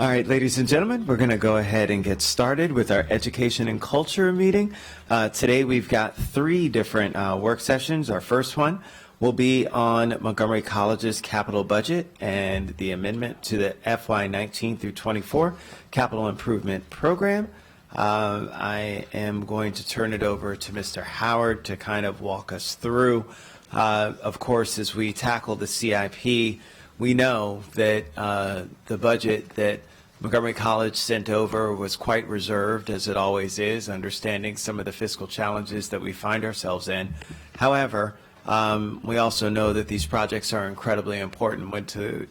All right, ladies and gentlemen, we're going to go ahead and get started with our education and culture meeting. Today we've got three different work sessions. Our first one will be on Montgomery College's capital budget and the amendment to the FY19 through 24 capital improvement program. I am going to turn it over to Mr. Howard to kind of walk us through. Of course, as we tackle the CIP, we know that the budget that Montgomery College sent over was quite reserved, as it always is, understanding some of the fiscal challenges that we find ourselves in. However, we also know that these projects are incredibly important when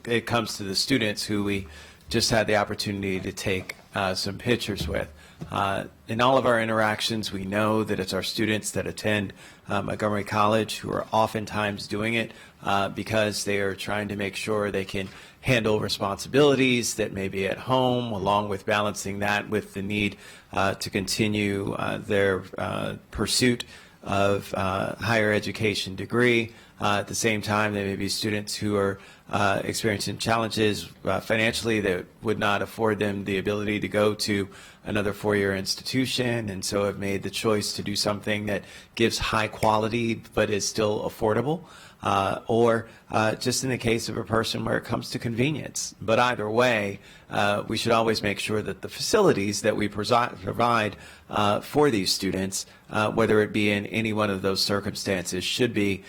it comes to the students who we just had the opportunity to take some pictures with. In all of our interactions, we know that it's our students that attend Montgomery College who are oftentimes doing it because they are trying to make sure they can handle responsibilities that may be at home, along with balancing that with the need to continue their pursuit of higher education degree. At the same time, there may be students who are experiencing challenges financially that would not afford them the ability to go to another four-year institution, and so have made the choice to do something that gives high quality but is still affordable, or just in the case of a person where it comes to convenience. But either way, we should always make sure that the facilities that we provide for these students, whether it be in any one of those circumstances, should be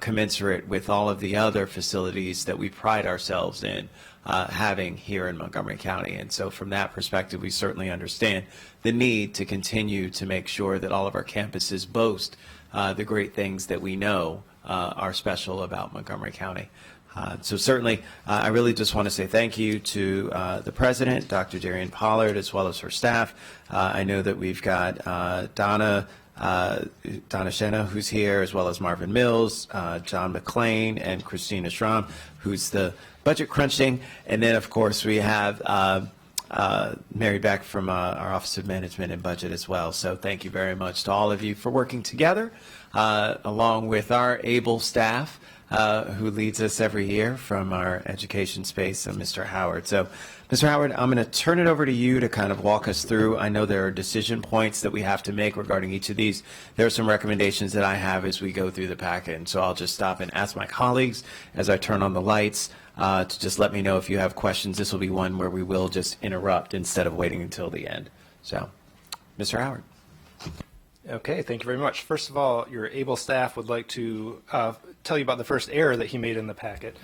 commensurate with all of the other facilities that we pride ourselves in having here in Montgomery County. And so from that perspective, we certainly understand the need to continue to make sure that all of our campuses boast the great things that we know are special about Montgomery County. So certainly, I really just want to say thank you to the president, Dr. Darian Pollard, as well as her staff. I know that we've got Donna Shenna, who's here, as well as Marvin Mills, John McClain, and Christina Schramm, who's the budget crunching. And then, of course, we have Mary Beck from our Office of Management and Budget as well. So thank you very much to all of you for working together, along with our able staff who leads us every year from our education space, Mr. Howard. So, Mr. Howard, I'm going to turn it over to you to kind of walk us through. I know there are decision points that we have to make regarding each of these. There are some recommendations that I have as we go through the packet, and so I'll just stop and ask my colleagues as I turn on the lights to just let me know if you have questions. This will be one where we will just interrupt instead of waiting until the end. So, Mr. Howard. Okay, thank you very much. First of all, your able staff would like to tell you about the first error that he made in the packet.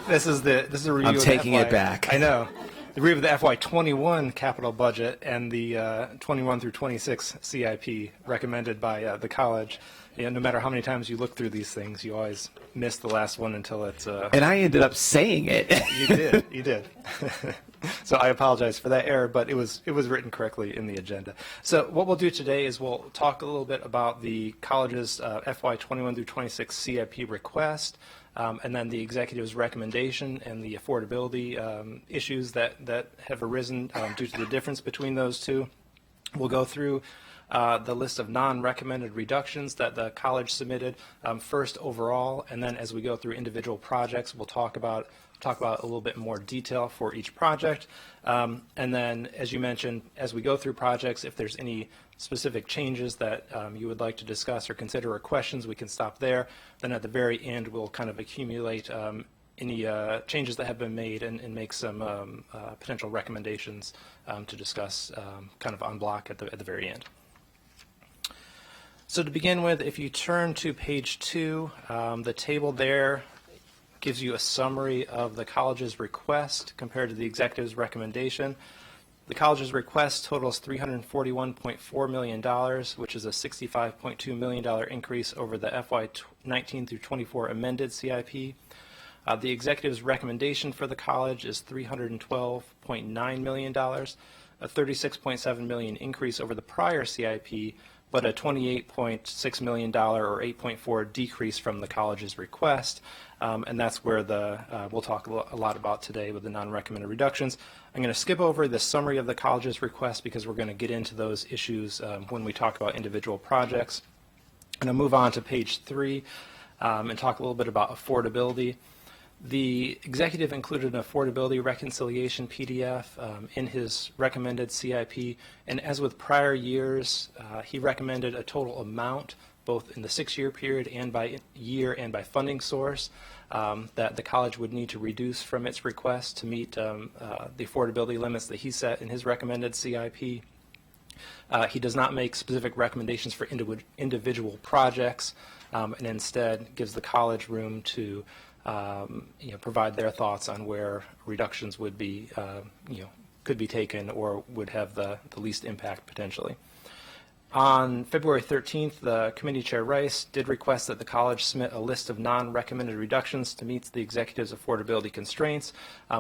This is a review. I'm taking it back. I know. The review of the FY21 capital budget and the 21 through 26 CIP recommended by the college. Yeah, no matter how many times you look through these things, you always miss the last one until it's. And I ended up saying it. You did. So I apologize for that error, but it was written correctly in the agenda. So what we'll do today is we'll talk a little bit about the college's FY21 through 26 CIP request, and then the executive's recommendation and the affordability issues that have arisen due to the difference between those two. We'll go through the list of non-recommended reductions that the college submitted first overall, and then as we go through individual projects, we'll talk about a little bit more detail for each project. And then, as you mentioned, as we go through projects, if there's any specific changes that you would like to discuss or consider or questions, we can stop there. Then at the very end, we'll kind of accumulate any changes that have been made and make some potential recommendations to discuss kind of en bloc at the very end. So to begin with, if you turn to page 2, the table there gives you a summary of the college's request compared to the executive's recommendation. The college's request totals $341.4 million, which is a $65.2 million increase over the FY19 through 24 amended CIP. The executive's recommendation for the college is $312.9 million, a $36.7 million increase over the prior CIP, but a $28.6 million or 8.4 decrease from the college's request. And that's where we'll talk a lot about today with the non-recommended reductions. I'm going to skip over the summary of the college's request because we're going to get into those issues when we talk about individual projects. And I'll move on to page 3 and talk a little bit about affordability. The executive included an affordability reconciliation PDF in his recommended CIP, and as with prior years, he recommended a total amount, both in the 6-year period and by year and by funding source, that the college would need to reduce from its request to meet the affordability limits that he set in his recommended CIP. He does not make specific recommendations for individual projects, and instead gives the college room to provide their thoughts on where reductions would be, could be taken or would have the least impact potentially. On February 13th, the committee chair Rice did request that the college submit a list of non-recommended reductions to meet the executive's affordability constraints.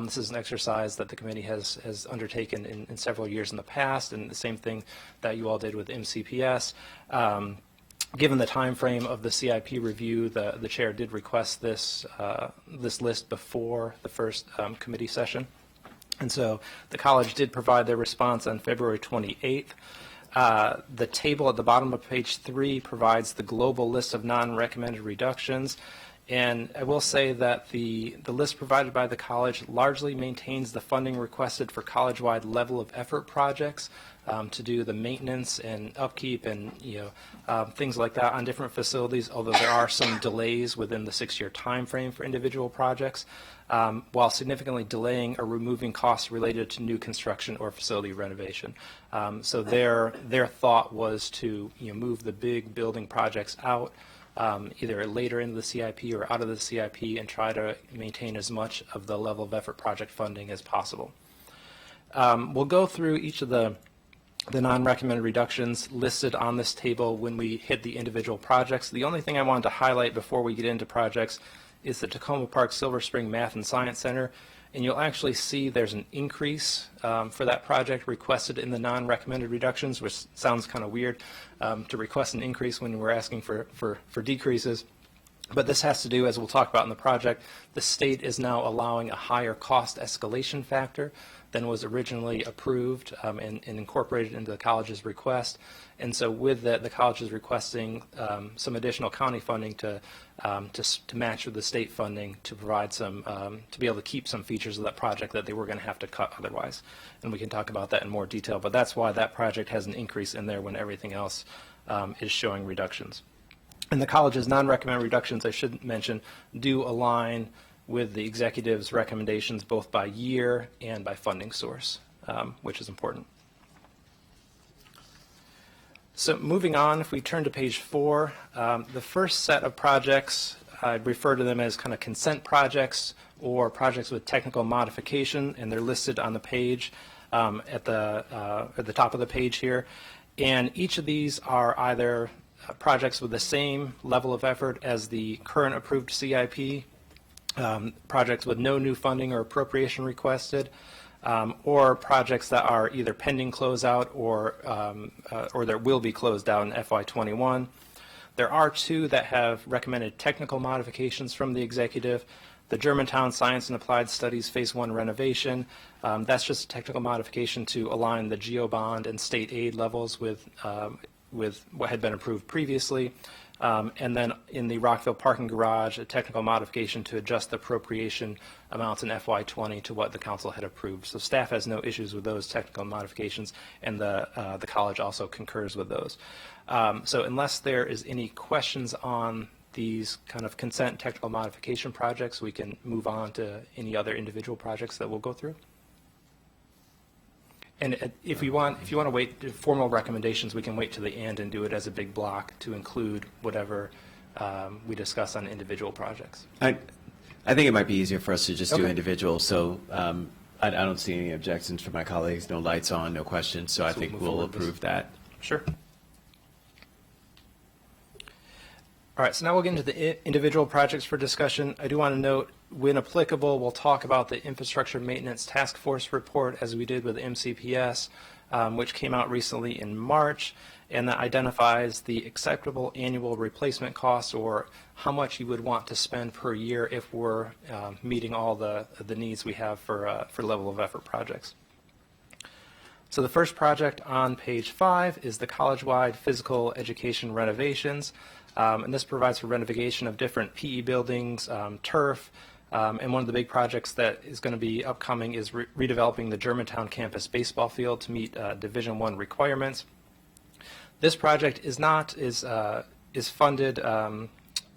This is an exercise that the committee has undertaken in several years in the past, and the same thing that you all did with MCPS. Given the time frame of the CIP review, the chair did request this list before the first committee session. And so the college did provide their response on February 28th. The table at the bottom of page 3 provides the global list of non-recommended reductions. And I will say that the list provided by the college largely maintains the funding requested for college-wide level of effort projects to do the maintenance and upkeep and things like that on different facilities, although there are some delays within the 6-year time frame for individual projects, while significantly delaying or removing costs related to new construction or facility renovation. So their thought was to move the big building projects out, either later into the CIP or out of the CIP, and try to maintain as much of the level of effort project funding as possible. We'll go through each of the non-recommended reductions listed on this table when we hit the individual projects. The only thing I wanted to highlight before we get into projects is the Tacoma Park Silver Spring Math and Science Center, and you'll actually see there's an increase for that project requested in the non-recommended reductions, which sounds kind of weird to request an increase when we're asking for decreases. But this has to do, as we'll talk about in the project, the state is now allowing a higher cost escalation factor than was originally approved and incorporated into the college's request. And so with that, the college is requesting some additional county funding to match with the state funding to provide some, to be able to keep some features of that project that they were going to have to cut otherwise. And we can talk about that in more detail, but that's why that project has an increase in there when everything else is showing reductions. And the college's non-recommended reductions, I should mention, do align with the executive's recommendations both by year and by funding source, which is important. So moving on, if we turn to page 4, the first set of projects, I'd refer to them as kind of consent projects or projects with technical modification, and they're listed on the page at the top of the page here. And each of these are either projects with the same level of effort as the current approved CIP, projects with no new funding or appropriation requested, or projects that are either pending closeout or that will be closed out in FY21. There are 2 that have recommended technical modifications from the executive. The Germantown Science and Applied Studies Phase 1 renovation, that's just a technical modification to align the GEO-bond and state aid levels with what had been approved previously. And then in the Rockville parking garage, a technical modification to adjust the appropriation amounts in FY20 to what the council had approved. So staff has no issues with those technical modifications, and the college also concurs with those. So unless there is any questions on these kind of consent technical modification projects, we can move on to any other individual projects that we'll go through. And if you want to wait to formal recommendations, we can wait to the end and do it as a big block to include whatever we discuss on individual projects. I think it might be easier for us to just do Okay. individual. So I don't see any objections from my colleagues. No lights on, no questions. So I So think move we'll forward with this. approve that. Sure. All right, so now we'll get into the individual projects for discussion. I do want to note, when applicable, we'll talk about the Infrastructure Maintenance Task Force report, as we did with MCPS, which came out recently in March, and that identifies the acceptable annual replacement costs, or how much you would want to spend per year if we're meeting all the needs we have for level of effort projects. So the first project on page 5 is the college-wide physical education renovations. And this provides for renovation of different PE buildings, turf, And one of the big projects that is going to be upcoming is redeveloping the Germantown campus baseball field to meet Division I requirements. This project is funded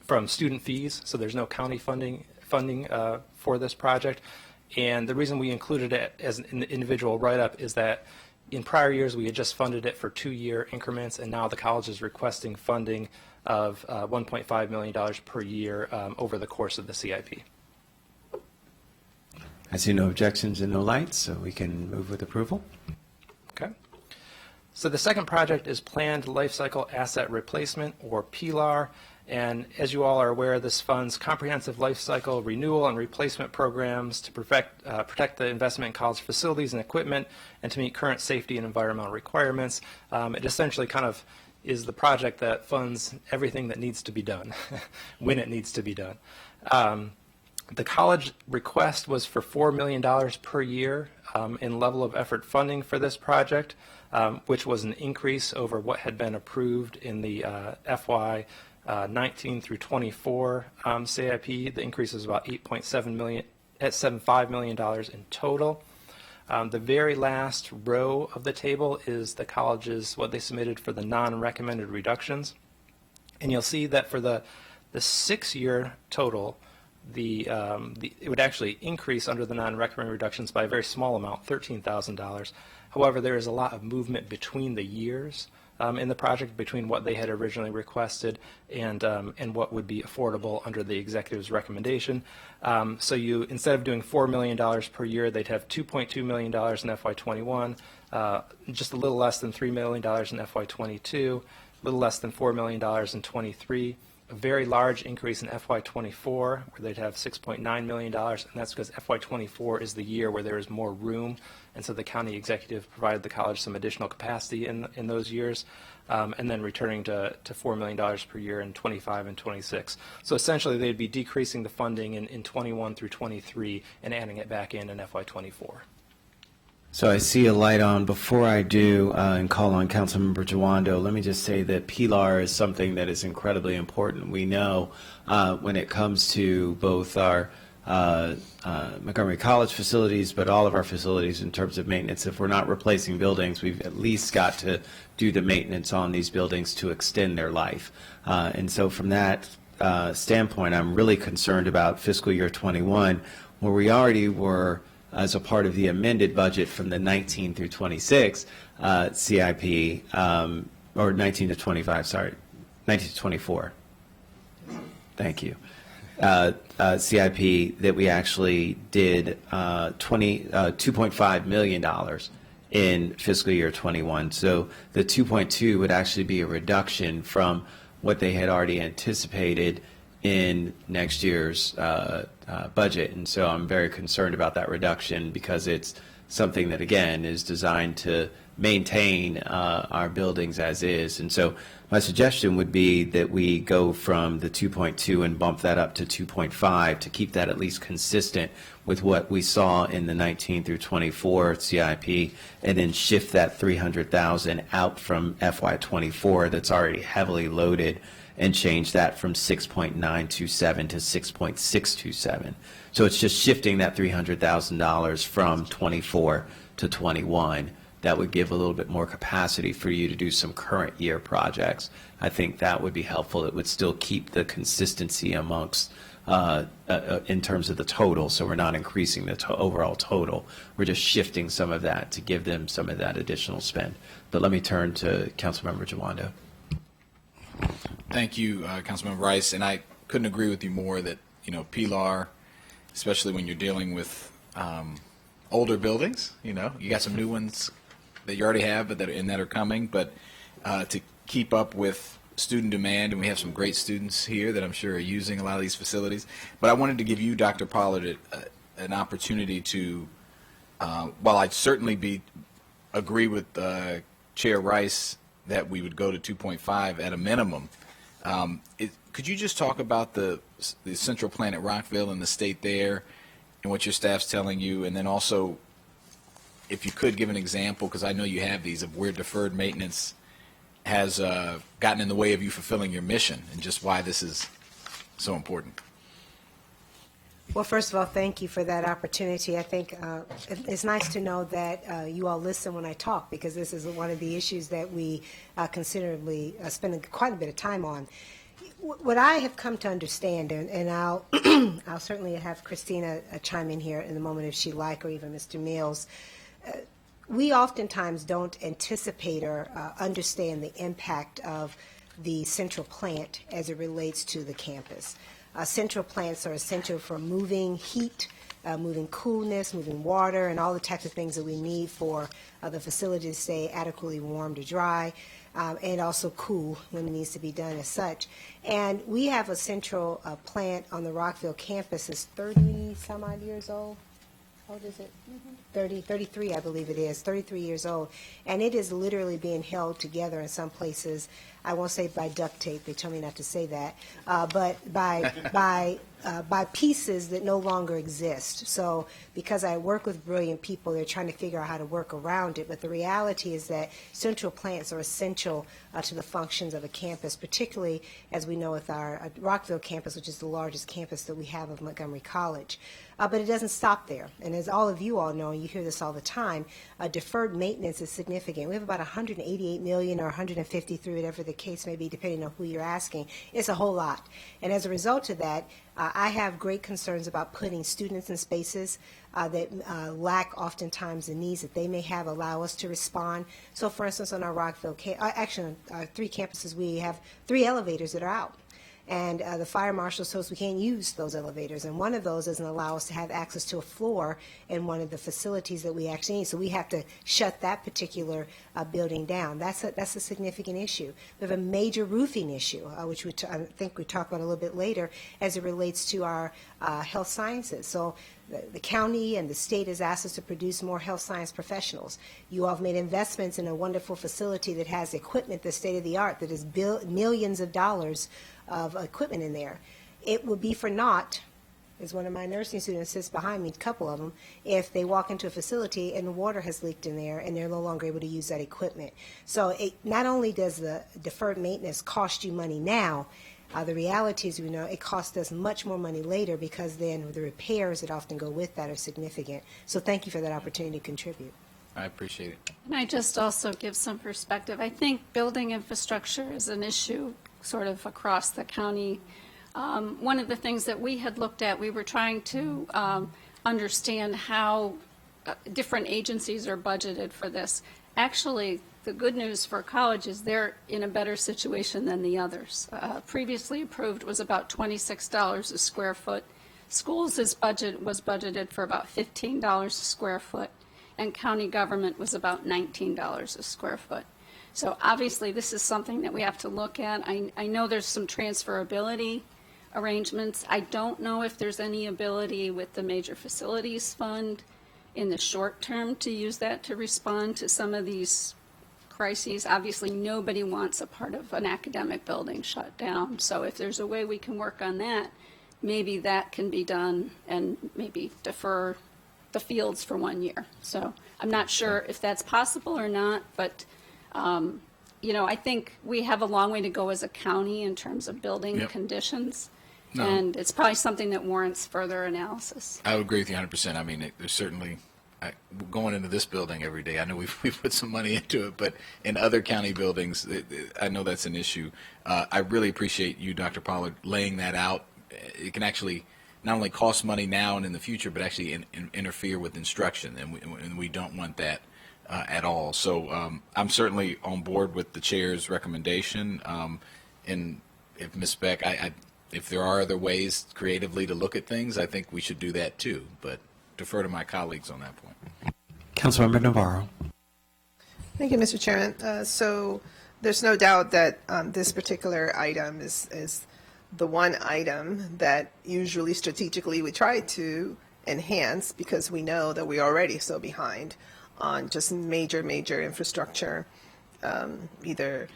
from student fees, so there's no county funding for this project. And the reason we included it as an individual write-up is that in prior years we had just funded it for 2-year increments, and now the college is requesting funding of $1.5 million per year over the course of the CIP. I see no objections and no lights, so we can move with approval. Okay. So the second project is Planned Lifecycle Asset Replacement, or PLAR. And as you all are aware, this funds comprehensive life cycle renewal and replacement programs to protect the investment in college facilities and equipment and to meet current safety and environmental requirements. It essentially kind of is the project that funds everything that needs to be done when it needs to be done. The college request was for $4 million per year in level of effort funding for this project, which was an increase over what had been approved in the FY 19 through 24 CIP. The increase is about $8.75 million in total. The very last row of the table is the college's, what they submitted for the non-recommended reductions. And you'll see that for the 6-year total, it would actually increase under the non-recommended reductions by a very small amount, $13,000. However, there is a lot of movement between the years in the project, between what they had originally requested and what would be affordable under the executive's recommendation. So you, instead of doing $4 million per year, they'd have $2.2 million in FY21, just a little less than $3 million in FY22, a little less than $4 million in 23. A very large increase in FY24, where they'd have $6.9 million, and that's because FY24 is the year where there is more room, and so the county executive provided the college some additional capacity in those years, and then returning to $4 million per year in 25 and 26. So essentially, they'd be decreasing the funding in 21 through 23 and adding it back in FY24. So I see a light on. Before I do and call on Councilmember Jawando, let me just say that PLAR is something that is incredibly important. We know when it comes to both our Montgomery College facilities, but all of our facilities in terms of maintenance, if we're not replacing buildings, we've at least got to do the maintenance on these buildings to extend their life. And so from that standpoint, I'm really concerned about fiscal year 21, where we already were, as a part of the amended budget from the 19 through 26 CIP, or 19 to 25, sorry, 19 to 24. Thank you. CIP that we actually did $2.5 million in fiscal year 21. So the 2.2 would actually be a reduction from what they had already anticipated in next year's budget. And so I'm very concerned about that reduction because it's something that, again, is designed to maintain our buildings as is. And so my suggestion would be that we go from the 2.2 and bump that up to 2.5 to keep that at least consistent with what we saw in the 19 through 24 CIP, and then shift that 300,000 out from FY24 that's already heavily loaded and change that from 6.927 to 6.627. So it's just shifting that $300,000 from 24 to 21. That would give a little bit more capacity for you to do some current year projects. I think that would be helpful. It would still keep the consistency amongst in terms of the total, so we're not increasing the overall total. We're just shifting some of that to give them some of that additional spend. But let me turn to Councilmember Jawando. Thank you, Councilmember Rice, and I couldn't agree with you more that, you know, PLAR, especially when you're dealing with older buildings, you know, you got some new ones that you already have, but that are coming, but to keep up with student demand, and we have some great students here that I'm sure are using a lot of these facilities. But I wanted to give you, Dr. Pollard, an opportunity to, while I'd certainly agree with Chair Rice that we would go to 2.5 at a minimum. Could you just talk about the central plant at Rockville and the state there and what your staff's telling you, and then also if you could give an example, because I know you have these, of where deferred maintenance has gotten in the way of you fulfilling your mission and just why this is so important. Well, first of all, thank you for that opportunity. I think it's nice to know that you all listen when I talk, because this is one of the issues that we considerably spend quite a bit of time on. What I have come to understand, and I'll I'll certainly have Christina chime in here in a moment if she'd like, or even Mr. Mills. We oftentimes don't anticipate or understand the impact of the central plant as it relates to the campus. Central plants are essential for moving heat, moving coolness, moving water, and all the types of things that we need for the facility to stay adequately warm to dry, and also cool when it needs to be done as such. And we have a central plant on the Rockville campus that's 30 some odd years old. How old is it? 33, I believe it is, 33 years old. And it is literally being held together in some places. I won't say by duct tape, they tell me not to say that, but by pieces that no longer exist. So because I work with brilliant people, they're trying to figure out how to work around it. But the reality is that central plants are essential to the functions of a campus, particularly as we know with our Rockville campus, which is the largest campus that we have of Montgomery College. But it doesn't stop there. And as all of you all know, and you hear this all the time, deferred maintenance is significant. We have about 188 million or 153, whatever the case may be, depending on who you're asking. It's a whole lot. And as a result of that, I have great concerns about putting students in spaces that lack oftentimes the needs that they may have, allow us to respond. So for instance, on our Rockville, actually on our 3 campuses, we have 3 elevators that are out. And the fire marshal says we can't use those elevators. And one of those doesn't allow us to have access to a floor in one of the facilities that we actually need. So we have to shut that particular building down. That's a significant issue. We have a major roofing issue, which I think we talk about a little bit later, as it relates to our health sciences. So the county and the state has asked us to produce more health science professionals. You all have made investments in a wonderful facility that has equipment that's state-of-the-art, that is millions of dollars of equipment in there. It would be for naught, as one of my nursing students sits behind me, a couple of them, if they walk into a facility and the water has leaked in there and they're no longer able to use that equipment. So not only does the deferred maintenance cost you money now, the reality is, we know it costs us much more money later, because then the repairs that often go with that are significant. So thank you for that opportunity to contribute. I appreciate it. And I just also give some perspective. I think building infrastructure is an issue sort of across the county. One of the things that we had looked at, we were trying to understand how different agencies are budgeted for this. Actually, the good news for college is they're in a better situation than the others. Previously approved was about $26 a square foot. Schools' budget was budgeted for about $15 a square foot, and county government was about $19 a square foot. So obviously, this is something that we have to look at. I know there's some transferability arrangements. I don't know if there's any ability with the Major Facilities Fund in the short term to use that to respond to some of these crises. Obviously, nobody wants a part of an academic building shut down. So if there's a way we can work on that, maybe that can be done, and maybe defer the fields for 1 year. So I'm not sure if that's possible or not, but I think we have a long way to go as a county in terms of building conditions. No. And it's probably something that warrants further analysis. I would agree with you 100%. I mean, there's certainly, going into this building every day, I know we've put some money into it, but in other county buildings, I know that's an issue. I really appreciate you, Dr. Pollard, laying that out. It can actually not only cost money now and in the future, but actually interfere with instruction, and we don't want that at all. So I'm certainly on board with the chair's recommendation. And if Ms. Beck, if there are other ways creatively to look at things, I think we should do that too, but defer to my colleagues on that point. Councilmember Navarro. Thank you, Mr. Chairman. So there's no doubt that this particular item is the one item that usually strategically we try to enhance, because we know that we're already so behind on just major infrastructure, either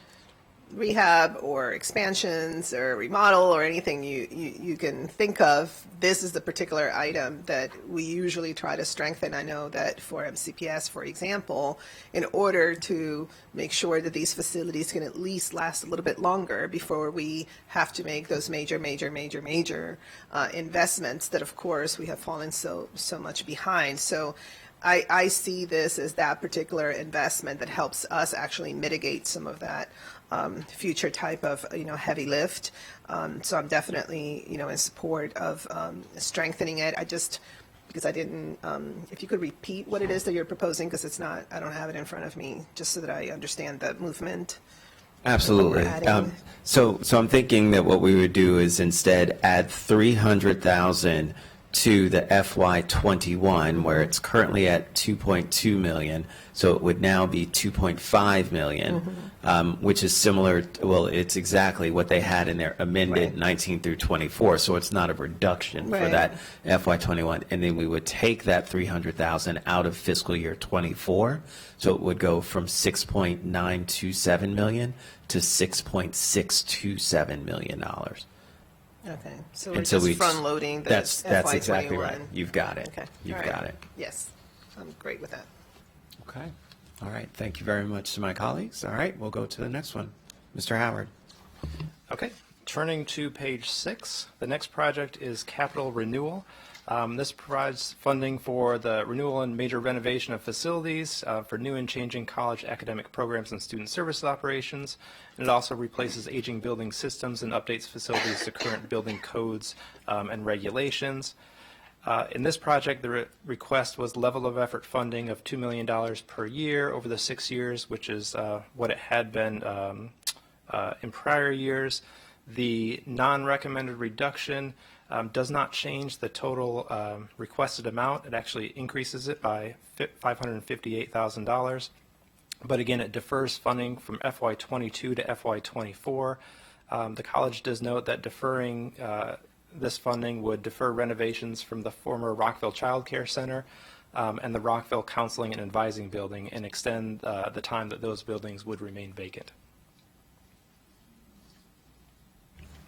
rehab or expansions or remodel or anything you can think of, this is the particular item that we usually try to strengthen. I know that for MCPS, for example, in order to make sure that these facilities can at least last a little bit longer before we have to make those major investments that, of course, we have fallen so much behind. So I see this as that particular investment that helps us actually mitigate some of that future type of heavy lift. So I'm definitely in support of strengthening it. Because I didn't, if you could repeat what it is that you're proposing, because it's not, I don't have it in front of me, just so that I understand the movement. Absolutely. What we're adding. So I'm thinking that what we would do is instead add 300,000 to the FY21, where it's currently at 2.2 million. So it would now be 2.5 million, which is similar. Well, it's exactly what they had in their amended Right. 19 through 24. So it's not a reduction for Right. that FY21. And then we would take that 300,000 out of fiscal year 24. So it would go from 6.927 million to 6.627 million dollars. Okay, so we're And so just front loading the that's exactly FY21. right. You've got it. Okay. You've All right. got it. Yes, I'm great with that. Okay. All right. Thank you very much to my colleagues. All right. We'll go to the next one. Mr. Howard. Okay, turning to page 6, the next project is capital renewal. This provides funding for the renewal and major renovation of facilities for new and changing college academic programs and student service operations. And it also replaces aging building systems and updates facilities to current building codes and regulations. In this project, the request was level of effort funding of $2 million per year over the 6 years, which is what it had been in prior years. The non-recommended reduction does not change the total requested amount. It actually increases it by $558,000. But again, it defers funding from FY22 to FY24. The college does note that deferring this funding would defer renovations from the former Rockville Child Care Center and the Rockville Counseling and Advising Building and extend the time that those buildings would remain vacant.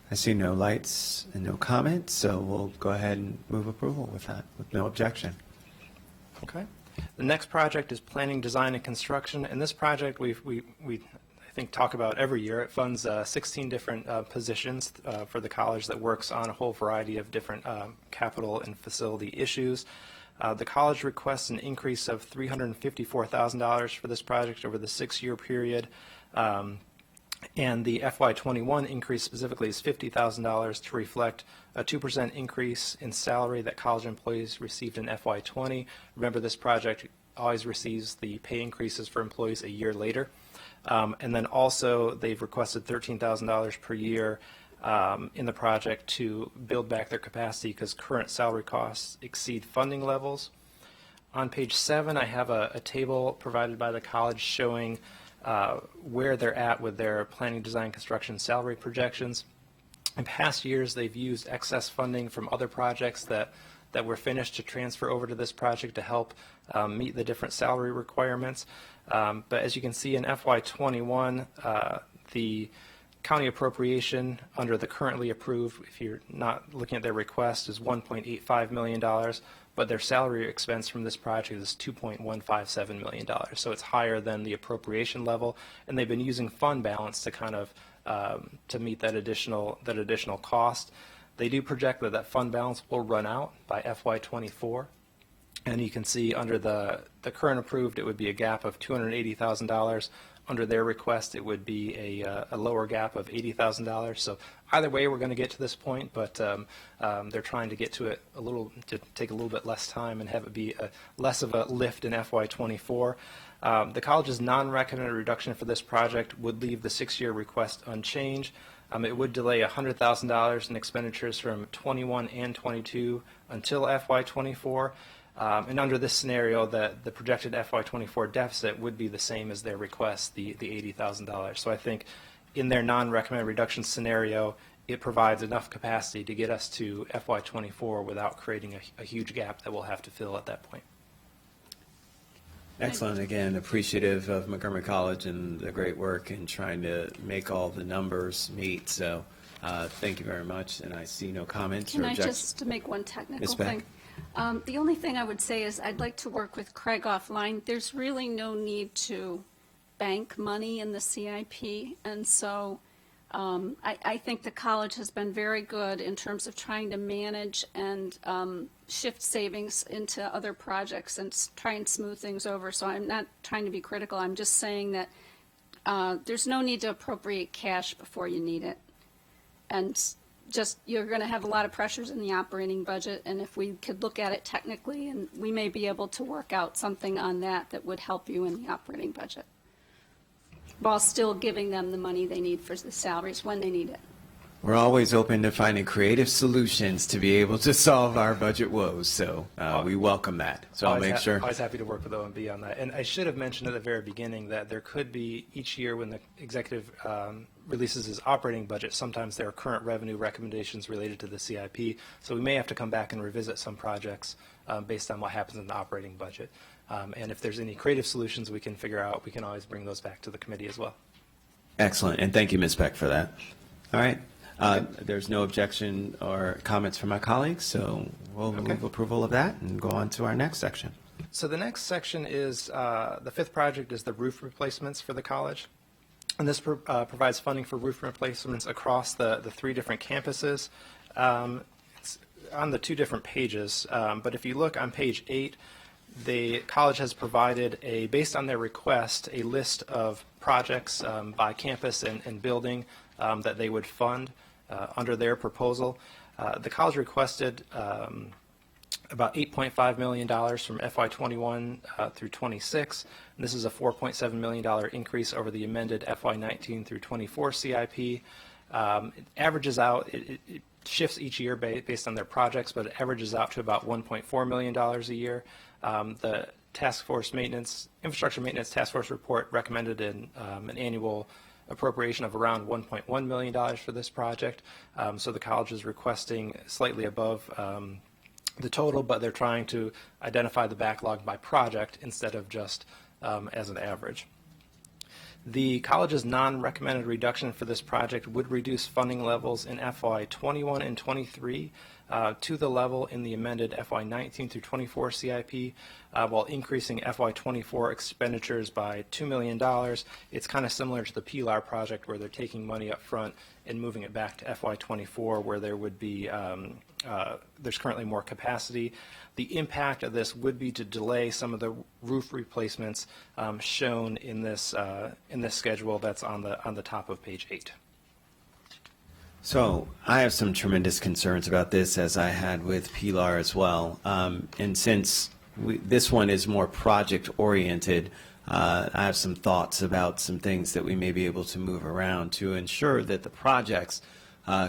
I see no lights and no comments, so we'll go ahead and move approval with that, with no objection. Okay. The next project is planning, design, and construction. And this project we I think talk about every year. It funds 16 different positions for the college that works on a whole variety of different capital and facility issues. The college requests an increase of $354,000 for this project over the 6-year period. And the FY21 increase specifically is $50,000 to reflect a 2% increase in salary that college employees received in FY20. Remember, this project always receives the pay increases for employees a year later. And then also they've requested $13,000 per year in the project to build back their capacity because current salary costs exceed funding levels. On page 7, I have a table provided by the college showing where they're at with their planning, design, construction salary projections. In past years, they've used excess funding from other projects that were finished to transfer over to this project to help meet the different salary requirements. But as you can see in FY21, the county appropriation under the currently approved, if you're not looking at their request, is $1.85 million. But their salary expense from this project is $2.157 million. So it's higher than the appropriation level, and they've been using fund balance to kind of to meet that additional cost. They do project that fund balance will run out by FY24, and you can see under the current approved, it would be a gap of $280,000. Under their request, it would be a lower gap of $80,000. So either way, we're going to get to this point, but they're trying to get to it to take a little bit less time and have it be less of a lift in FY24. The college's non-recommended reduction for this project would leave the 6-year request unchanged. It would delay $100,000 in expenditures from 21 and 22 until FY24. And under this scenario, the projected FY24 deficit would be the same as their request, the $80,000. So I think in their non-recommended reduction scenario, it provides enough capacity to get us to FY24 without creating a huge gap that we'll have to fill at that point. Excellent. Again, appreciative of Montgomery College and the great work in trying to make all the numbers meet. So thank you very much. And I see no comments or Can I objections. just make one technical Ms. Beck. thing? The only thing I would say is I'd like to work with Craig offline. There's really no need to bank money in the CIP. And so I think the college has been very good in terms of trying to manage and shift savings into other projects and try and smooth things over. So I'm not trying to be critical. I'm just saying that there's no need to appropriate cash before you need it. And just, you're going to have a lot of pressures in the operating budget, and if we could look at it technically, and we may be able to work out something on that that would help you in the operating budget, while still giving them the money they need for the salaries when they need it. We're always open to finding creative solutions to be able to solve our budget woes. So we welcome that. So I'll make sure. Always happy to work with OMB on that. And I should have mentioned at the very beginning that there could be, each year when the executive releases his operating budget, sometimes there are current revenue recommendations related to the CIP. So we may have to come back and revisit some projects based on what happens in the operating budget. And if there's any creative solutions we can figure out, we can always bring those back to the committee as well. Excellent. And thank you, Ms. Beck, for that. All right. There's no objection or comments from my colleagues, so we'll move approval of that and go on to our next section. So the next section is, the fifth project is the roof replacements for the college. And this provides funding for roof replacements across the three different campuses. It's on the two different pages, but if you look on page 8, the college has provided, based on their request, a list of projects by campus and building that they would fund under their proposal. The college requested about $8.5 million from FY21 through 26. And this is a $4.7 million increase over the amended FY19 through 24 CIP. It averages out, it shifts each year based on their projects, but it averages out to about $1.4 million a year. The task force maintenance, infrastructure maintenance task force report recommended an annual appropriation of around $1.1 million for this project. So the college is requesting slightly above the total, but they're trying to identify the backlog by project instead of just as an average. The college's non-recommended reduction for this project would reduce funding levels in FY21 and 23 to the level in the amended FY19 through 24 CIP, while increasing FY24 expenditures by $2 million. It's kind of similar to the PLAR project where they're taking money up front and moving it back to FY24 where there would be, there's currently more capacity. The impact of this would be to delay some of the roof replacements shown in this schedule that's on the top of page 8. So I have some tremendous concerns about this, as I had with PLAR as well. And since this one is more project-oriented, I have some thoughts about some things that we may be able to move around to ensure that the projects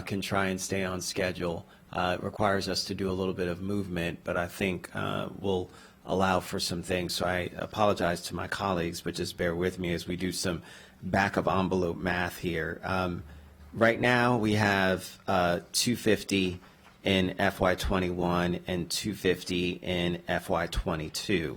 can try and stay on schedule. It requires us to do a little bit of movement, but I think will allow for some things. So I apologize to my colleagues, but just bear with me as we do some back-of-envelope math here. Right now, we have 250 in FY21 and 250 in FY22.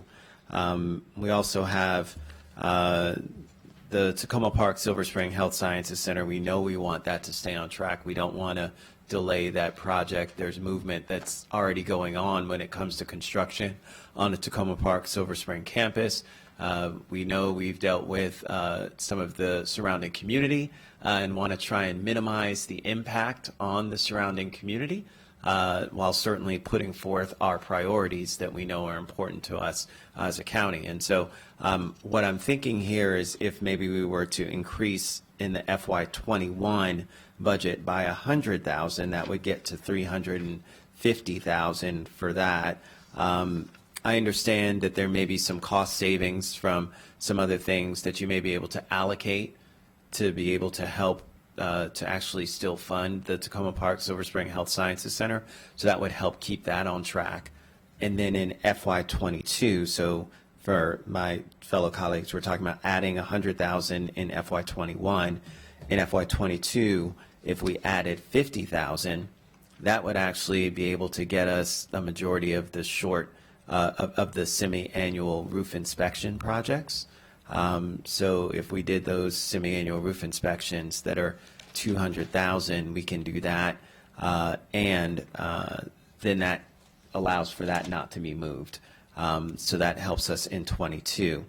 We also have the Tacoma Park Silver Spring Health Sciences Center. We know we want that to stay on track. We don't want to delay that project. There's movement that's already going on when it comes to construction on the Tacoma Park Silver Spring campus. We know we've dealt with some of the surrounding community and want to try and minimize the impact on the surrounding community while certainly putting forth our priorities that we know are important to us as a county. And so what I'm thinking here is if maybe we were to increase in the FY21 budget by $100,000, that would get to $350,000 for that. I understand that there may be some cost savings from some other things that you may be able to allocate to be able to help to actually still fund the Tacoma Park Silver Spring Health Sciences Center. So that would help keep that on track. And then in FY22, so for my fellow colleagues, we're talking about adding $100,000 in FY21. In FY22, if we added $50,000, that would actually be able to get us a majority of the short of the semi-annual roof inspection projects. So if we did those semi-annual roof inspections that are 200,000, we can do that, and then that allows for that not to be moved. So that helps us in 22.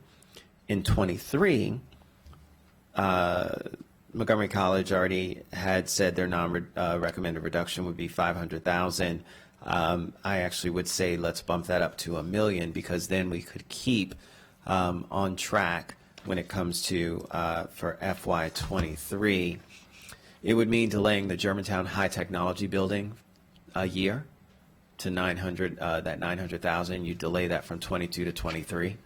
In 23, Montgomery College already had said their non-recommended reduction would be 500,000. I actually would say let's bump that up to $1 million, because then we could keep on track when it comes to for FY23. It would mean delaying the Germantown High Technology Building a year to 900. That 900,000, you delay that from 22 to 23.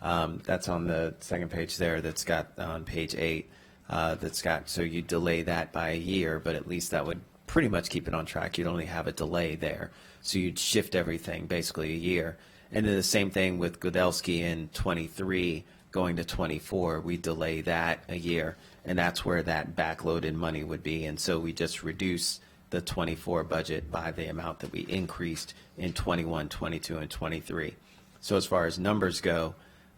That's on the second page there. That's got on page 8. That's got, so you delay that by a year, but at least that would pretty much keep it on track. You'd only have a delay there, so you'd shift everything basically a year. And then the same thing with Godelski in 23 going to 24. We delay that a year, and that's where that backloaded money would be. And so we just reduce the 24 budget by the amount that we increased in 21, 22, and 23. So as far as numbers go,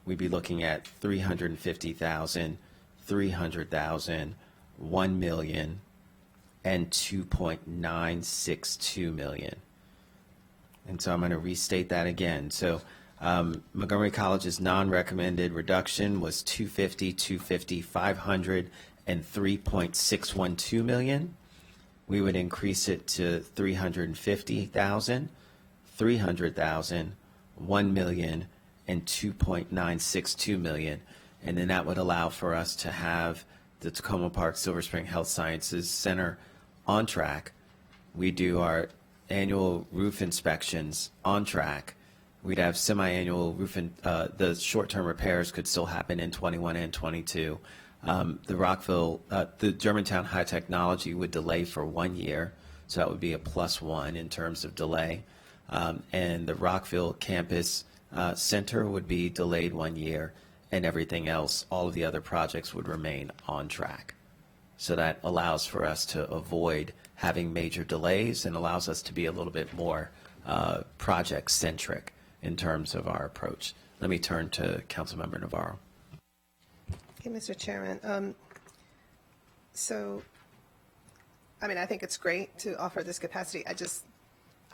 we'd be looking at 350,000, 300,000, 1 million, and 2.962 million. And so I'm going to restate that again. So Montgomery College's non-recommended reduction was 250, 250, 500, and 3.612 million. We would increase it to 350,000, 300,000, 1 million, and 2.962 million. And then that would allow for us to have the Tacoma Park Silver Spring Health Sciences Center on track. We do our annual roof inspections on track. We'd have semi-annual roof, the short-term repairs could still happen in 21 and 22. The Germantown High Technology would delay for 1 year, so that would be a +1 in terms of delay. And the Rockville Campus Center would be delayed 1 year, and everything else, all of the other projects would remain on track. So that allows for us to avoid having major delays and allows us to be a little bit more project-centric in terms of our approach. Let me turn to Councilmember Navarro. Okay, Mr. Chairman. So, I mean, I think it's great to offer this capacity. I'm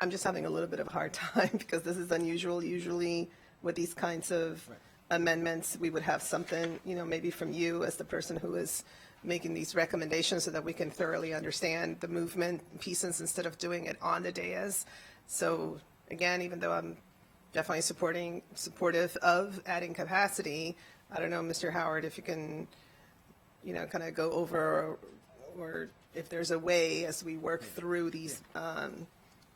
just having a little bit of a hard time because this is unusual. Usually with these kinds of amendments, we would have something, maybe from you as the person who is making these recommendations so that we can thoroughly understand the movement pieces instead of doing it on the dais. So again, even though I'm definitely supportive of adding capacity, I don't know, Mr. Howard, if you can, kind of go over or if there's a way as we work through these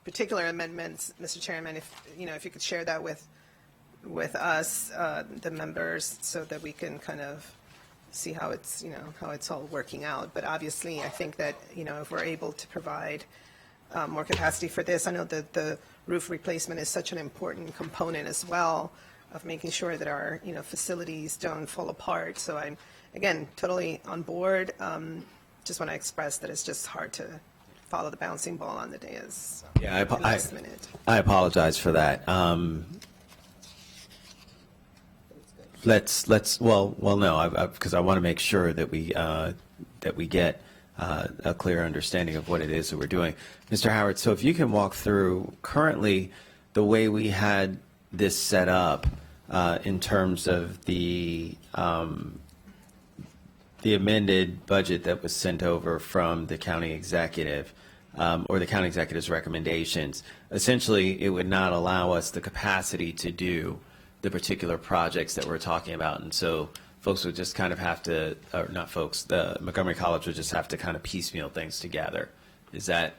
particular amendments, Mr. Chairman, if you could share that with us, the members, so that we can kind of see how it's, how it's all working out. But obviously, I think that, if we're able to provide more capacity for this, I know that the roof replacement is such an important component as well of making sure that our, facilities don't fall apart. So I'm, again, totally on board. Just want to express that it's just hard to follow the bouncing ball on the dais. Yeah, last minute. I apologize for that. Because I want to make sure that we get a clear understanding of what it is that we're doing. Mr. Howard, so if you can walk through currently the way we had this set up in terms of the amended budget that was sent over from the county executive, or the county executive's recommendations. Essentially, it would not allow us the capacity to do the particular projects that we're talking about. And so folks would just kind of have to, or not folks, the Montgomery College would just have to kind of piecemeal things together. Is that?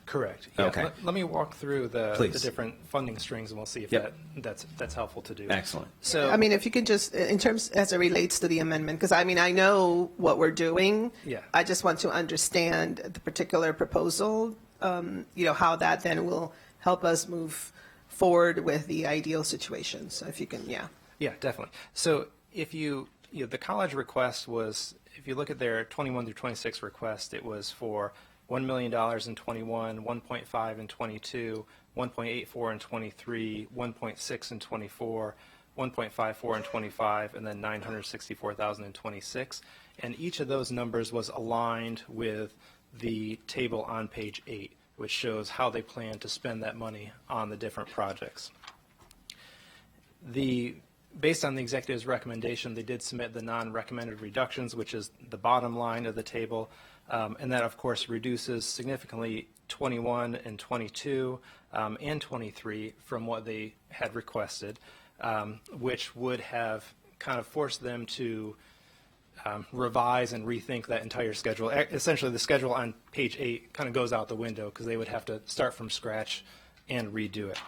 Correct. Yeah. Okay. Let me walk through the different funding strings, and we'll see if Yep. that's helpful to do. Excellent. So, I mean, if you could just, in terms as it relates to the amendment, because I mean, I know what we're doing. Yeah. I just want to understand the particular proposal, how that then will help us move forward with the ideal situation. So if you can, yeah. Yeah, definitely. So if the college request was, if you look at their 21 through 26 request, it was for $1 million in 21, 1.5 in 22, 1.84 in 23, 1.6 in 24, 1.54 in 25, and then 964,000 in 26. And each of those numbers was aligned with the table on page 8, which shows how they plan to spend that money on the different projects. Based on the executive's recommendation, they did submit the non-recommended reductions, which is the bottom line of the table, and that, of course, reduces significantly 21 and 22 and 23 from what they had requested, which would have kind of forced them to revise and rethink that entire schedule. Essentially, the schedule on page 8 kind of goes out the window because they would have to start from scratch and redo it.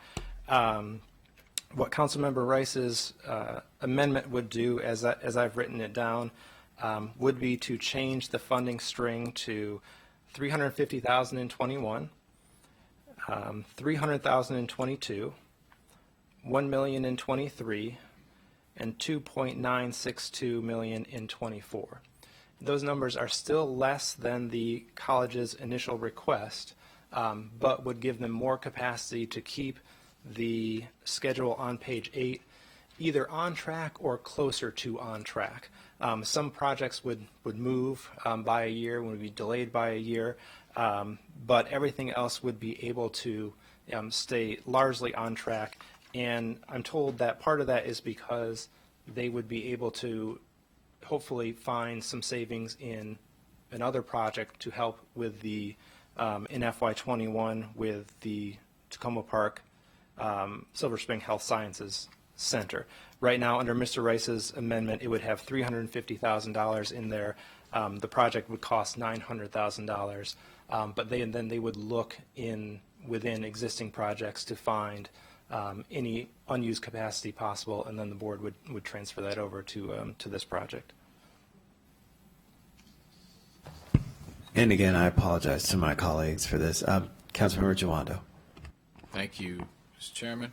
What Councilmember Rice's amendment would do, as I've written it down, would be to change the funding string to $350,000 in 21, $300,000 in 22, $1 million in 23, and $2.962 million in 24. Those numbers are still less than the college's initial request, but would give them more capacity to keep the schedule on page 8 either on track or closer to on track. Some projects would move by a year, would be delayed by a year, but everything else would be able to stay largely on track. And I'm told that part of that is because they would be able to hopefully find some savings in another project to help with the, in FY21 with the Tacoma Park Silver Spring Health Sciences Center. Right now, under Mr. Rice's amendment, it would have $350,000 in there. The project would cost $900,000, but then they would look within existing projects to find any unused capacity possible, and then the board would transfer that over to this project. And again, I apologize to my colleagues for this. Councilmember Jawando. Thank you, Mr. Chairman.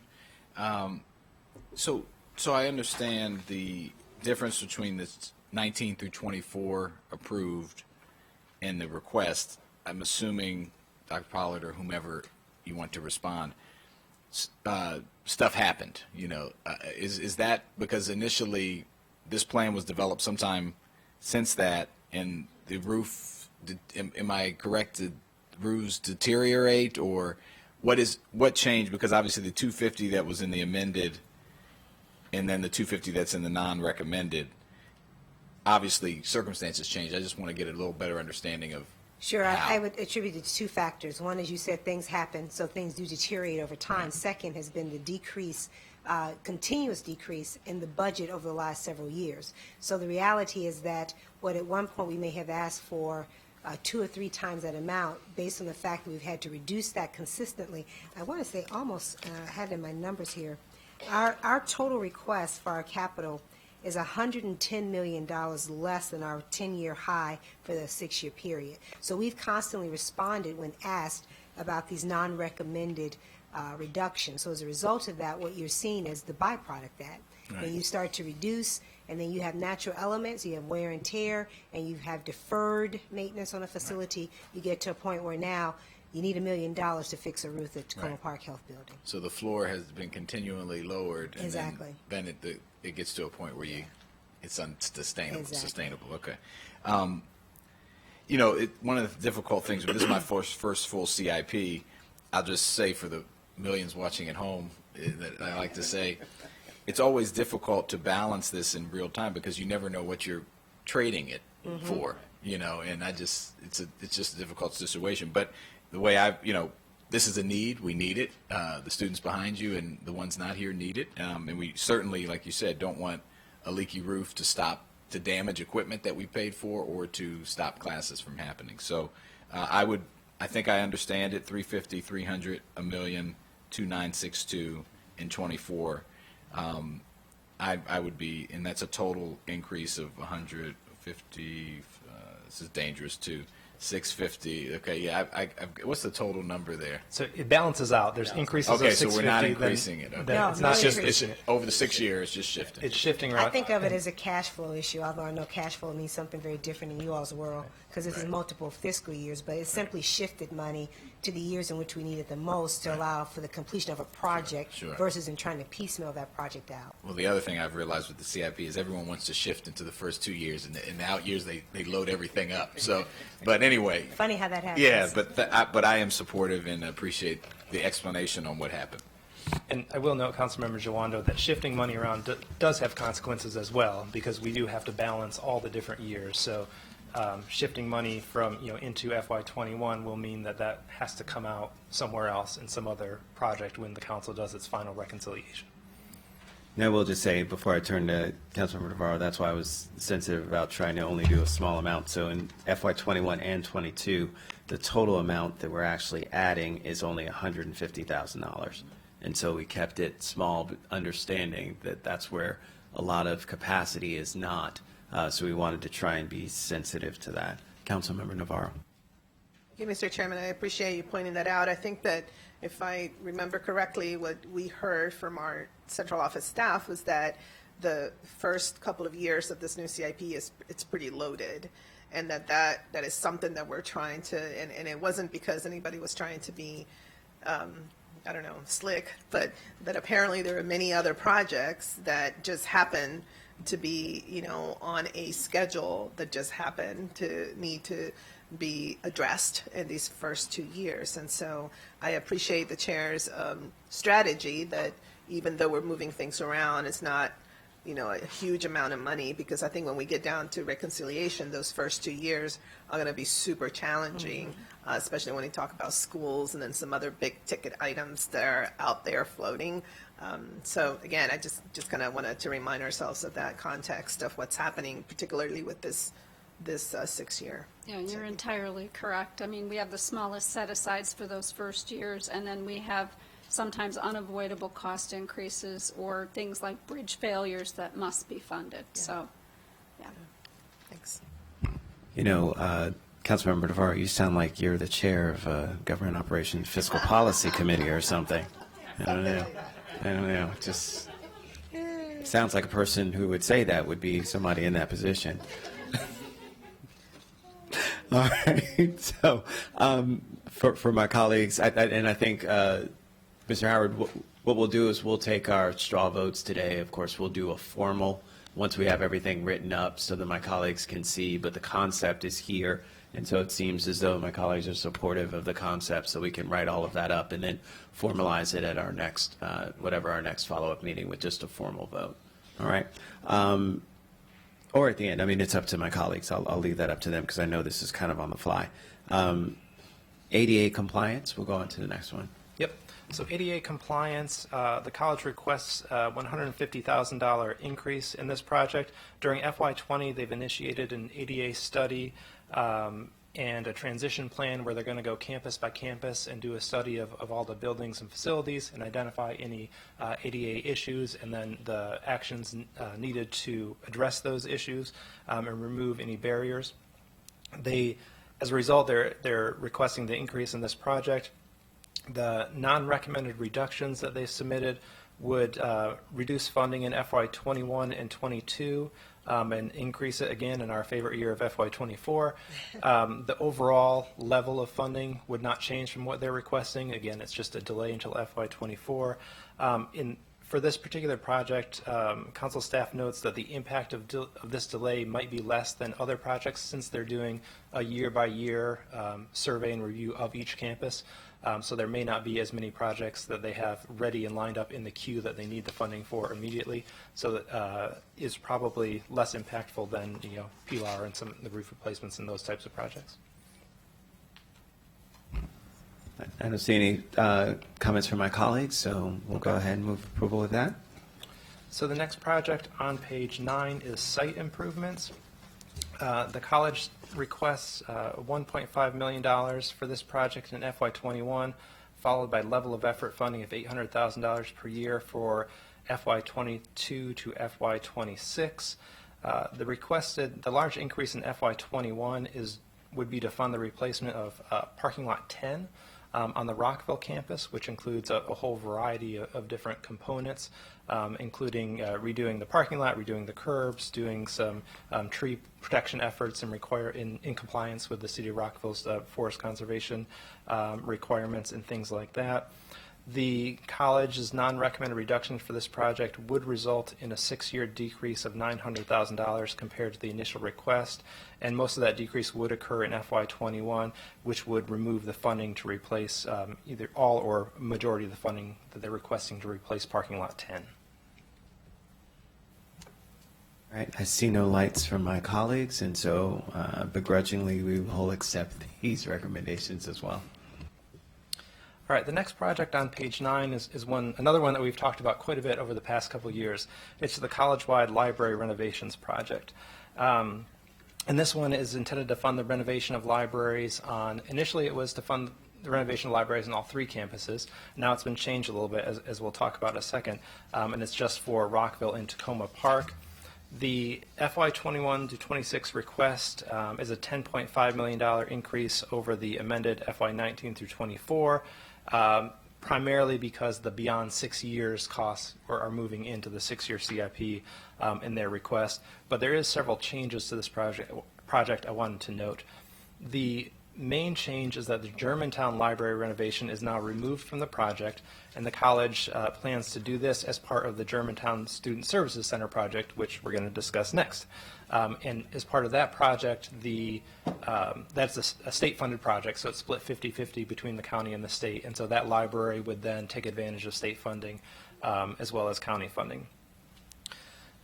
So I understand the difference between the 19 through 24 approved and the request. I'm assuming, Dr. Pollard or whomever you want to respond, stuff happened, is that because initially this plan was developed sometime since that, and the roof, am I correct, did roofs deteriorate, or what changed? Because obviously the 250 that was in the amended and then the 250 that's in the non-recommended, obviously circumstances changed. I just want to get a little beher understanding of Sure, how. I would attribute it to two factors. One, as you said, things happen, so things do deteriorate over time. Right. Second has been the decrease, continuous decrease in the budget over the last several years. So the reality is that what at one point we may have asked for 2 or 3 times that amount, based on the fact that we've had to reduce that consistently. I want to say almost, I had in my numbers here, our total request for our capital is $110 million less than our 10-year high for the 6-year period. So we've constantly responded when asked about these non-recommended reductions. So as a result of that, what you're seeing is the byproduct that. Right. When you start to reduce, and then you have natural elements, you have wear and tear, and you have deferred maintenance on a facility, you get to a point where now you need $1 million to fix a roof at Tacoma Right. Park Health Building. So the floor has been continually lowered, and Exactly. then it gets to a point where it's unsustainable. Exactly. Sustainable. Okay. One of the difficult things, but this is my first full CIP. I'll just say for the millions watching at home that I like to say, it's always difficult to balance this in real time because you never know what you're trading it for. And it's just a difficult situation. But the way this is a need. We need it. The students behind you and the ones not here need it. And we certainly, like you said, don't want a leaky roof to damage equipment that we paid for or to stop classes from happening. So I think I understand it. 350, 300, $1 million, 2962, and 24. I would be, and that's a total increase of 150. This is dangerous too. 650. Okay, yeah. What's the total number there? So it balances out. There's increases Okay, of so 650. we're not then- increasing it. Okay. then No, it's no not just increase. It's over the 6 years. It's just shifting. it's shifting I around. think of it as a cash flow issue, although I know cash flow means something very different in you all's world, because this is multiple fiscal years, but it simply shifted money to the years in which we need it the most to allow for the completion of a project Sure. versus in trying to piecemeal that project out. Well, the other thing I've realized with the CIP is everyone wants to shift into the first 2 years, and in the out years they load everything up. So, but anyway, Funny how that happens. yeah. But I am supportive and appreciate the explanation on what happened. And I will note, Councilmember Jawando, that shifting money around does have consequences as well, because we do have to balance all the different years. So shifting money from, into FY21 will mean that that has to come out somewhere else in some other project when the council does its final reconciliation. Now, we'll just say, before I turn to Councilmember Navarro, that's why I was sensitive about trying to only do a small amount. So in FY '21 and '22, the total amount that we're actually adding is only $150,000. And so we kept it small, but understanding that that's where a lot of capacity is not. So we wanted to try and be sensitive to that. Councilmember Navarro. Thank you, Mr. Chairman. I appreciate you pointing that out. I think that if I remember correctly, what we heard from our central office staff was that the first couple of years of this new CIP it's pretty loaded, and that is something that we're trying to, and it wasn't because anybody was trying to be, I don't know, slick, but that apparently there are many other projects that just happen to be, on a schedule that just happen to need to be addressed in these first 2 years. And so I appreciate the chair's strategy that even though we're moving things around, it's not, a huge amount of money, because I think when we get down to reconciliation, those first 2 years are going to be super challenging, especially when we talk about schools and then some other big ticket items that are out there floating. So again, I just kind of wanted to remind ourselves of that context of what's happening, particularly with this 6 year. Yeah, you're entirely correct. I mean, we have the smallest set-asides for those first years, and then we have sometimes unavoidable cost increases or things like bridge failures that must be funded. Yeah. So, yeah. Thanks. Councilmember Navarro, you sound like you're the chair of Government Operations Fiscal Policy Committee or something. I don't know. Just sounds like a person who would say that would be somebody in that position. All right. So for my colleagues, and I think, Mr. Howard, what we'll do is we'll take our straw votes today. Of course, we'll do a formal once we have everything written up so that my colleagues can see, but the concept is here. And so it seems as though my colleagues are supportive of the concept, so we can write all of that up and then formalize it at our next, whatever our next follow-up meeting with just a formal vote. All right. Or at the end. I mean, it's up to my colleagues. I'll leave that up to them because I know this is kind of on the fly. ADA compliance, we'll go on to the next one. Yep. So ADA compliance, the college requests a $150,000 increase in this project. During FY20, they've initiated an ADA study and a transition plan where they're going to go campus by campus and do a study of all the buildings and facilities and identify any ADA issues and then the actions needed to address those issues and remove any barriers. As a result, they're requesting the increase in this project. The non-recommended reductions that they submitted would reduce funding in FY21 and 22 and increase it again in our favorite year of FY24. The overall level of funding would not change from what they're requesting. Again, it's just a delay until FY24. For this particular project, council staff notes that the impact of this delay might be less than other projects since they're doing a year-by-year survey and review of each campus. So there may not be as many projects that they have ready and lined up in the queue that they need the funding for immediately. So that is probably less impactful than PLAR and some of the roof replacements and those types of projects. I don't see any comments from my colleagues, so we'll go ahead and move approval of that. So the next project on page 9 is site improvements. The college requests $1.5 million for this project in FY21, followed by level of effort funding of $800,000 per year for FY22 to FY26. The large increase in FY21 would be to fund the replacement of parking lot 10. on the Rockville campus, which includes a whole variety of different components, including redoing the parking lot, redoing the curbs, doing some tree protection efforts and in compliance with the City of Rockville's forest conservation requirements and things like that. The college's non-recommended reduction for this project would result in a 6-year decrease of $900,000 compared to the initial request, and most of that decrease would occur in FY21, which would remove the funding to replace either all or majority of the funding that they're requesting to replace parking lot 10. All right, I see no lights from my colleagues, and so begrudgingly we will accept these recommendations as well. All right, the next project on page 9 is another one that we've talked about quite a bit over the past couple of years. It's the college-wide library renovations project. And this one is intended to fund the renovation of libraries initially it was to fund the renovation of libraries on all 3 campuses. Now it's been changed a little bit, as we'll talk about in a second, and it's just for Rockville and Tacoma Park. The FY21 to 26 request is a $10.5 million increase over the amended FY19 through 24. Primarily because the beyond 6 years costs are moving into the 6-year CIP in their request. But there is several changes to this project I wanted to note. The main change is that the Germantown Library renovation is now removed from the project, and the college plans to do this as part of the Germantown Student Services Center project, which we're going to discuss next. And as part of that project, that's a state-funded project, so it's split 50-50 between the county and the state, and so that library would then take advantage of state funding as well as county funding.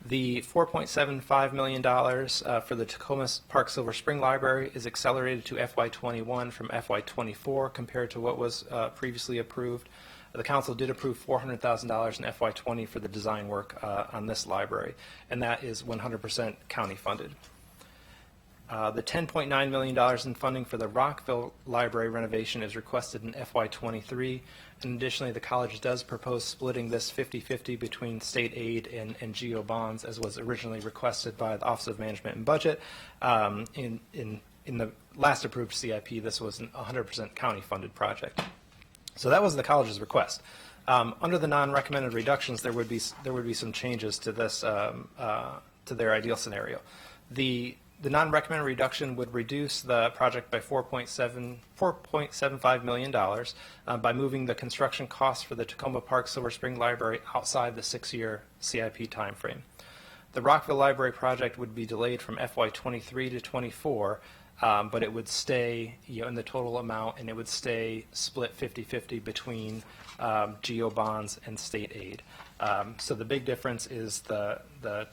The $4.75 million for the Tacoma Park Silver Spring Library is accelerated to FY21 from FY24 compared to what was previously approved. The council did approve $400,000 in FY20 for the design work on this library, and that is 100% county funded. The $10.9 million in funding for the Rockville Library renovation is requested in FY23, and additionally the college does propose splitting this 50-50 between state aid and GO bonds, as was originally requested by the Office of Management and Budget. In the last approved CIP, this was a 100% county funded project. So that was the college's request. Under the non-recommended reductions, there would be some changes to this to their ideal scenario. The non-recommended reduction would reduce the project by $4.75 million by moving the construction costs for the Tacoma Park Silver Spring Library outside the 6-year CIP timeframe. The Rockville Library project would be delayed from FY23 to 24, but it would stay in the total amount, and it would stay split 50-50 between GO bonds and state aid. So the big difference is the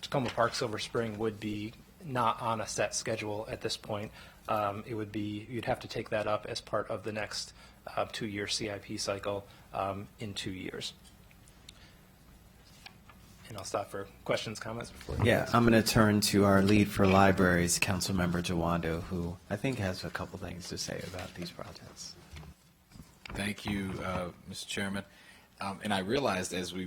Tacoma Park Silver Spring would be not on a set schedule at this point. It would be, you'd have to take that up as part of the next 2-year CIP cycle in 2 years. And I'll stop for questions, comments before. Yeah, I'm going to turn to our lead for libraries, Councilmember Jawando, who I think has a couple things to say about these projects. Thank you, Mr. Chairman. And I realized as I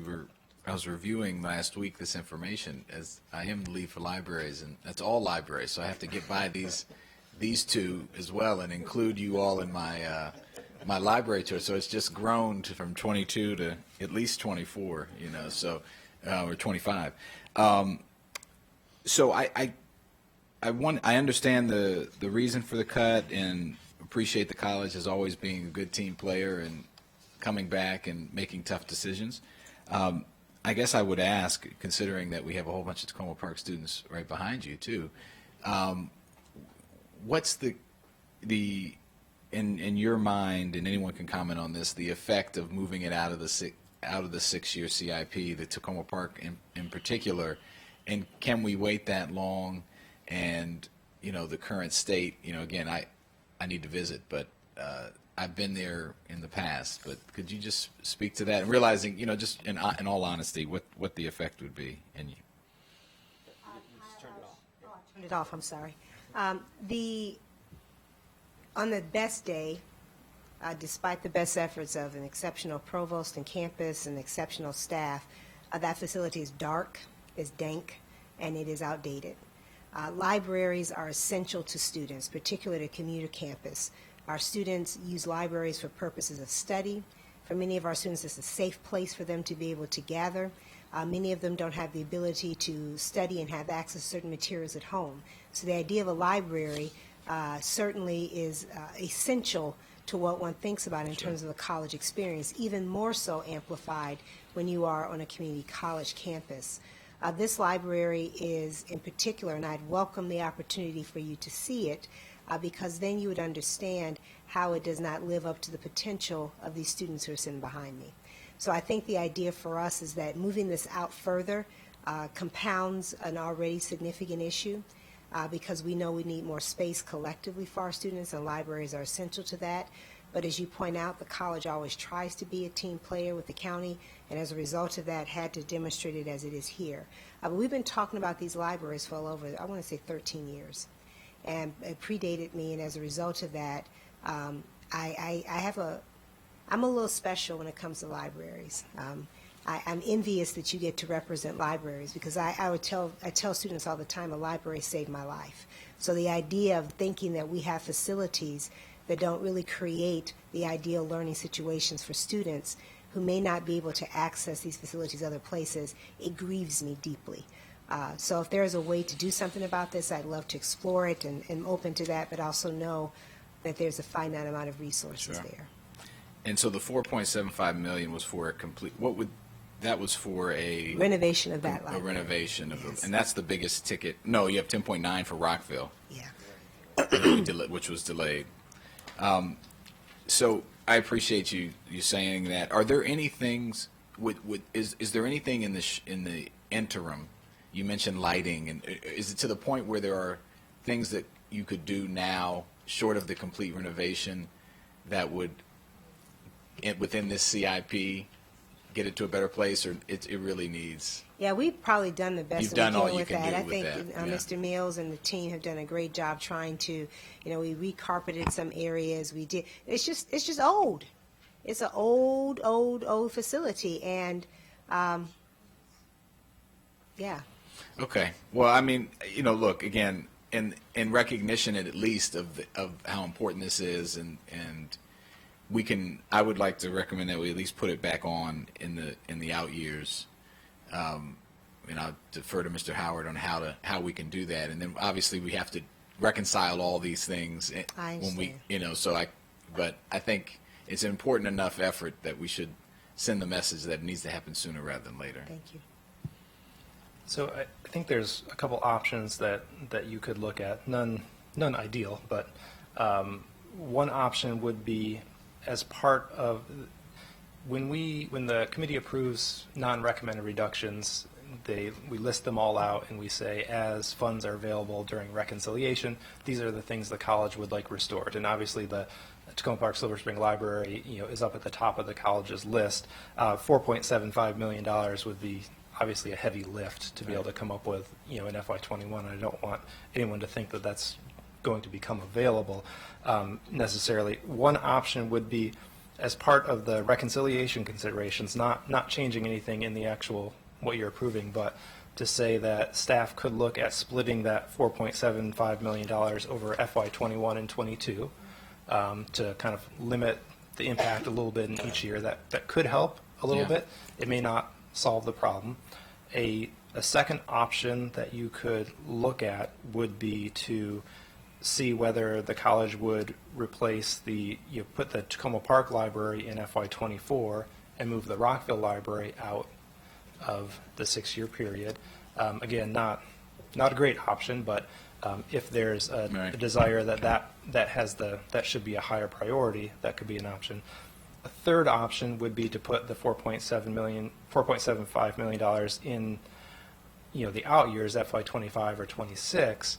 was reviewing last week this information, as I am the lead for libraries, and that's all libraries, so I have to get by these 2 as well and include you all in my my library tour. So it's just grown from 22 to at least 24, so or 25. So I understand the reason for the cut and appreciate the college as always being a good team player and coming back and making tough decisions. I guess I would ask, considering that we have a whole bunch of Tacoma Park students right behind you too, what's the in your mind, and anyone can comment on this, the effect of moving it out of the 6-year CIP, the Tacoma Park in particular, and can we wait that long? And the current state, again, I need to visit, but I've been there in the past, but could you just speak to that and realizing, just in all honesty, what the effect would be? And you Turned it off, I'm sorry. On the best day, despite the best efforts of an exceptional provost and campus and exceptional staff, that facility is dark, is dank, and it is outdated. Libraries are essential to students, particularly the commuter campus. Our students use libraries for purposes of study. For many of our students, it's a safe place for them to be able to gather. Many of them don't have the ability to study and have access to certain materials at home. So the idea of a library certainly is essential to what one thinks about in terms of a college experience, even more so amplified when you are on a community college campus. This library is in particular, and I'd welcome the opportunity for you to see it, because then you would understand how it does not live up to the potential of these students who are sitting behind me. So I think the idea for us is that moving this out further compounds an already significant issue, because we know we need more space collectively for our students, and libraries are essential to that. But as you point out, the college always tries to be a team player with the county, and as a result of that, had to demonstrate it as it is here. But we've been talking about these libraries for well over, I want to say 13 years. And it predated me, and as a result of that, I'm a little special when it comes to libraries. I'm envious that you get to represent libraries, because I tell students all the time, a library saved my life. So the idea of thinking that we have facilities that don't really create the ideal learning situations for students who may not be able to access these facilities other places, it grieves me deeply. So if there is a way to do something about this, I'd love to explore it, and open to that, but also know that there's a finite amount of resources there. And so the 4.75 million was for a complete, that was for a Renovation of that a library. renovation of Yes. and that's the biggest ticket. No, you have 10.9 for Rockville, Yeah. which was delayed. So I appreciate you saying that. Are there any things? Is there anything in the interim? You mentioned lighting, and is it to the point where there are things that you could do now, short of the complete renovation, that would, within this CIP, get it to a better place, or it really needs? Yeah, we've probably done the best You've that done we all can you with can that. do I with think that, yeah. Mr. Mills and the team have done a great job trying to, we recarpeted some areas. We did. It's just old. It's an old facility, and yeah. Okay. Well, I mean, look, again, in recognition at least of how important this is, and I would like to recommend that we at least put it back on in the out years. And I'll defer to Mr. Howard on how we can do that. And then obviously we have to reconcile all these things I when we, understand. but I think it's an important enough effort that we should send the message that it needs to happen sooner rather than later. Thank you. So I think there's a couple options that you could look at. None ideal, but one option would be, as part of when the committee approves non-recommended reductions, we list them all out, and we say, as funds are available during reconciliation, these are the things the college would like restored. And obviously the Tacoma Park Silver Spring Library, is up at the top of the college's list. $4.75 million would be obviously a heavy lift to be able to come up with, in FY21. I don't want anyone to think that that's going to become available necessarily. One option would be, as part of the reconciliation considerations, not changing anything in the actual what you're approving, but to say that staff could look at splitting that $4.75 million over FY21 and 22 to kind of limit the impact a little bit in each year. That could help a little bit. It may not solve the problem. A second option that you could look at would be to see whether the college would replace put the Tacoma Park Library in FY24 and move the Rockville Library out of the 6-year period. Again, not a great option, but if there's a desire that should be a higher priority, that could be an option. A third option would be to put the $4.75 million in, the out years, FY25 or 26.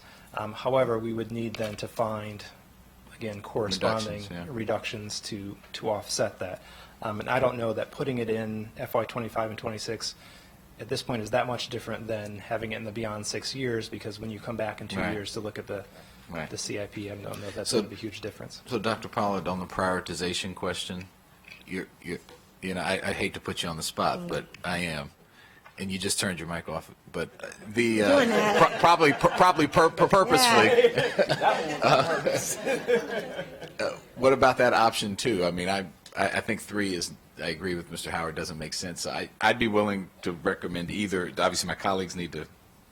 However, we would need then to find, again, corresponding reductions to offset that. And I don't know that putting it in FY25 and 26 at this point is that much different than having it in the beyond 6 years, because when you come back in 2 years to look at the CIP, I don't know if that's going to be a huge difference. So, Dr. Pollard, on the prioritization question, I hate to put you on the spot, but I am. And you just turned your mic off, but the Doing that. probably purposefully. What about that option 2? I mean, I think 3 is. I agree with Mr. Howard. Doesn't make sense. So I'd be willing to recommend either. Obviously, my colleagues need to.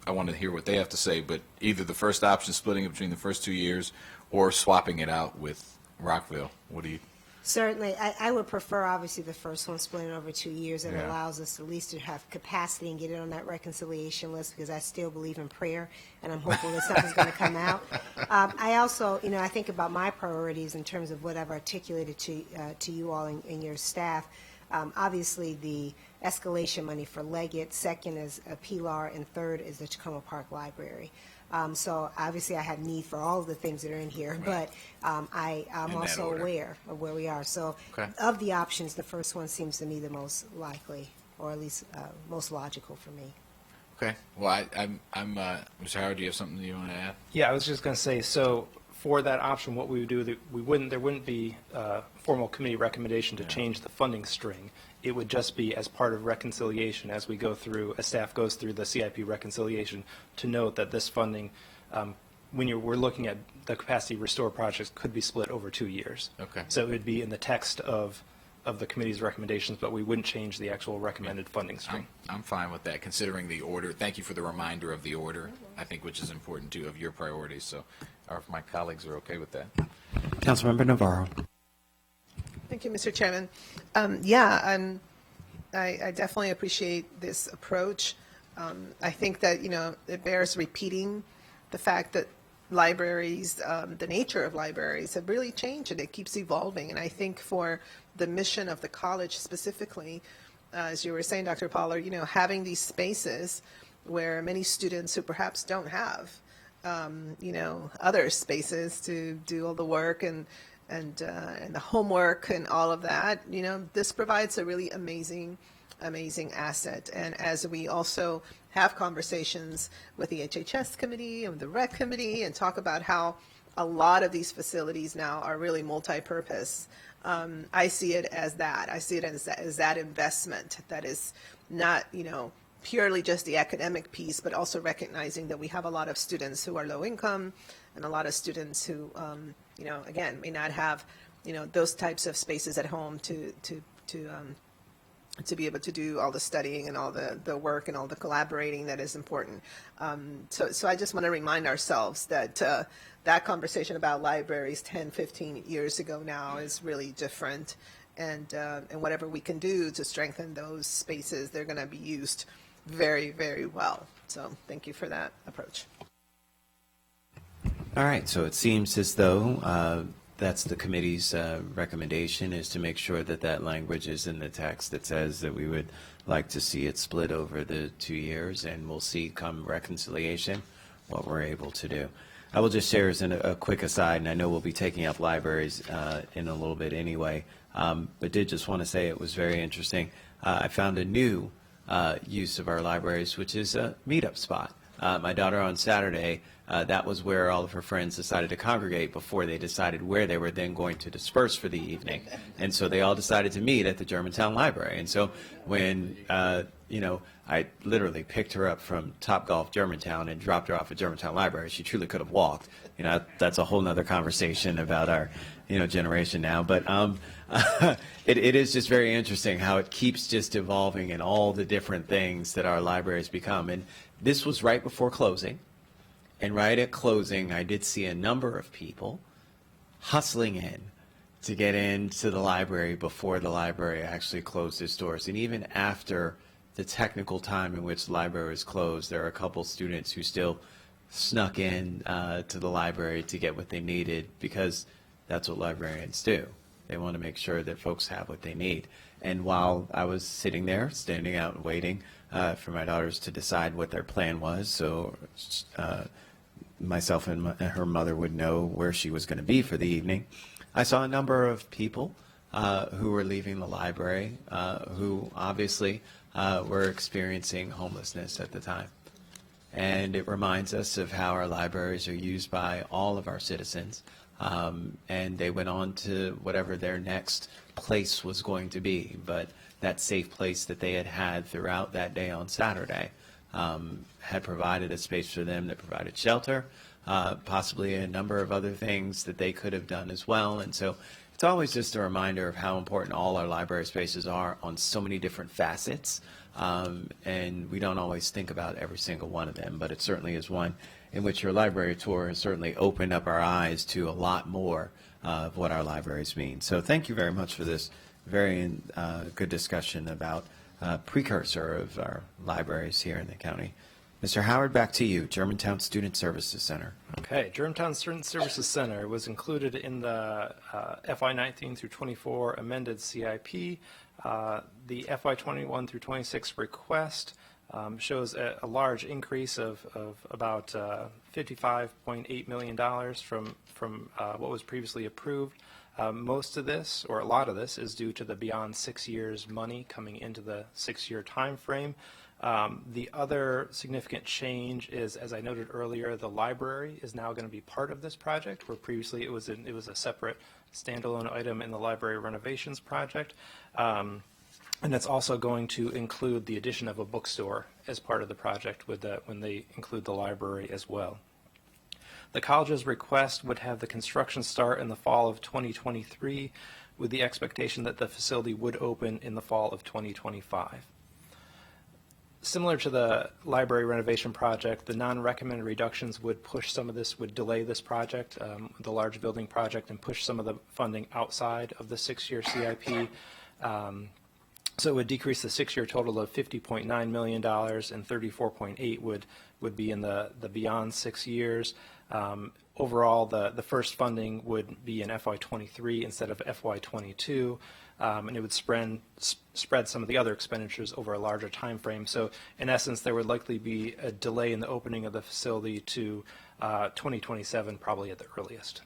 I want to hear what they have to say, but either the first option, splitting it between the first 2 years, or swapping it out with Rockville. What do you? Certainly, I would prefer, obviously, the first one split over 2 years. It Yeah. allows us at least to have capacity and get it on that reconciliation list, because I still believe in prayer, and I'm hopeful that something's going to come out. I also, I think about my priorities in terms of what I've articulated to you all and your staff. Obviously, the escalation money for Leggett, second is PLAR, and third is the Tacoma Park Library. So obviously, I have need for all of the things that are in here, but I'm In that also order. aware of where we are. So Okay. of the options, the first one seems to me the most likely, or at least most logical for me. Okay. Well, I'm Mr. Howard. Do you have something you want to add? Yeah, I was just going to say, so for that option, what we would do, there wouldn't be a formal committee recommendation to change the funding string. It would just be as part of reconciliation as we go through, as staff goes through the CIP reconciliation, to note that this funding, we're looking at the capacity restore projects, could be split over 2 years. Okay. So it would be in the text of the committee's recommendations, but we wouldn't change the actual recommended funding string. I'm fine with that, considering the order. Thank you for the reminder of the order, I think, which is important, too, of your priorities. So if my colleagues are okay with that. Councilmember Navarro. Thank you, Mr. Chairman. I definitely appreciate this approach. I think that, it bears repeating the fact that libraries, the nature of libraries have really changed, and it keeps evolving. And I think for the mission of the college specifically, as you were saying, Dr. Pollard, having these spaces where many students who perhaps don't have, other spaces to do all the work and the homework and all of that, this provides a really amazing asset. And as we also have conversations with the HHS committee and the rec committee and talk about how a lot of these facilities now are really multi-purpose, I see it as that. I see it as that investment that is not, purely just the academic piece, but also recognizing that we have a lot of students who are low income and a lot of students who, again, may not have, those types of spaces at home to be able to do all the studying and all the work and all the collaborating that is important. So I just want to remind ourselves that that conversation about libraries 10, 15 years ago now is really different. And whatever we can do to strengthen those spaces, they're going to be used very, very well. So thank you for that approach. All right, so it seems as though that's the committee's recommendation, is to make sure that that language is in the text that says that we would like to see it split over the 2 years, and we'll see come reconciliation what we're able to do. I will just share as a quick aside, and I know we'll be taking up libraries in a little bit anyway, but did just want to say it was very interesting. I found a new use of our libraries, which is a meetup spot. My daughter on Saturday, that was where all of her friends decided to congregate before they decided where they were then going to disperse for the evening. And so they all decided to meet at the Germantown Library. And so when, I literally picked her up from Topgolf Germantown and dropped her off at Germantown Library. She truly could have walked. That's a whole nother conversation about our, generation now. But it is just very interesting how it keeps just evolving and all the different things that our libraries become. And this was right before closing. And right at closing, I did see a number of people hustling in to get into the library before the library actually closed its doors. And even after the technical time in which the library was closed, there are a couple students who still snuck in to the library to get what they needed, because that's what librarians do. They want to make sure that folks have what they need. And while I was sitting there, standing out and waiting for my daughters to decide what their plan was, so myself and her mother would know where she was going to be for the evening, I saw a number of people who were leaving the library who obviously were experiencing homelessness at the time. And it reminds us of how our libraries are used by all of our citizens, and they went on to whatever their next place was going to be. But that safe place that they had had throughout that day on Saturday had provided a space for them that provided shelter, possibly a number of other things that they could have done as well. And so it's always just a reminder of how important all our library spaces are on so many different facets. And we don't always think about every single one of them, but it certainly is one in which your library tour has certainly opened up our eyes to a lot more of what our libraries mean. So thank you very much for this very good discussion about precursor of our libraries here in the county. Mr. Howard, back to you, Germantown Student Services Center. Okay, Germantown Student Services Center was included in the FY19 through 24 amended CIP. The FY21 through 26 request shows a large increase of about $55.8 million from what was previously approved. Most of this, or a lot of this, is due to the beyond 6 years money coming into the 6-year time frame. The other significant change is, as I noted earlier, the library is now going to be part of this project, where previously it was a separate standalone item in the library renovations project. And it's also going to include the addition of a bookstore as part of the project when they include the library as well. The college's request would have the construction start in the fall of 2023, with the expectation that the facility would open in the fall of 2025. Similar to the library renovation project, the non-recommended reductions would push some of this, would delay this project, the large building project, and push some of the funding outside of the 6-year CIP. So it would decrease the 6-year total of $50.9 million, and $34.8 would be in the beyond 6 years. Overall, the first funding would be in FY23 instead of FY22, and it would spread some of the other expenditures over a larger time frame. So in essence, there would likely be a delay in the opening of the facility to 2027, probably at the earliest.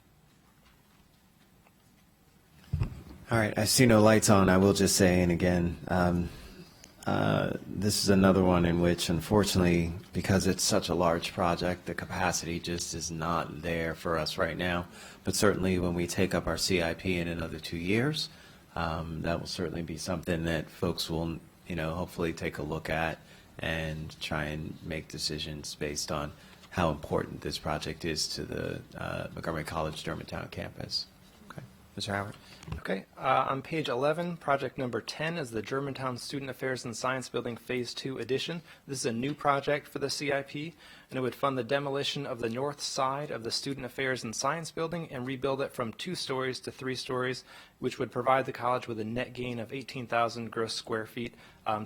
All right, I see no lights on. I will just say, and again, this is another one in which, unfortunately, because it's such a large project, the capacity just is not there for us right now. But certainly when we take up our CIP in another 2 years, that will certainly be something that folks will, hopefully take a look at and try and make decisions based on how important this project is to the Montgomery College Germantown campus. Okay, Mr. Howard. Okay, on page 11, project number 10 is the Germantown Student Affairs and Science Building Phase 2 addition. This is a new project for the CIP, and it would fund the demolition of the north side of the Student Affairs and Science Building and rebuild it from 2 stories to 3 stories, which would provide the college with a net gain of 18,000 gross square feet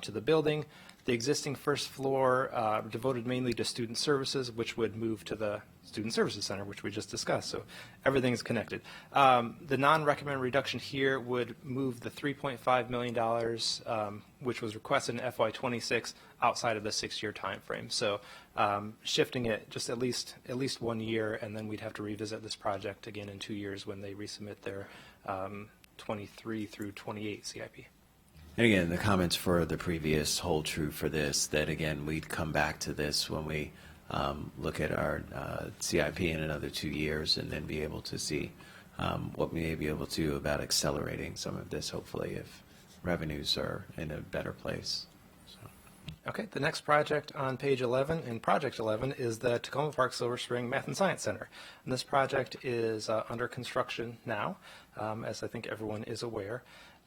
to the building. The existing first floor devoted mainly to student services, which would move to the Student Services Center, which we just discussed. So everything's connected. The non-recommended reduction here would move the $3.5 million, which was requested in FY26, outside of the 6-year time frame. So shifting it just at least 1 year, and then we'd have to revisit this project again in 2 years when they resubmit their 23 through 28 CIP. And again, the comments for the previous hold true for this, that again, we'd come back to this when we look at our CIP in another 2 years, and then be able to see what we may be able to do about accelerating some of this, hopefully, if revenues are in a better place. Okay, the next project on page 11, in project 11, is the Tacoma Park Silver Spring Math and Science Center. And this project is under construction now, as I think everyone is aware.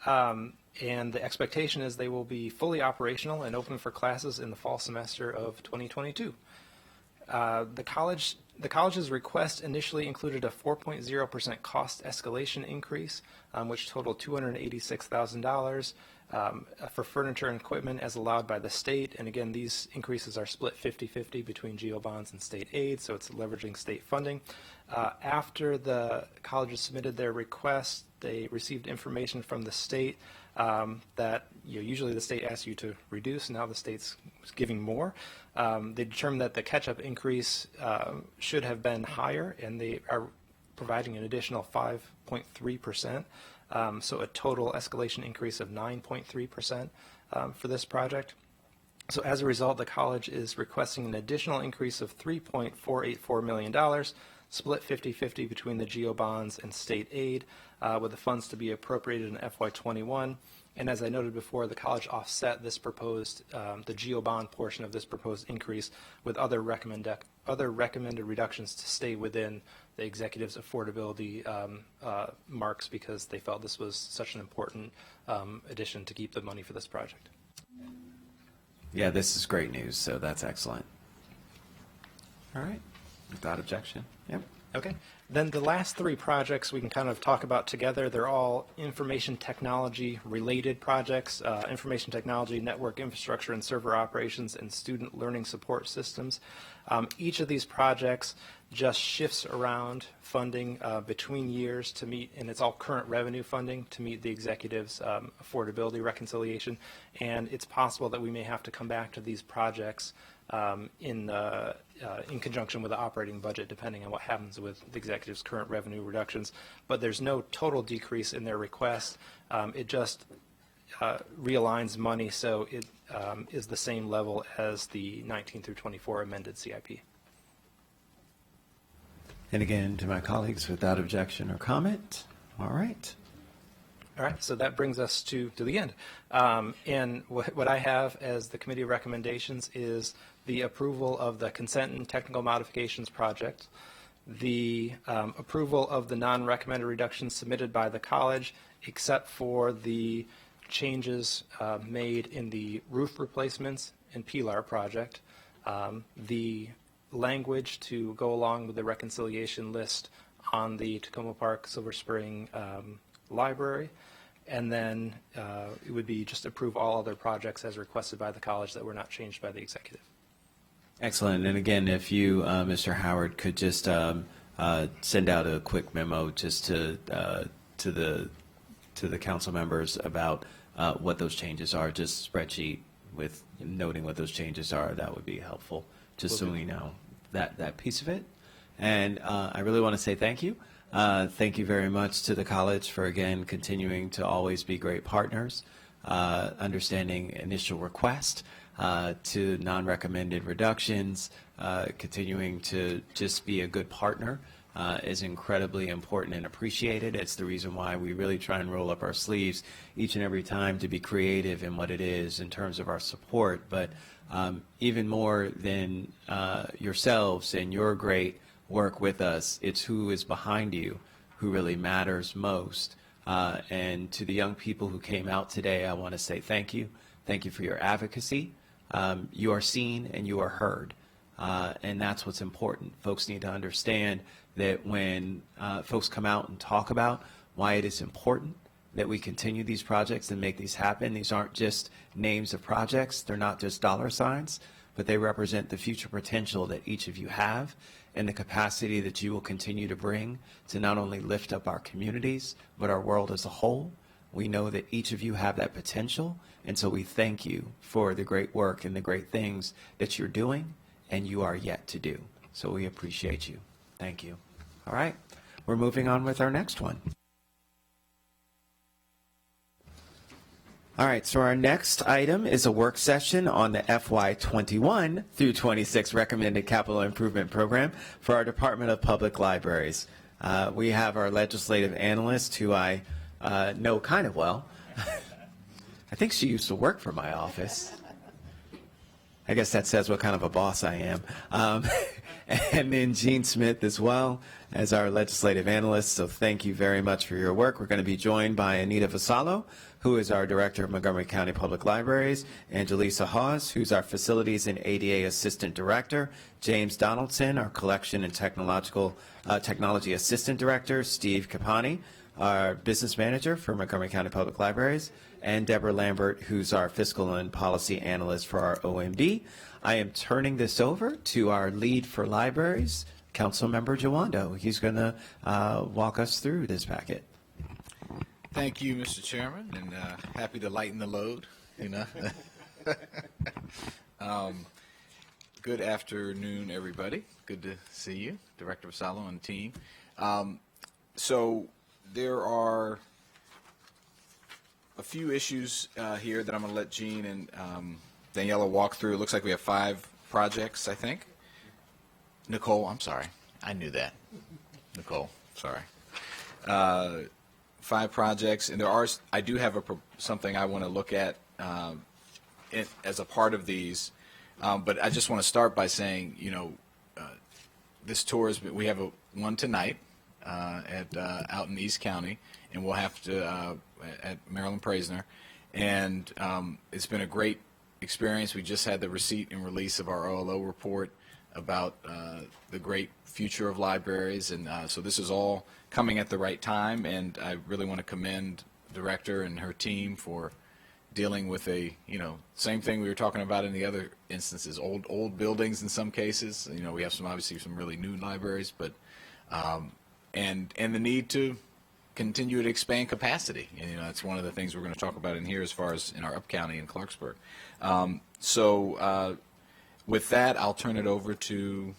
And the expectation is they will be fully operational and open for classes in the fall semester of 2022. The college's request initially included a 4.0% cost escalation increase, which totaled $286,000 for furniture and equipment as allowed by the state. And again, these increases are split 50-50 between GO bonds and state aid, so it's leveraging state funding. After the colleges submitted their request, they received information from the state that usually the state asks you to reduce. Now the state's giving more. They determined that the catch-up increase should have been higher, and they are providing an additional 5.3%. So a total escalation increase of 9.3% for this project. So as a result, the college is requesting an additional increase of $3.484 million. split 50-50 between the GO bonds and state aid, with the funds to be appropriated in FY21. And as I noted before, the college offset this proposed, the GO bond portion of this proposed increase with other recommended reductions to stay within the executive's affordability marks, because they felt this was such an important addition to keep the money for this project. Yeah, this is great news, so that's excellent. All right, without objection. Yep. Okay. Then the last three projects we can kind of talk about together. They're all information technology related projects, information technology, network infrastructure and server operations, and student learning support systems. Each of these projects just shifts around funding between years to meet, and it's all current revenue funding to meet the executive's affordability reconciliation. And it's possible that we may have to come back to these projects in conjunction with the operating budget, depending on what happens with the executive's current revenue reductions. But there's no total decrease in their request. It just realigns money so it is the same level as the 19 through 24 amended CIP. And again, to my colleagues, without objection or comment. All right. All right, so that brings us to the end. And what I have as the committee recommendations is the approval of the consent and technical modifications project, the approval of the non-recommended reductions submitted by the college, except for the changes made in the roof replacements and PLAR project, the language to go along with the reconciliation list on the Tacoma Park Silver Spring library, and then it would be just approve all other projects as requested by the college that were not changed by the executive. Excellent. And again, if you, Mr. Howard, could just send out a quick memo just to the council members about what those changes are, just spreadsheet with noting what those changes are, that would be helpful, just so we know that piece of it. And I really want to say thank you. Thank you very much to the college for, again, continuing to always be great partners, understanding initial request to non-recommended reductions, continuing to just be a good partner is incredibly important and appreciated. It's the reason why we really try and roll up our sleeves each and every time to be creative in what it is in terms of our support. But even more than yourselves and your great work with us, it's who is behind you who really matters most. And to the young people who came out today, I want to say thank you. Thank you for your advocacy. You are seen and you are heard. And that's what's important. Folks need to understand that when folks come out and talk about why it is important that we continue these projects and make these happen, these aren't just names of projects. They're not just dollar signs, but they represent the future potential that each of you have and the capacity that you will continue to bring to not only lift up our communities, but our world as a whole. We know that each of you have that potential, and so we thank you for the great work and the great things that you're doing and you are yet to do. So we appreciate you. Thank you. All right, we're moving on with our next one. All right, so our next item is a work session on the FY21 through 26 Recommended Capital Improvement Program for our Department of Public Libraries. We have our legislative analyst, who I know kind of well. I think she used to work for my office. I guess that says what kind of a boss I am. And then Gene Smith as well as our legislative analyst. So thank you very much for your work. We're going to be joined by Anita Vassallo, who is our director of Montgomery County Public Libraries, Angelisa Hawes, who's our facilities and ADA assistant director, James Donaldson, our collection and technology assistant director, Steve Capani, our business manager for Montgomery County Public Libraries, and Deborah Lambert, who's our fiscal and policy analyst for our OMB. I am turning this over to our lead for libraries, Councilmember Jawando. He's going to walk us through this packet. Thank you, Mr. Chairman, and happy to lighten the load, you know. Good afternoon, everybody. Good to see you, Director Vassallo and team. So there are a few issues here that I'm going to let Jean and Daniela walk through. It looks like we have 5 projects, I think. Nicole, I'm sorry. I knew that. Nicole, sorry. 5 projects, and I do have something I want to look at as a part of these, but I just want to start by saying, this tour we have one tonight out in East County, and we'll have to at Maryland Praisner, and it's been a great experience. We just had the receipt and release of our OLO report about the great future of libraries, and so this is all coming at the right time, and I really want to commend the director and her team for dealing with same thing we were talking about in the other instances, old buildings in some cases. We have obviously some really new libraries, but and the need to continue to expand capacity. And that's one of the things we're going to talk about in here as far as in our up county in Clarksburg. With that, I'll turn it over to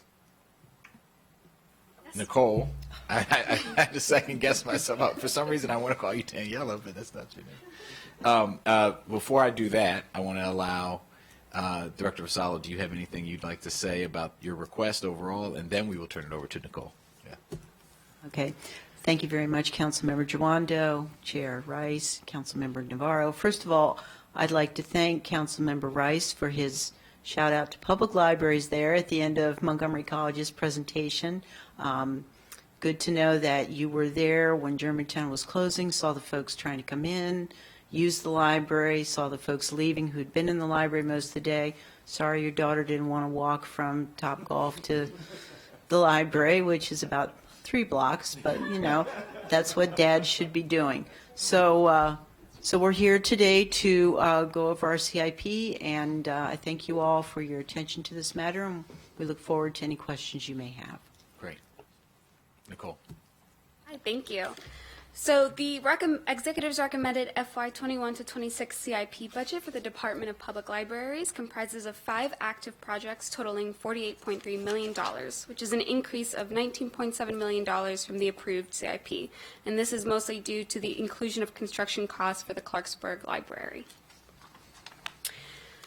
Nicole. I had to second guess myself. For some reason, I want to call you Daniela, but that's not your name. Before I do that, I want to allow Director Vassallo, do you have anything you'd like to say about your request overall? And then we will turn it over to Nicole. Yeah. Okay. Thank you very much, Councilmember Jawando, Chair Rice, Councilmember Navarro. First of all, I'd like to thank Councilmember Rice for his shout out to public libraries there at the end of Montgomery College's presentation. Good to know that you were there when Germantown was closing, saw the folks trying to come in, use the library, saw the folks leaving who'd been in the library most of the day. Sorry your daughter didn't want to walk from Topgolf to the library, which is about 3 blocks, but that's what dads should be doing. So we're here today to go over our CIP, and I thank you all for your attention to this matter, and we look forward to any questions you may have. Great. Nicole. Hi, thank you. So the executives recommended FY21 to 26 CIP budget for the Department of Public Libraries comprises of 5 active projects totaling $48.3 million, which is an increase of $19.7 million from the approved CIP. And this is mostly due to the inclusion of construction costs for the Clarksburg Library.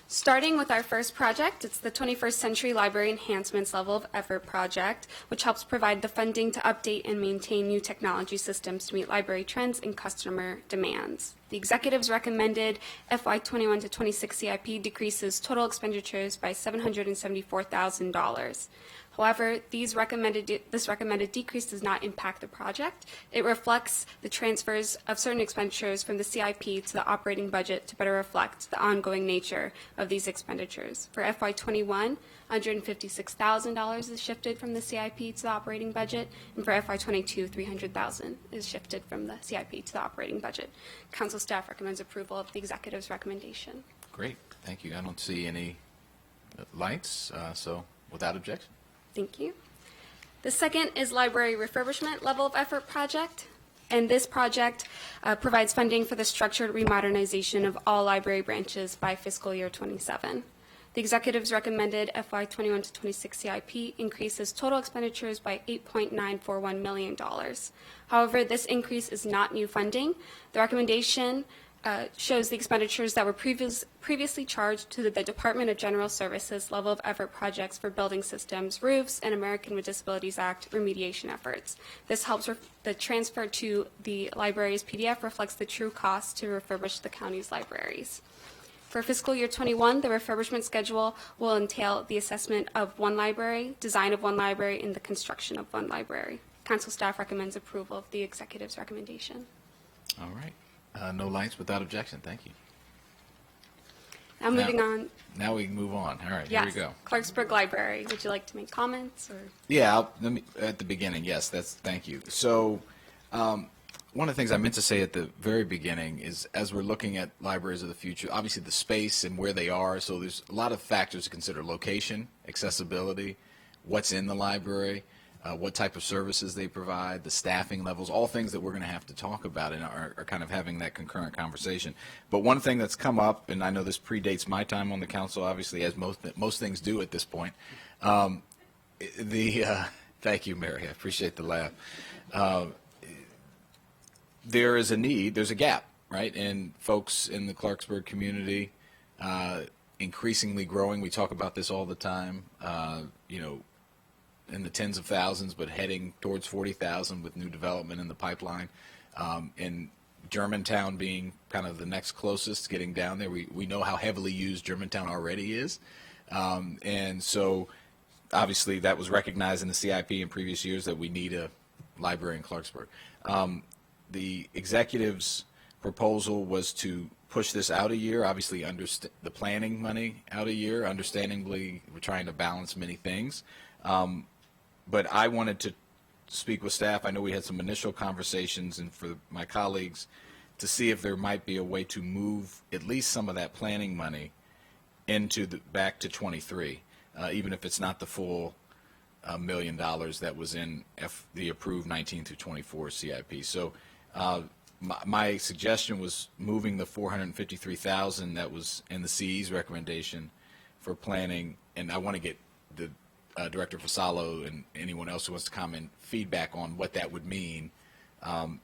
Starting with our first project, it's the 21st Century Library Enhancements Level of Effort project, which helps provide the funding to update and maintain new technology systems to meet library trends and customer demands. The executives recommended FY21 to 26 CIP decreases total expenditures by $774,000. However, this recommended decrease does not impact the project. It reflects the transfers of certain expenditures from the CIP to the operating budget to better reflect the ongoing nature of these expenditures. For FY21, $156,000 is shifted from the CIP to the operating budget, and for FY22, $300,000 is shifted from the CIP to the operating budget. Council staff recommends approval of the executive's recommendation. Great. Thank you. I don't see any lights, so without objection. Thank you. The second is Library Refurbishment Level of Effort project, and this project provides funding for the structured remodernization of all library branches by fiscal year 27. The executives recommended FY21 to 26 CIP increases total expenditures by $8.941 million. However, this increase is not new funding. The recommendation shows the expenditures that were previously charged to the Department of General Services level of effort projects for building systems, roofs, and American with Disabilities Act remediation efforts. This helps the transfer to the library's PDF reflects the true cost to refurbish the county's libraries. For fiscal year 21, the refurbishment schedule will entail the assessment of one library, design of one library, and the construction of one library. Council staff recommends approval of the executive's recommendation. All right. No lights without objection. Thank you. Now moving on. Now we can move on. All right, Yes, here we go. Clarksburg Library. Would you like to make comments? Or? Yeah, at the beginning, yes, thank you. So one of the things I meant to say at the very beginning is as we're looking at libraries of the future, obviously the space and where they are, so there's a lot of factors to consider: location, accessibility, what's in the library, what type of services they provide, the staffing levels, all things that we're going to have to talk about and are kind of having that concurrent conversation. But one thing that's come up, and I know this predates my time on the council, obviously, as most things do at this point, thank you, Mary, I appreciate the laugh. There is a need, there's a gap, right, in folks in the Clarksburg community, increasingly growing. We talk about this all the time, in the tens of thousands, but heading towards 40,000 with new development in the pipeline. And Germantown being kind of the next closest, getting down there. We know how heavily used Germantown already is. And so obviously that was recognized in the CIP in previous years that we need a library in Clarksburg. The executive's proposal was to push this out a year, obviously the planning money out a year. Understandably, we're trying to balance many things. But I wanted to speak with staff. I know we had some initial conversations, and for my colleagues to see if there might be a way to move at least some of that planning money into back to 23, even if it's not the full $1 million that was in the approved 19 through 24 CIP. So my suggestion was moving the $453,000 that was in the CE's recommendation for planning, and I want to get the Director Fasalo and anyone else who wants to comment feedback on what that would mean and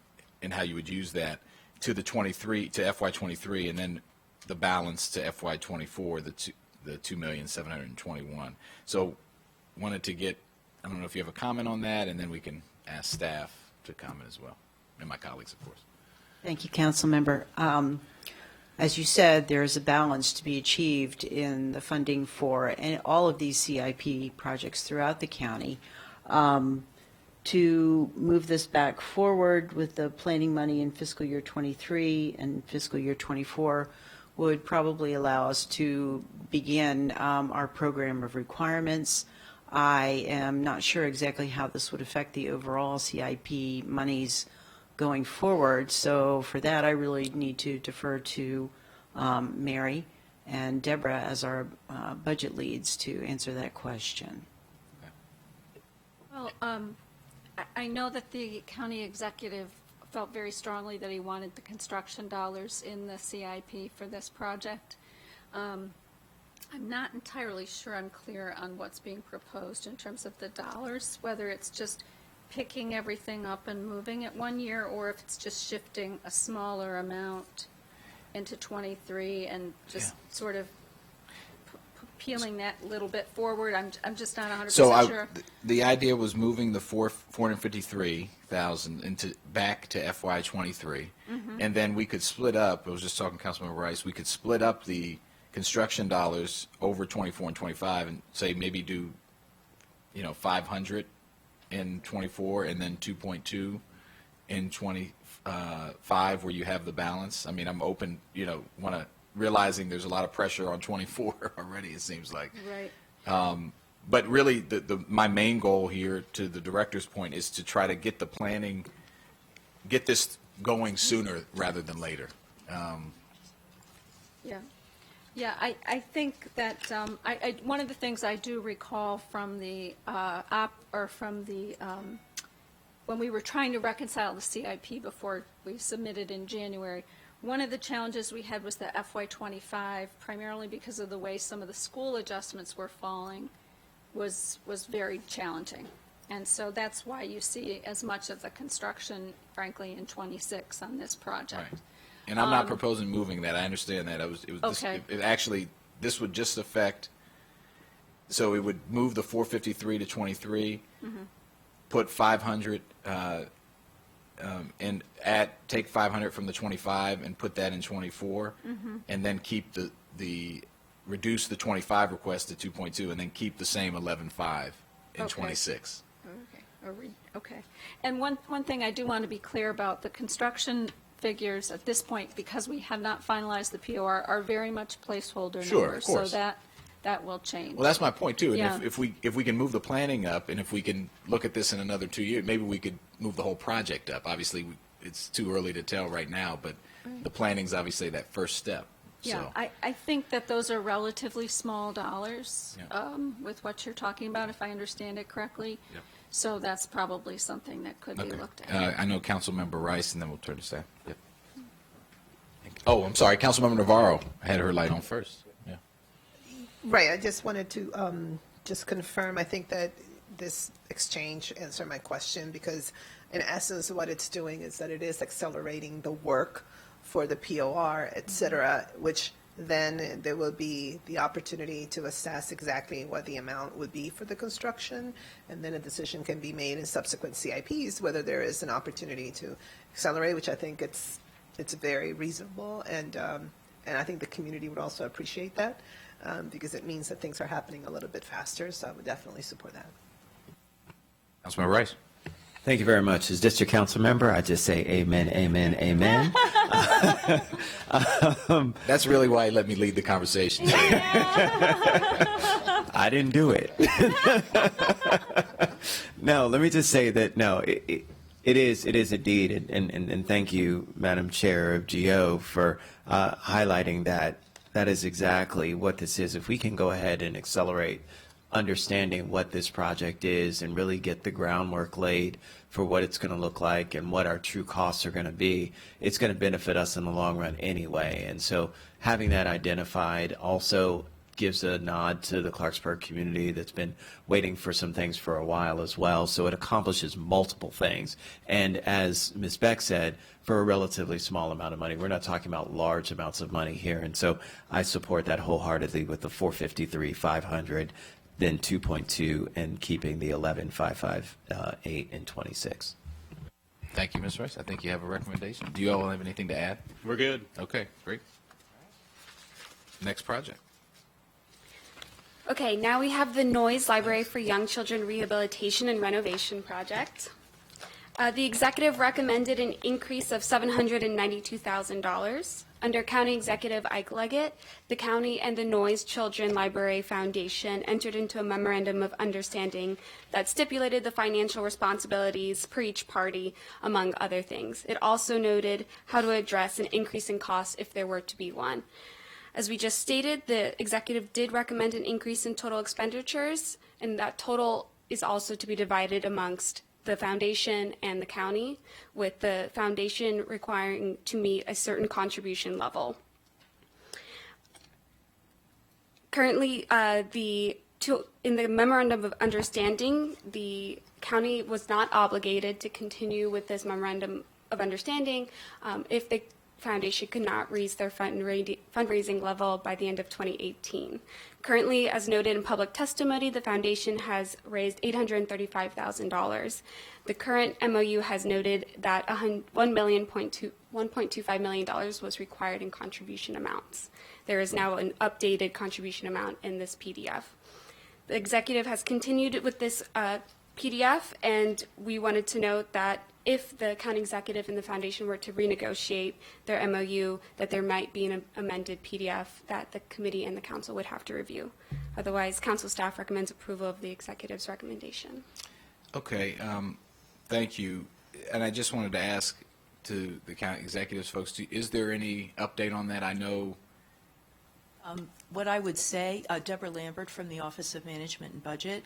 how you would use that to the 23 to FY23, and then the balance to FY24, the $2,721,000. So wanted to get, I don't know if you have a comment on that, and then we can ask staff to comment as well, and my colleagues, of course. Thank you, Council Member. As you said, there is a balance to be achieved in the funding for all of these CIP projects throughout the county. To move this back forward with the planning money in fiscal year 23 and fiscal year 24 would probably allow us to begin our program of requirements. I am not sure exactly how this would affect the overall CIP monies going forward. So for that, I really need to defer to Mary and Deborah as our budget leads to answer that question. Well, I know that the county executive felt very strongly that he wanted the construction dollars in the CIP for this project. I'm not entirely sure I'm clear on what's being proposed in terms of the dollars, whether it's just picking everything up and moving it 1 year, or if it's just shifting a smaller amount into 23 and just sort of peeling that little bit forward. I'm just not 100% sure. The idea was moving the $453,000 back to FY23, and then we could split up. I was just talking to Councilmember Rice. We could split up the construction dollars over 24 and 25, and say maybe do, 500 in 24, and then 2.2 in 25, where you have the balance. I mean, I'm open. Realizing there's a lot of pressure on 24 already, it seems like. Right. But really, my main goal here, to the director's point, is to try to get the planning, get this going sooner rather than later. Yeah, I think that one of the things I do recall from the when we were trying to reconcile the CIP before we submitted in January, one of the challenges we had was the FY25, primarily because of the way some of the school adjustments were falling, was very challenging. And so that's why you see as much of the construction, frankly, in 26 on this project. Right. And I'm not proposing moving that. I understand that. Okay. This would just affect, so it would move the 453 to 23, put 500, and take 500 from the 25 and put that in 24, and then keep reduce the 25 request to 2.2, and then keep the same 11.5 in 26. Okay. And one thing I do want to be clear about, the construction figures at this point, because we have not finalized the POR, are very much placeholder Sure, numbers. of course. So that will change. Well, that's my point too. And Yeah. if we can move the planning up, and if we can look at this in another 2 years, maybe we could move the whole project up. Obviously, it's too early to tell right now, but the planning's obviously that first step. Yeah, So, I think that those are relatively small dollars with what you're talking about, if I understand it correctly. Yep. So that's probably something that could be okay. looked at. I know Councilmember Rice, and then we'll turn to staff. Yep. Oh, I'm sorry. Councilmember Navarro had her light on first. Yeah. Right, I just wanted to just confirm, I think that this exchange answered my question, because in essence, what it's doing is that it is accelerating the work for the POR, et cetera, which then there will be the opportunity to assess exactly what the amount would be for the construction, and then a decision can be made in subsequent CIPs whether there is an opportunity to accelerate, which I think it's very reasonable, and I think the community would also appreciate that because it means that things are happening a little bit faster. So I would definitely support that. Councilmember Rice. Thank you very much. As district council member, I just say amen, amen, amen. That's really why he let me lead the conversation. I didn't do it. No, let me just say that, no, it is indeed, and thank you, Madam Chair of GO, for highlighting that. That is exactly what this is. If we can go ahead and accelerate understanding what this project is and really get the groundwork laid for what it's going to look like and what our true costs are going to be, it's going to benefit us in the long run anyway. And so having that identified also gives a nod to the Clarksburg community that's been waiting for some things for a while as well. So it accomplishes multiple things. And as Ms. Beck said, for a relatively small amount of money, we're not talking about large amounts of money here. And so I support that wholeheartedly with the 453, 500, then 2.2, and keeping the 11,558 and 26. Thank you, Ms. Rice. I think you have a recommendation. Do you all have anything to add? We're good. Okay, great. Next project. Okay, now we have the Noise Library for Young Children Rehabilitation and Renovation Project. The executive recommended an increase of $792,000. Under County Executive Ike Leggett, the county and the Noise Children Library Foundation entered into a memorandum of understanding that stipulated the financial responsibilities per each party, among other things. It also noted how to address an increase in costs if there were to be one. As we just stated, the executive did recommend an increase in total expenditures, and that total is also to be divided amongst the foundation and the county, with the foundation requiring to meet a certain contribution level. Currently, in the memorandum of understanding, the county was not obligated to continue with this memorandum of understanding if the foundation could not raise their fundraising level by the end of 2018. Currently, as noted in public testimony, the foundation has raised $835,000. The current MOU has noted that $1.25 million was required in contribution amounts. There is now an updated contribution amount in this PDF. The executive has continued with this PDF, and we wanted to note that if the county executive and the foundation were to renegotiate their MOU, that there might be an amended PDF that the committee and the council would have to review. Otherwise, council staff recommends approval of the executive's recommendation. Okay, thank you. And I just wanted to ask to the county executives folks, is there any update on that? I know. What I would say, Deborah Lambert from the Office of Management and Budget,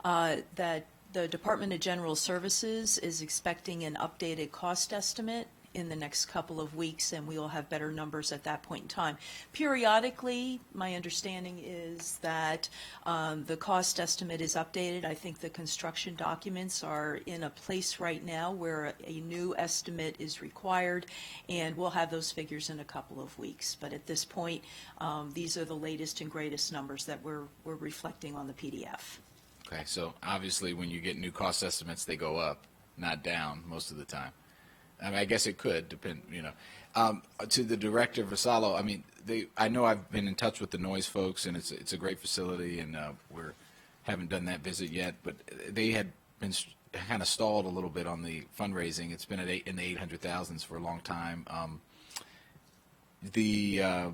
that the Department of General Services is expecting an updated cost estimate in the next couple of weeks, and we will have better numbers at that point in time. Periodically, my understanding is that the cost estimate is updated. I think the construction documents are in a place right now where a new estimate is required, and we'll have those figures in a couple of weeks. But at this point, these are the latest and greatest numbers that we're reflecting on the PDF. Okay, so obviously when you get new cost estimates, they go up, not down most of the time. I mean, I guess it could depend, to the director, Vassallo, I mean, I know I've been in touch with the Noise folks, and it's a great facility, and haven't done that visit yet, but they had been kind of stalled a little bit on the fundraising. It's been in the 800,000s for a long time. Maybe, I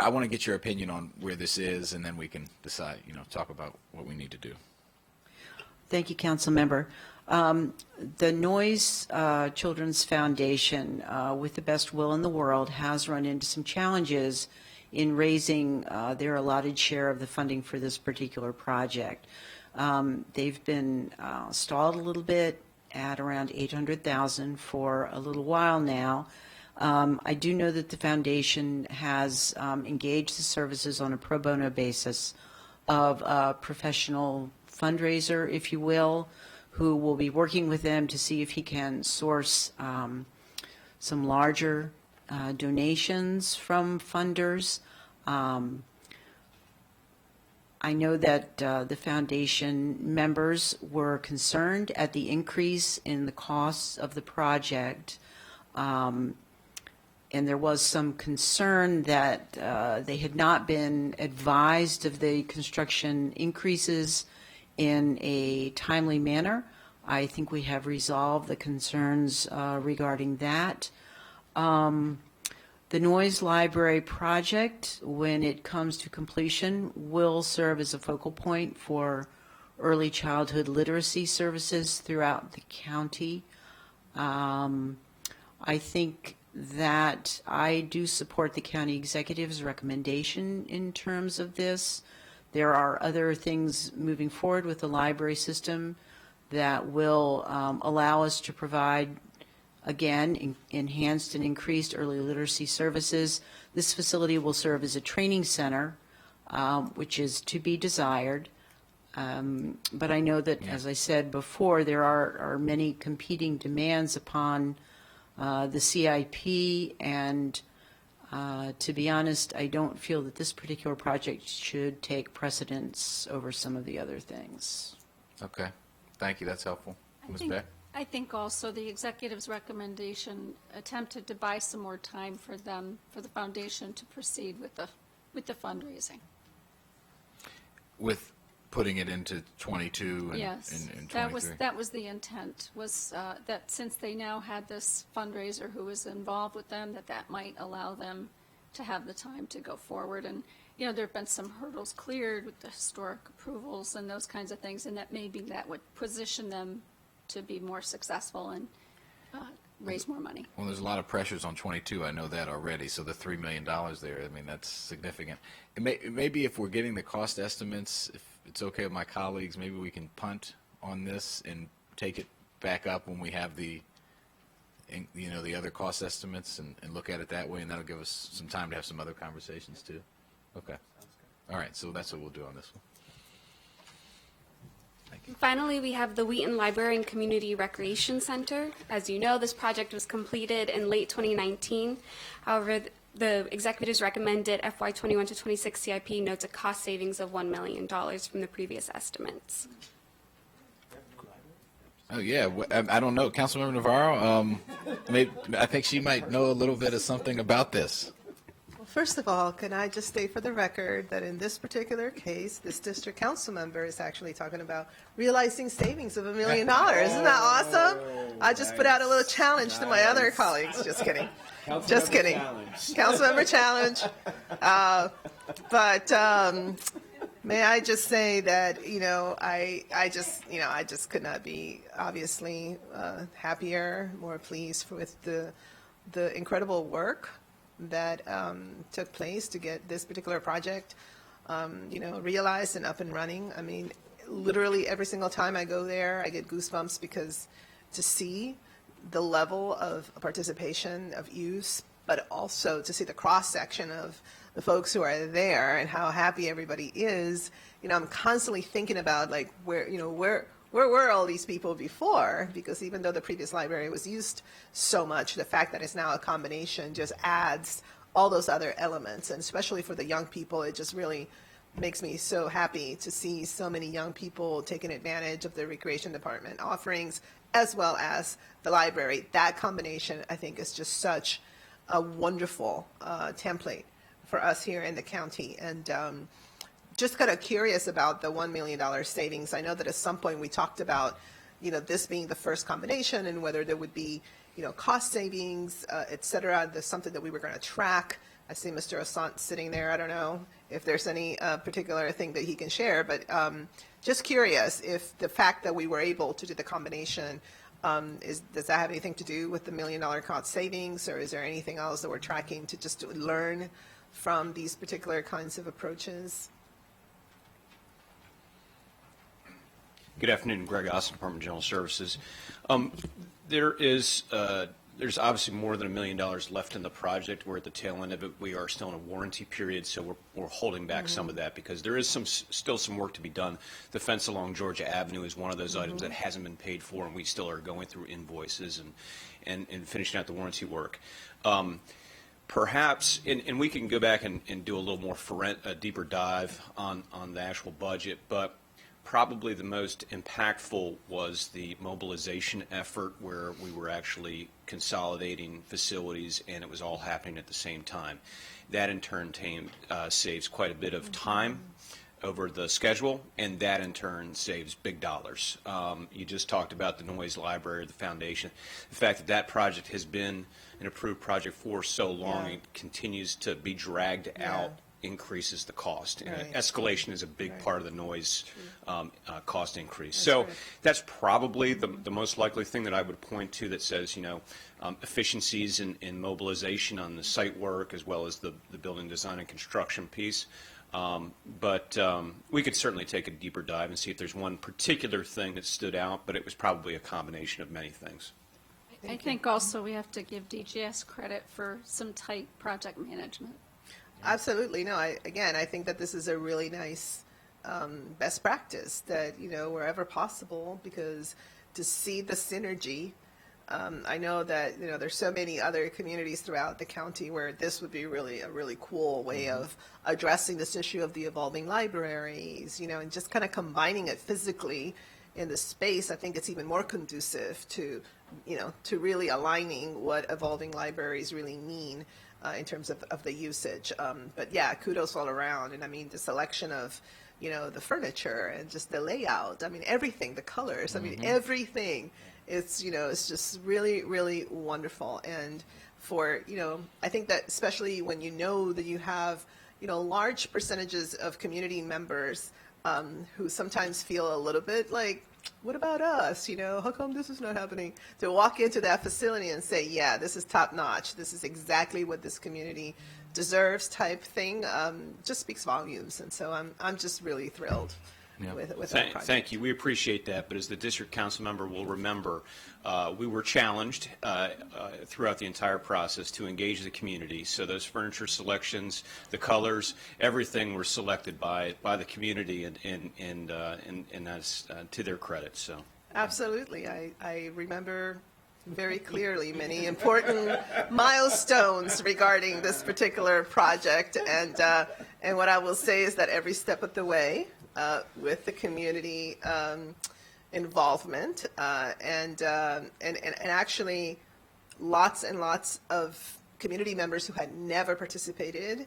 want to get your opinion on where this is, and then we can decide, talk about what we need to do. Thank you, Council Member. The Noise Children's Foundation, with the best will in the world, has run into some challenges in raising their allotted share of the funding for this particular project. They've been stalled a little bit at around $800,000 for a little while now. I do know that the foundation has engaged the services on a pro bono basis of a professional fundraiser, if you will, who will be working with them to see if he can source some larger donations from funders. I know that the foundation members were concerned at the increase in the costs of the project. And there was some concern that they had not been advised of the construction increases in a timely manner. I think we have resolved the concerns regarding that. The Noyes Library project, when it comes to completion, will serve as a focal point for early childhood literacy services throughout the county. I think that I do support the county executive's recommendation in terms of this. There are other things moving forward with the library system that will allow us to provide, again, enhanced and increased early literacy services. This facility will serve as a training center, which is to be desired. But I know that, as I said before, there are many competing demands upon the CIP, and to be honest, I don't feel that this particular project should take precedence over some of the other things. Okay, thank you, that's helpful. Ms. Beck? I think also the executive's recommendation attempted to buy some more time for them, for the foundation to proceed with the fundraising. With putting it into 22 and, Yes, and 23? that was the intent, was that since they now had this fundraiser who was involved with them, that might allow them to have the time to go forward. And, you know, there have been some hurdles cleared with the historic approvals and those kinds of things, and that maybe that would position them to be more successful and raise more money. Well, there's a lot of pressures on 22, I know that already, so the $3 million there, I mean, that's significant. Maybe if we're getting the cost estimates, if it's okay with my colleagues, maybe we can punt on this and take it back up when we have the, you know, the other cost estimates and look at it that way, and that'll give us some time to have some other conversations too. Okay. All right, so that's what we'll do on this one. Thank you. Finally, we have the Wheaton Library and Community Recreation Center. As you know, this project was completed in late 2019. However, the executives recommended FY21 to 26 CIP notes a cost savings of $1 million from the previous estimates. Oh, yeah, I don't know. Councilmember Navarro, I think she might know a little bit of something about this. Well, first of all, can I just state for the record that in this particular case, this district council member is actually talking about realizing savings of $1 million. Isn't that awesome? I just put out a little challenge to my other colleagues. Just kidding. Just kidding. Councilmember challenge. But may I just say that, you know, I just could not be obviously happier, more pleased with the incredible work that took place to get this particular project, you know, realized and up and running. I mean, literally every single time I go there, I get goosebumps because to see the level of participation, of use, but also to see the cross-section of the folks who are there and how happy everybody is. You know, I'm constantly thinking about, like, where were all these people before? Because even though the previous library was used so much, the fact that it's now a combination just adds all those other elements. And especially for the young people, it just really makes me so happy to see so many young people taking advantage of the recreation department offerings, as well as the library. That combination, I think, is just such a wonderful template for us here in the county. And just kind of curious about the $1 million savings. I know that at some point we talked about, you know, this being the first combination and whether there would be, you know, cost savings, et cetera. There's something that we were going to track. I see Mr. Asante sitting there. I don't know if there's any particular thing that he can share, but just curious if the fact that we were able to do the combination, does that have anything to do with the $1 million cost savings, or is there anything else that we're tracking to just learn from these particular kinds of approaches? Good afternoon, Greg Austin, Department of General Services. There's obviously more than $1 million left in the project. We're at the tail end of it. We are still in a warranty period, so we're holding back some of that because there is still some work to be done. The fence along Georgia Avenue is one of those items that hasn't been paid for, and we still are going through invoices and finishing out the warranty work. Perhaps, and we can go back and do a little more a deeper dive on the actual budget, but probably the most impactful was the mobilization effort where we were actually consolidating facilities and it was all happening at the same time. That in turn saves quite a bit of time over the schedule, and that in turn saves big dollars. You just talked about the Noyes Library, the foundation. The fact that that project has been an approved project for so long, Yeah. it continues to be dragged out, increases the cost. And Right. escalation is a big part of the noise cost increase. That's so right. that's probably the most likely thing that I would point to that says, efficiencies in mobilization on the site work as well as the building design and construction piece. But we could certainly take a deeper dive and see if there's one particular thing that stood out, but it was probably a combination of many things. I think also we have to give DGS credit for some tight project management. Absolutely. No, I think that this is a really nice best practice that, wherever possible, because to see the synergy, I know that, there's so many other communities throughout the county where this would be really a really cool way of addressing this issue of the evolving libraries, and just kind of combining it physically in the space. I think it's even more conducive to, to really aligning what evolving libraries really mean in terms of the usage. But yeah, kudos all around. And I mean, the selection of, the furniture and just the layout. I mean, everything, the colors. I mean, everything. It's, it's just really, really wonderful. And for, I think that especially when that you have, large percentages of community members who sometimes feel a little bit like, what about us? How come this is not happening? To walk into that facility and say, yeah, this is top notch. This is exactly what this community deserves type thing, just speaks volumes. And so I'm just really thrilled with that project. Thank you. We appreciate that. But as the district council member will remember, we were challenged throughout the entire process to engage the community. So those furniture selections, the colors, everything were selected by the community, and that's to their credit. So Absolutely. I remember very clearly many important milestones regarding this particular project. And what I will say is that every step of the way, with the community involvement and actually lots and lots of community members who had never participated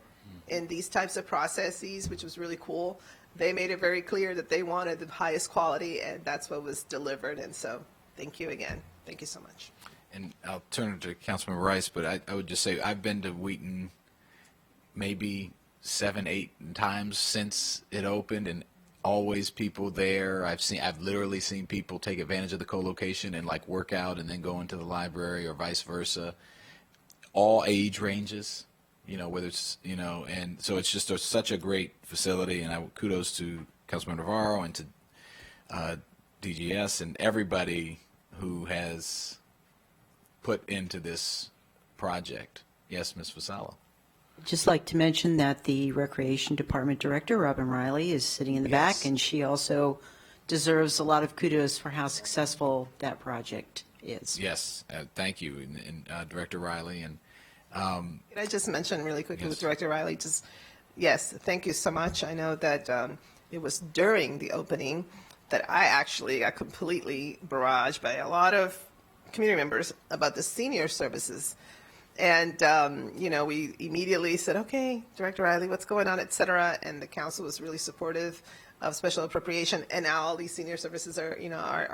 in these types of processes, which was really cool. They made it very clear that they wanted the highest quality, and that's what was delivered. And so thank you again. Thank you so much. And I'll turn to Councilman Rice, but I would just say I've been to Wheaton maybe 7-8 times since it opened, and always people there. I've literally seen people take advantage of the co-location and like work out and then go into the library or vice versa. All age ranges, whether it's, and so it's just such a great facility. And kudos to Councilman Navarro and to DGS and everybody who has put into this project. Yes, Ms. Vassallo. Just like to mention that the Recreation Department Director, Robin Riley, is sitting in the back, and she also deserves a lot of kudos for how successful that project is. Yes, thank you, and Director Riley. And Can I just mention really quickly with Yes. Director Riley, yes, thank you so much. I know that it was during the opening that I actually got completely barraged by a lot of community members about the senior services. And, we immediately said, okay, Director Riley, what's going on, et cetera. And the council was really supportive of special appropriation. And now all these senior services are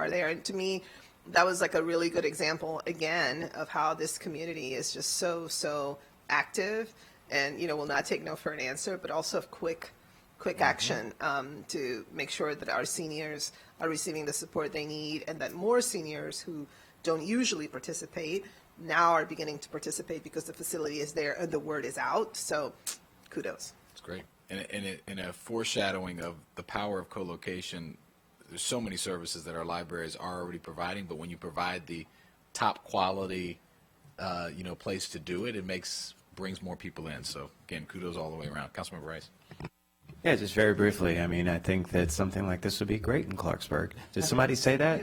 there. And to me, that was like a really good example, again, of how this community is just so active and, will not take no for an answer, but also of quick action to make sure that our seniors are receiving the support they need, and that more seniors who don't usually participate now are beginning to participate because the facility is there and the word is out. So kudos. it's great. And in a foreshadowing of the power of co-location, there's so many services that our libraries are already providing, but when you provide the top quality, place to do it, brings more people in. So again, kudos all the way around. Councilmember Rice. Yeah, just very briefly. I mean, I think that something like this would be great in Clarksburg. Did somebody say that?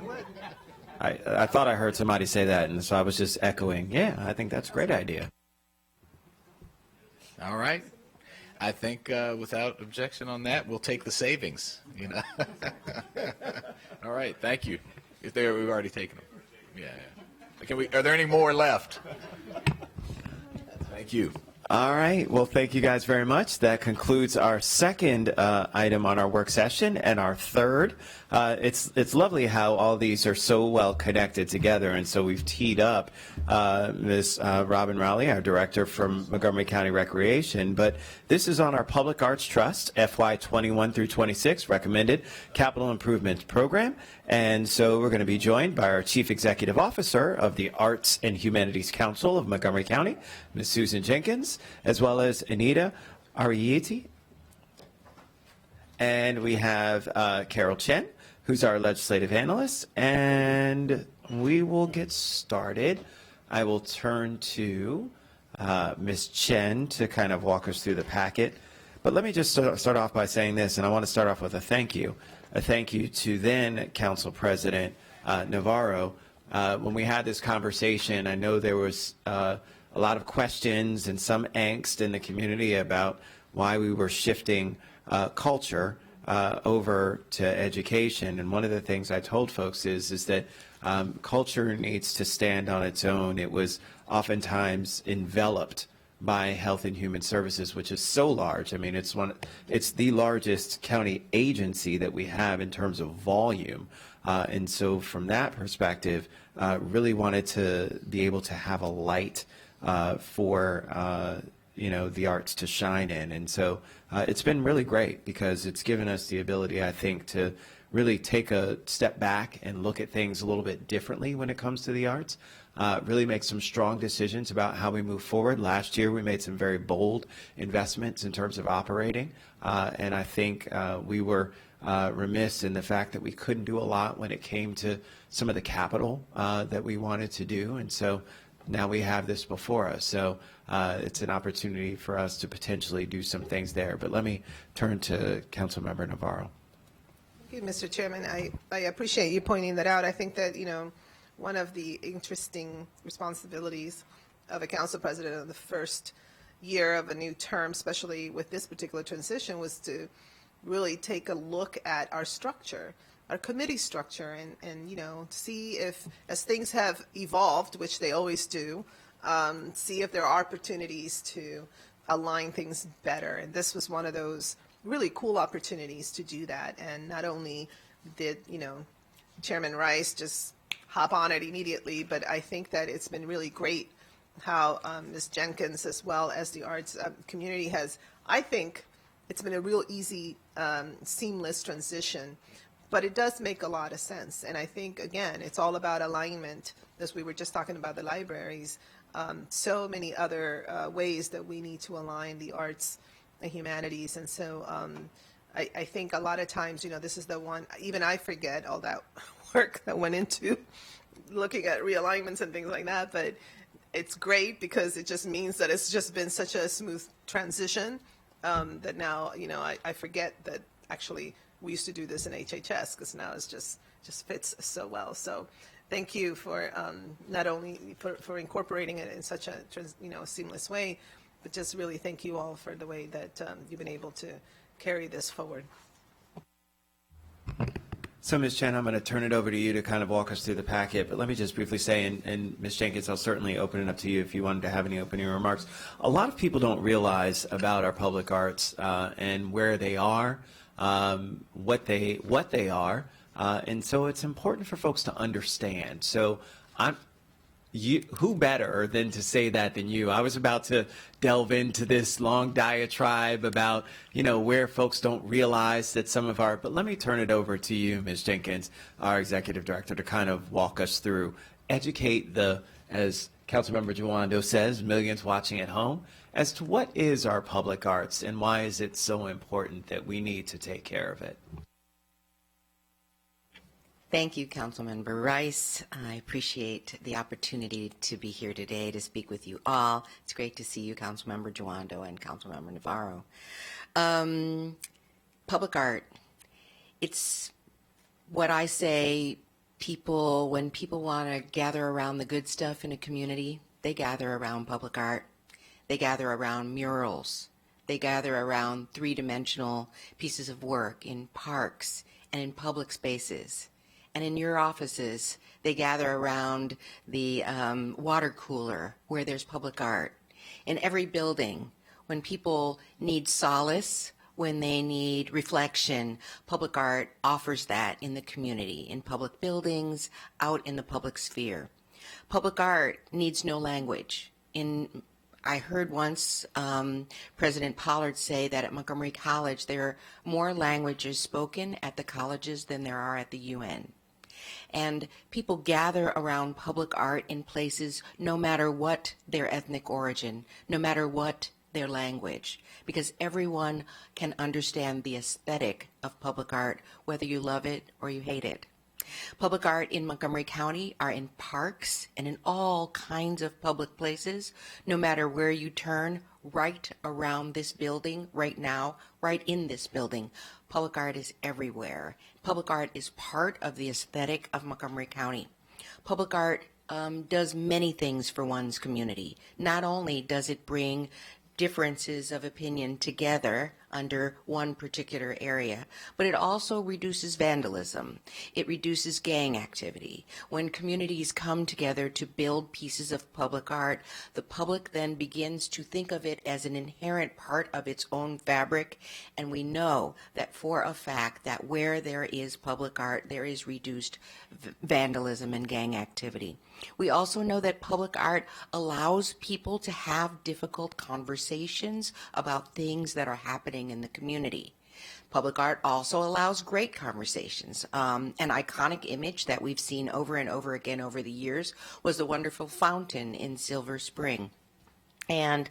I thought I heard somebody say that, and so I was just echoing, yeah, I think that's a great idea. All right. I think without objection on that, we'll take the savings. You know. All right. Thank you. If we've already taken them. Yeah. Can we? Are there any more left? Thank you. All right. Well, thank you guys very much. That concludes our second item on our work session, and our third. It's lovely how all these are so well connected together, and so we've teed up Ms. Robin Rowley, our director from Montgomery County Recreation. But this is on our Public Arts Trust FY 21 through 26 recommended capital improvement program, and so we're going to be joined by our Chief Executive Officer of the Arts and Humanities Council of Montgomery County, Ms. Susan Jenkins, as well as Anita Arieti. And we have Carol Chen, who's our legislative analyst, and we will get started. I will turn to Ms. Chen to kind of walk us through the packet. But let me just start off by saying this, and I want to start off with a thank you. A thank you to then Council President Navarro. When we had this conversation, I know there was a lot of questions and some angst in the community about why we were shifting culture over to education. And one of the things I told folks is that culture needs to stand on its own. It was oftentimes enveloped by Health and Human Services, which is so large. I mean, it's the largest county agency that we have in terms of volume. And so from that perspective, really wanted to be able to have a light for the arts to shine in. And so it's been really great because it's given us the ability, I think, to really take a step back and look at things a little bit differently when it comes to the arts. Really make some strong decisions about how we move forward. Last year, we made some very bold investments in terms of operating. And I think we were remiss in the fact that we couldn't do a lot when it came to some of the capital that we wanted to do. And so now we have this before us. So it's an opportunity for us to potentially do some things there. But let me turn to Councilmember Navarro. Thank you, Mr. Chairman. I appreciate you pointing that out. I think that, one of the interesting responsibilities of a council president of the first year of a new term, especially with this particular transition, was to really take a look at our structure, our committee structure, and see if, as things have evolved, which they always do, see if there are opportunities to align things better. And this was one of those really cool opportunities to do that. And not only did, Chairman Rice just hop on it immediately, but I think that it's been really great how Ms. Jenkins, as well as the arts community, has, I think it's been a real easy, seamless transition. But it does make a lot of sense. And I think, again, it's all about alignment, as we were just talking about the libraries, so many other ways that we need to align the arts and humanities. And so I think a lot of times, this is the one, even I forget all that work that went into looking at realignments and things like that. But it's great because it just means that it's just been such a smooth transition that now, I forget that actually we used to do this in HHS, because now it's just fits so well. So thank you for not only for incorporating it in such a seamless way, but just really thank you all for the way that you've been able to carry this forward. So, Ms. Chen, I'm going to turn it over to you to kind of walk us through the packet, but let me just briefly say, and Ms. Jenkins, I'll certainly open it up to you if you wanted to have any opening remarks. A lot of people don't realize about our public arts and where they are, what they are, and so it's important for folks to understand. So who better than to say that than you? I was about to delve into this long diatribe about, where folks don't realize that some of our, but let me turn it over to you, Ms. Jenkins, our executive director, to kind of walk us through, educate as Councilmember Jawando says, millions watching at home, as to what is our public arts and why is it so important that we need to take care of it. Thank you, Councilmember Rice. I appreciate the opportunity to be here today to speak with you all. It's great to see you, Councilmember Jawando and Councilmember Navarro. Public art. It's what I say, when people want to gather around the good stuff in a community, they gather around public art. They gather around murals. They gather around three-dimensional pieces of work in parks and in public spaces. And in your offices, they gather around the water cooler where there's public art. In every building, when people need solace, when they need reflection, public art offers that in the community, in public buildings, out in the public sphere. Public art needs no language. I heard once President Pollard say that at Montgomery College there are more languages spoken at the colleges than there are at the UN. And people gather around public art in places no matter what their ethnic origin, no matter what their language, because everyone can understand the aesthetic of public art, whether you love it or you hate it. Public art in Montgomery County are in parks and in all kinds of public places, no matter where you turn, right around this building, right now, right in this building. Public art is everywhere. Public art is part of the aesthetic of Montgomery County. Public art does many things for one's community. Not only does it bring differences of opinion together under one particular area, but it also reduces vandalism. It reduces gang activity. When communities come together to build pieces of public art, the public then begins to think of it as an inherent part of its own fabric, and we know that for a fact that where there is public art, there is reduced vandalism and gang activity. We also know that public art allows people to have difficult conversations about things that are happening in the community. Public art also allows great conversations. An iconic image that we've seen over and over again over the years was the wonderful fountain in Silver Spring. And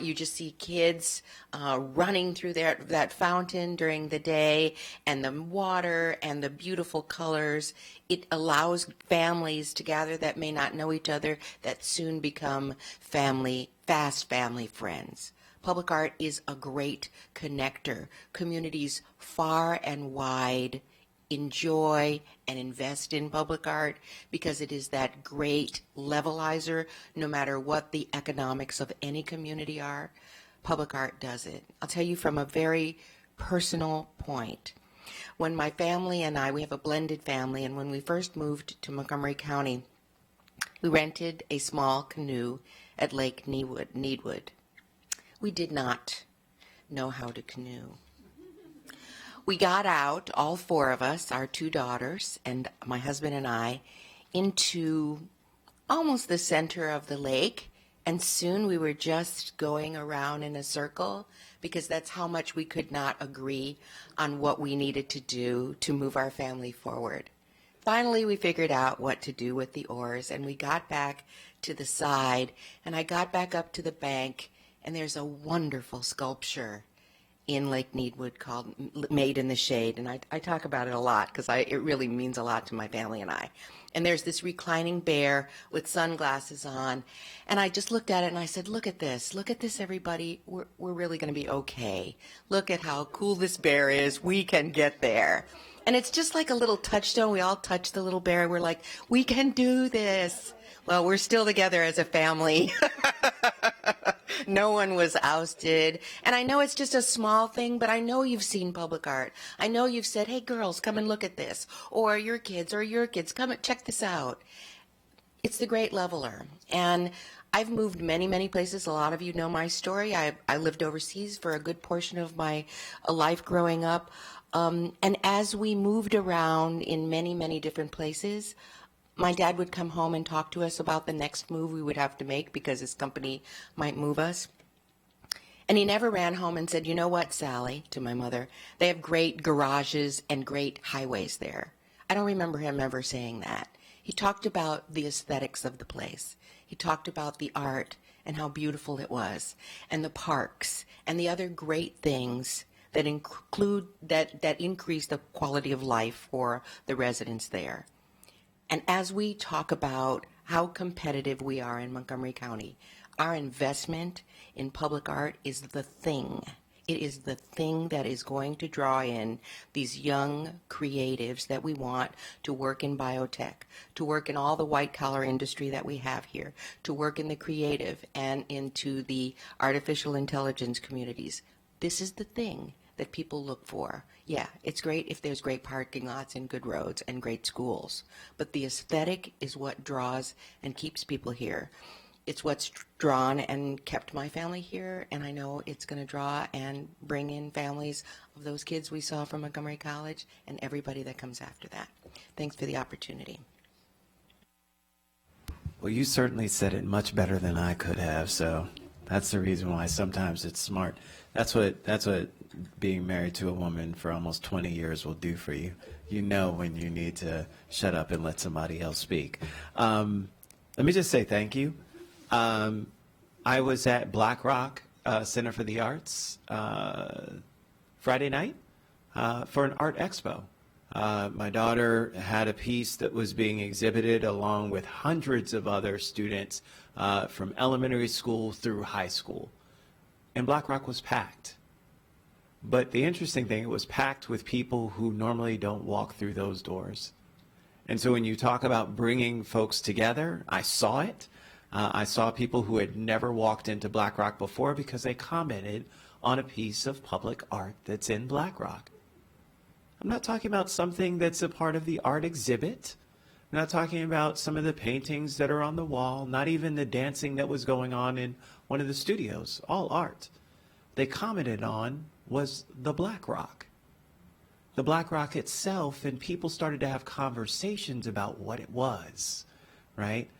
you just see kids running through that fountain during the day, and the water and the beautiful colors. It allows families to gather that may not know each other, that soon become fast family friends. Public art is a great connector. Communities far and wide enjoy and invest in public art because it is that great levelizer. No matter what the economics of any community are, public art does it. I'll tell you from a very personal point. When my family and I, we have a blended family, and when we first moved to Montgomery County, we rented a small canoe at Lake Needwood. We did not know how to canoe. We got out, all four of us, our two daughters, and my husband and I, into almost the center of the lake, and soon we were just going around in a circle because that's how much we could not agree on what we needed to do to move our family forward. Finally, we figured out what to do with the oars, and we got back to the side, and I got back up to the bank, and there's a wonderful sculpture in Lake Needwood called Made in the Shade, and I talk about it a lot because it really means a lot to my family and I. And there's this reclining bear with sunglasses on, and I just looked at it and I said, look at this, everybody, we're really going to be okay. Look at how cool this bear is, we can get there. And it's just like a little touchstone. We all touch the little bear, we're like, we can do this. Well, we're still together as a family. No one was ousted. And I know it's just a small thing, but I know you've seen public art. I know you've said, hey, girls, come and look at this. Or your kids, come and check this out. It's the great leveler. And I've moved many, many places. A lot of you know my story. I lived overseas for a good portion of my life growing up. And as we moved around in many, many different places, my dad would come home and talk to us about the next move we would have to make because his company might move us. And he never ran home and said, you know what, Sally, to my mother, they have great garages and great highways there. I don't remember him ever saying that. He talked about the aesthetics of the place. He talked about the art and how beautiful it was, and the parks and the other great things that include that increase the quality of life for the residents there. And as we talk about how competitive we are in Montgomery County, our investment in public art is the thing. It is the thing that is going to draw in these young creatives that we want to work in biotech, to work in all the white-collar industry that we have here, to work in the creative and into the artificial intelligence communities. This is the thing that people look for. Yeah, it's great if there's great parking lots and good roads and great schools, but the aesthetic is what draws and keeps people here. It's what's drawn and kept my family here, and I know it's going to draw and bring in families of those kids we saw from Montgomery College and everybody that comes after that. Thanks for the opportunity. Well, you certainly said it much better than I could have, so that's the reason why sometimes it's smart. That's what being married to a woman for almost 20 years will do for you. You know when you need to shut up and let somebody else speak. Let me just say thank you. I was at Black Rock Center for the Arts Friday night for an art expo. My daughter had a piece that was being exhibited along with hundreds of other students from elementary school through high school. And Black Rock was packed. But the interesting thing, it was packed with people who normally don't walk through those doors. And so when you talk about bringing folks together, I saw it. I saw people who had never walked into Black Rock before because they commented on a piece of public art that's in Black Rock. I'm not talking about something that's a part of the art exhibit. I'm not talking about some of the paintings that are on the wall, not even the dancing that was going on in one of the studios, all art. They commented on was the Black Rock. The Black Rock itself, and people started to have conversations about what it was, right?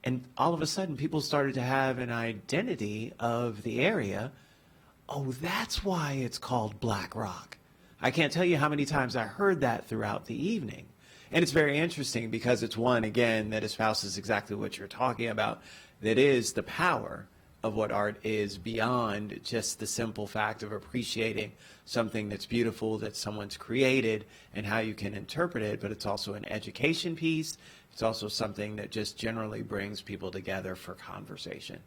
And all of a sudden, people started to have an identity of the area. Oh, that's why it's called Black Rock. I can't tell you how many times I heard that throughout the evening. And it's very interesting because it's one, again, that espouses exactly what you're talking about, that is the power of what art is beyond just the simple fact of appreciating something that's beautiful that someone's created and how you can interpret it, but it's also an education piece. It's also something that just generally brings people together for conversation.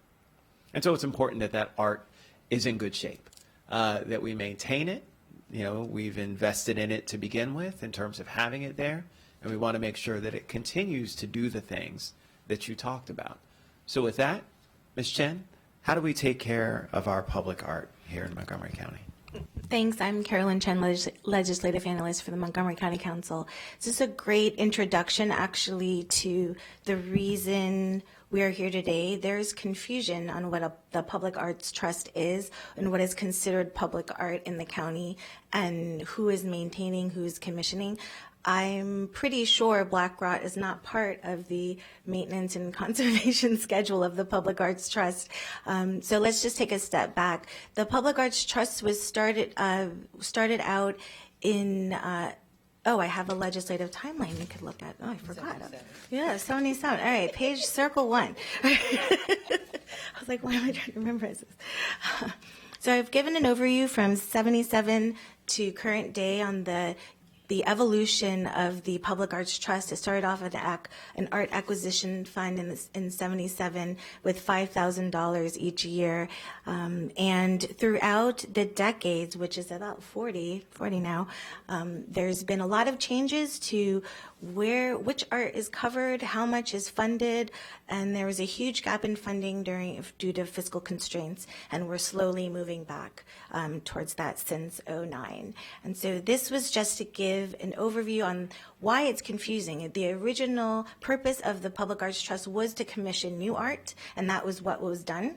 And so it's important that that art is in good shape, that we maintain it. You know, we've invested in it to begin with in terms of having it there, and we want to make sure that it continues to do the things that you talked about. So with that, Ms. Chen, how do we take care of our public art here in Montgomery County? Thanks. I'm Carolyn Chen, Legislative Analyst for the Montgomery County Council. This is a great introduction, actually, to the reason we are here today. There's confusion on what the Public Arts Trust is and what is considered public art in the county and who is maintaining, who's commissioning. I'm pretty sure Black Rock is not part of the maintenance and conservation schedule of the Public Arts Trust. So let's just take a step back. The Public Arts Trust was started out in, I have a legislative timeline we could look at. Oh, I forgot. 77. Yeah, 77. All right, page circle 1. I was like, why am I trying to memorize this? So I've given an overview from 77 to current day on the evolution of the Public Arts Trust. It started off at an art acquisition fund in 77 with $5,000 each year. And throughout the decades, which is about 40 now, there's been a lot of changes to which art is covered, how much is funded, and there was a huge gap in funding due to fiscal constraints, and we're slowly moving back towards that since '09. And so this was just to give an overview on why it's confusing. The original purpose of the Public Arts Trust was to commission new art, and that was what was done,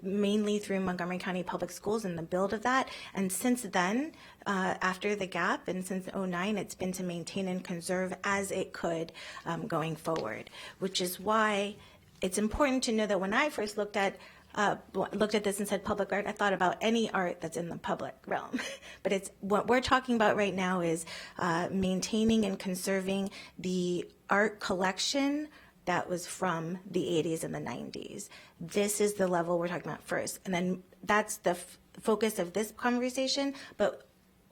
mainly through Montgomery County Public Schools and the build of that. And since then, after the gap, and since '09, it's been to maintain and conserve as it could going forward, which is why it's important to know that when I first looked at this and said public art, I thought about any art that's in the public realm. But it's what we're talking about right now is maintaining and conserving the art collection that was from the 80s and the 90s. This is the level we're talking about first. And then that's the focus of this conversation, but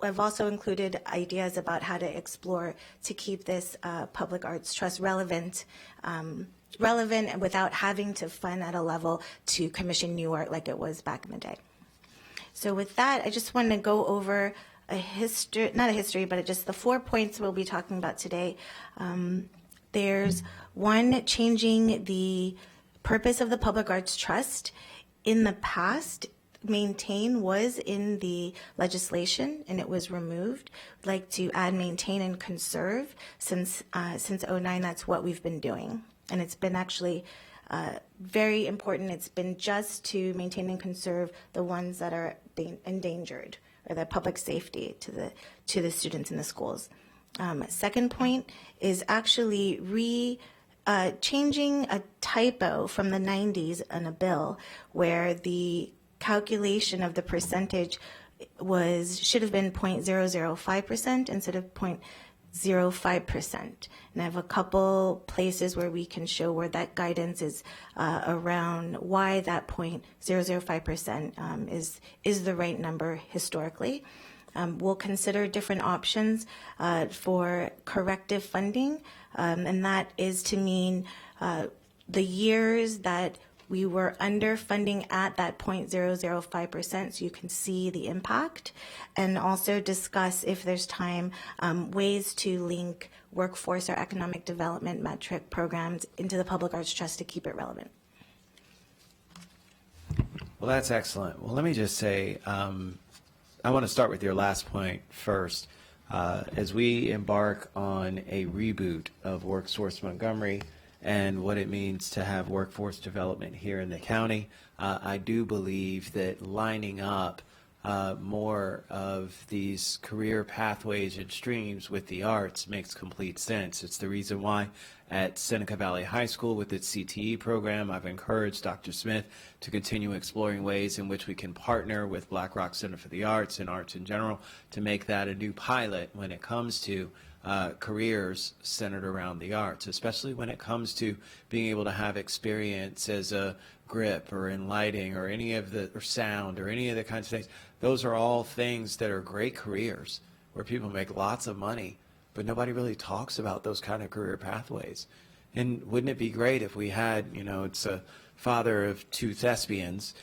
I've also included ideas about how to explore to keep this Public Arts Trust relevant and without having to fund at a level to commission new art like it was back in the day. So with that, I just want to go over not a history, but just the 4 points we'll be talking about today. There's one, changing the purpose of the Public Arts Trust. In the past, maintain was in the legislation and it was removed. We'd like to add maintain and conserve. Since '09, that's what we've been doing. And it's been actually very important. It's been just to maintain and conserve the ones that are endangered, or the public safety to the students in the schools. Second point is actually changing a typo from the 90s in a bill where the calculation of the percentage should have been 0.005% instead of 0.05%. And I have a couple places where we can show where that guidance is around why that 0.005% is the right number historically. We'll consider different options for corrective funding, and that is to mean the years that we were underfunding at that 0.005%, so you can see the impact, and also discuss, if there's time, ways to link workforce or economic development metric programs into the Public Arts Trust to keep it relevant. Well, that's excellent. Well, let me just say, I want to start with your last point first. As we embark on a reboot of WorkSource Montgomery and what it means to have workforce development here in the county, I do believe that lining up more of these career pathways and streams with the arts makes complete sense. It's the reason why at Seneca Valley High School with its CTE program, I've encouraged Dr. Smith to continue exploring ways in which we can partner with Black Rock Center for the Arts and arts in general to make that a new pilot when it comes to careers centered around the arts, especially when it comes to being able to have experience as a grip or in lighting or or sound or any of the kinds of things. Those are all things that are great careers where people make lots of money, but nobody really talks about those kind of career pathways. And wouldn't it be great if we had, it's a father of two thespians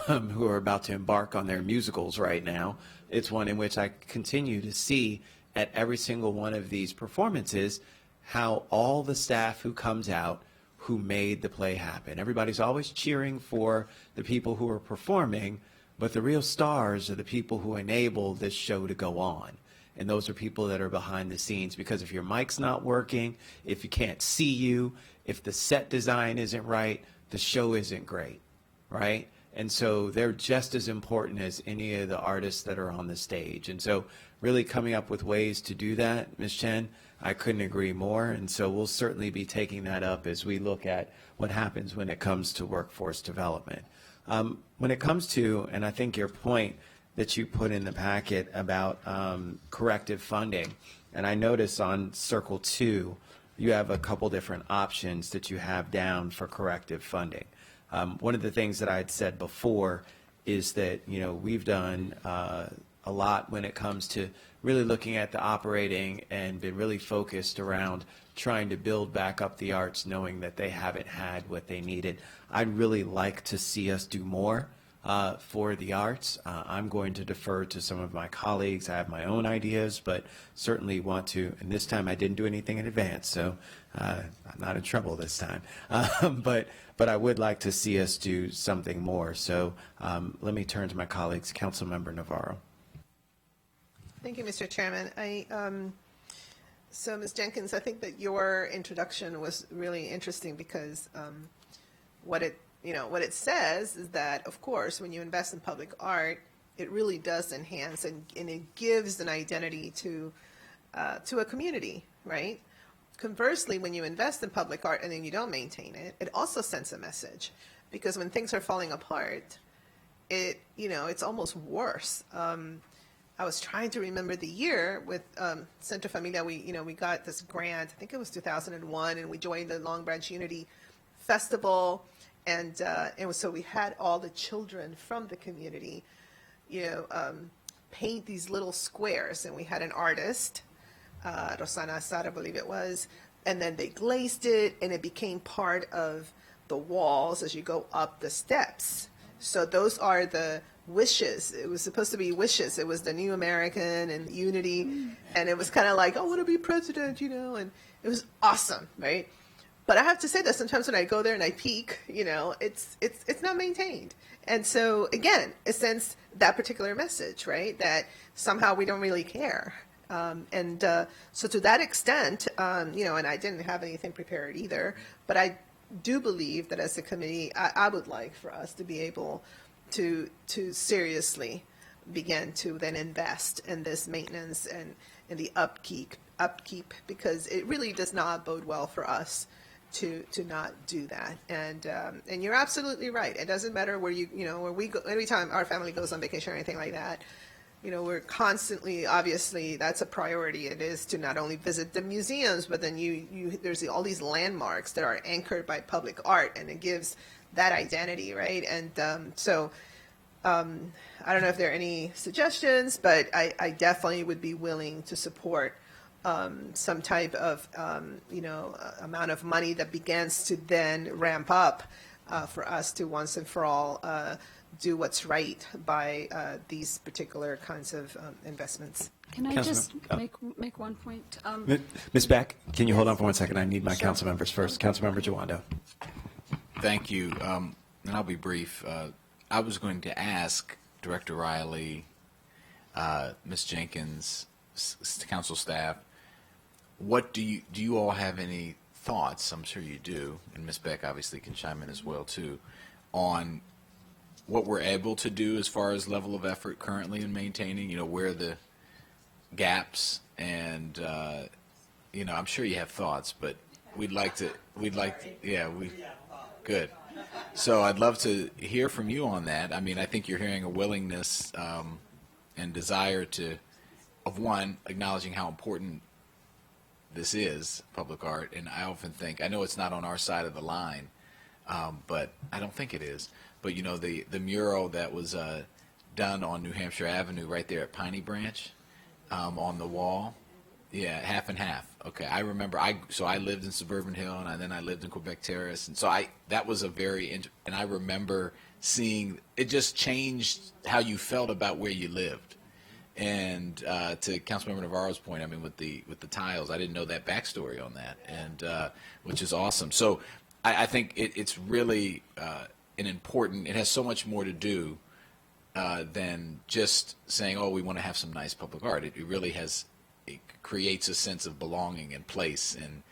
who are about to embark on their musicals right now. It's one in which I continue to see at every single one of these performances how all the staff who comes out who made the play happen. Everybody's always cheering for the people who are performing, but the real stars are the people who enable this show to go on. And those are people that are behind the scenes, because if your mic's not working, if you can't see you, if the set design isn't right, the show isn't great, right? And so they're just as important as any of the artists that are on the stage. And so really coming up with ways to do that, Ms. Chen, I couldn't agree more. And so we'll certainly be taking that up as we look at what happens when it comes to workforce development. When it comes to, and I think your point that you put in the packet about corrective funding, and I notice on Circle 2, you have a couple different options that you have down for corrective funding. One of the things that I had said before is that, we've done a lot when it comes to really looking at the operating and been really focused around trying to build back up the arts, knowing that they haven't had what they needed. I'd really like to see us do more for the arts. I'm going to defer to some of my colleagues. I have my own ideas, but certainly want to, and this time I didn't do anything in advance, so I'm not in trouble this time. But I would like to see us do something more. So let me turn to my colleagues. Councilmember Navarro. Thank you, Mr. Chairman. So, Ms. Jenkins, I think that your introduction was really interesting because what it says is that, of course, when you invest in public art, it really does enhance and it gives an identity to a community, right? Conversely, when you invest in public art and then you don't maintain it, it also sends a message, because when things are falling apart, it's almost worse. I was trying to remember the year with Centro Familia. We got this grant. I think it was 2001, and we joined the Long Branch Unity Festival, and so we had all the children from the community, paint these little squares, and we had an artist, Rosana Asad, I believe it was, and then they glazed it, and it became part of the walls as you go up the steps. So those are the wishes. It was supposed to be wishes. It was the New American and Unity, and it was kind of like, I want to be president, and it was awesome, right? But I have to say that sometimes when I go there and I peek, it's not maintained. And so again, it sends that particular message, right? That somehow we don't really care. So to that extent, and I didn't have anything prepared either, but I do believe that as a committee, I would like for us to be able to seriously begin to then invest in this maintenance and in the upkeep, because it really does not bode well for us to not do that. And you're absolutely right. It doesn't matter where where we go, every time our family goes on vacation or anything like that, we're constantly, obviously, that's a priority. It is to not only visit the museums, but then there's all these landmarks that are anchored by public art, and it gives that identity, right? And I don't know if there are any suggestions, but I definitely would be willing to support some type of, amount of money that begins to then ramp up for us to once and for all do what's right by these particular kinds of investments. Can I just make one point? Ms. Beck, can you hold on for 1 second? I need my council members first. Councilmember Jawando. Thank you. And I'll be brief. I was going to ask Director Riley, Ms. Jenkins, council staff, what do you all have any thoughts? I'm sure you do, and Ms. Beck obviously can chime in as well too, on what we're able to do as far as level of effort currently in maintaining, where the gaps, and I'm sure you have thoughts, but good. So I'd love to hear from you on that. I mean, I think you're hearing a willingness and desire of acknowledging how important this is, public art, and I often think, I know it's not on our side of the line, but I don't think it is. But the mural that was done on New Hampshire Avenue right there at Piney Branch, on the wall, half and half. Okay, I remember. So I lived in Suburban Hill, and then I lived in Quebec Terrace, and so that was and I remember seeing it just changed how you felt about where you lived. And to Councilmember Navarro's point, I mean, with the tiles, I didn't know that backstory on that, and which is awesome. So I think it's really an important. It has so much more to do than just saying, "Oh, we want to have some nice public art." It really has. It creates a sense of belonging and place and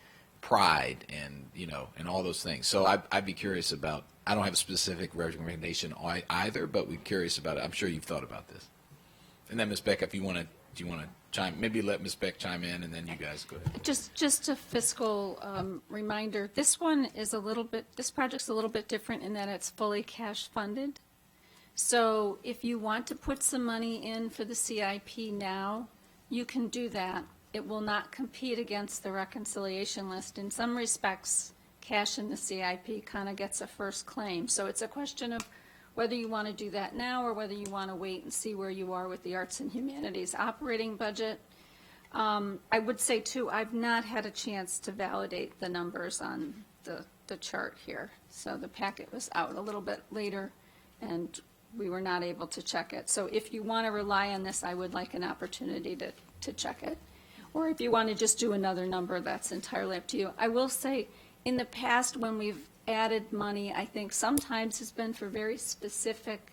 pride and and all those things. So I'd be curious about. I don't have a specific recommendation either, but we're curious about it. I'm sure you've thought about this. And then Ms. Beck, if you want to, do you want to chime? Maybe let Ms. Beck chime in, and then you guys go ahead. Just a fiscal reminder. This project's a little bit different in that it's fully cash funded. So if you want to put some money in for the CIP now, you can do that. It will not compete against the reconciliation list. In some respects, cash in the CIP kind of gets a first claim. So it's a question of whether you want to do that now or whether you want to wait and see where you are with the Arts and Humanities operating budget. I would say, too, I've not had a chance to validate the numbers on the chart here. So the packet was out a little bit later, and we were not able to check it. So if you want to rely on this, I would like an opportunity to check it. Or if you want to just do another number, that's entirely up to you. I will say, in the past, when we've added money, I think sometimes has been for very specific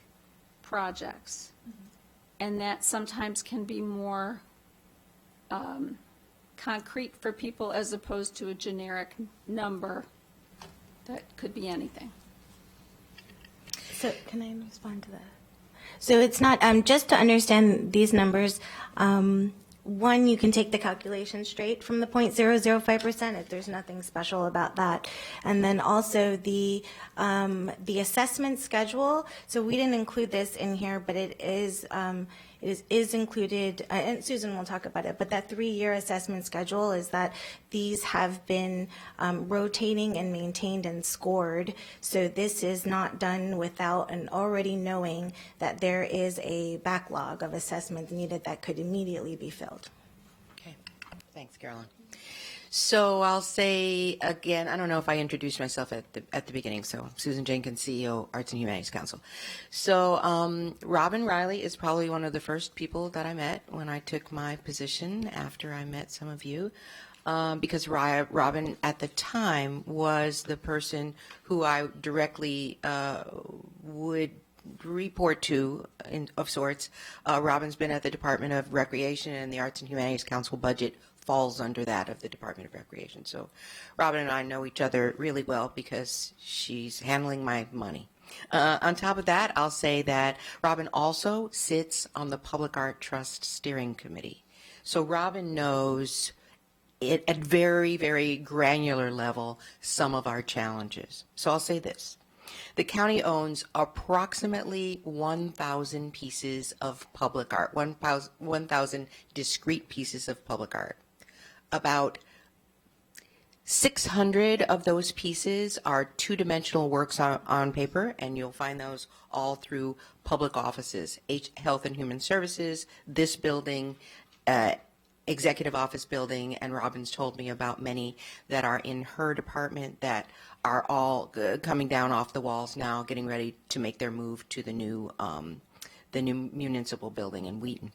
projects. And that sometimes can be more concrete for people as opposed to a generic number that could be anything. So can I respond to that? So it's not, just to understand these numbers, one, you can take the calculation straight from the 0.005%. There's nothing special about that. And then also the assessment schedule. So we didn't include this in here, but it is included, and Susan will talk about it, but that 3-year assessment schedule is that these have been rotating and maintained and scored. So this is not done without an already knowing that there is a backlog of assessments needed that could immediately be filled. Okay, thanks, Carolyn. So I'll say again, I don't know if I introduced myself at the beginning. So Susan Jenkins, CEO, Arts and Humanities Council. So Robin Riley is probably one of the first people that I met when I took my position after I met some of you. Because Robin at the time was the person who I directly would report to of sorts. Robin's been at the Department of Recreation, and the Arts and Humanities Council budget falls under that of the Department of Recreation. So Robin and I know each other really well because she's handling my money. On top of that, I'll say that Robin also sits on the Public Art Trust Steering Committee. So Robin knows it at very, very granular level some of our challenges. So I'll say this. The county owns approximately 1,000 pieces of public art, 1,000 discrete pieces of public art. About 600 of those pieces are two-dimensional works on paper, and you'll find those all through public offices, Health and Human Services, this building, Executive Office building, and Robin's told me about many that are in her department that are all coming down off the walls now, getting ready to make their move to the new municipal building in Wheaton.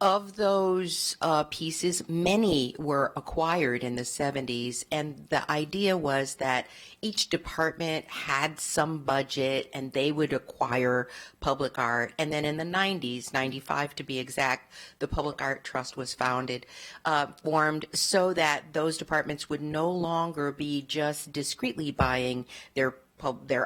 Of those pieces, many were acquired in the 70s, and the idea was that each department had some budget and they would acquire public art. And then in the 90s, 95 to be exact, the Public Art Trust was formed so that those departments would no longer be just discreetly buying their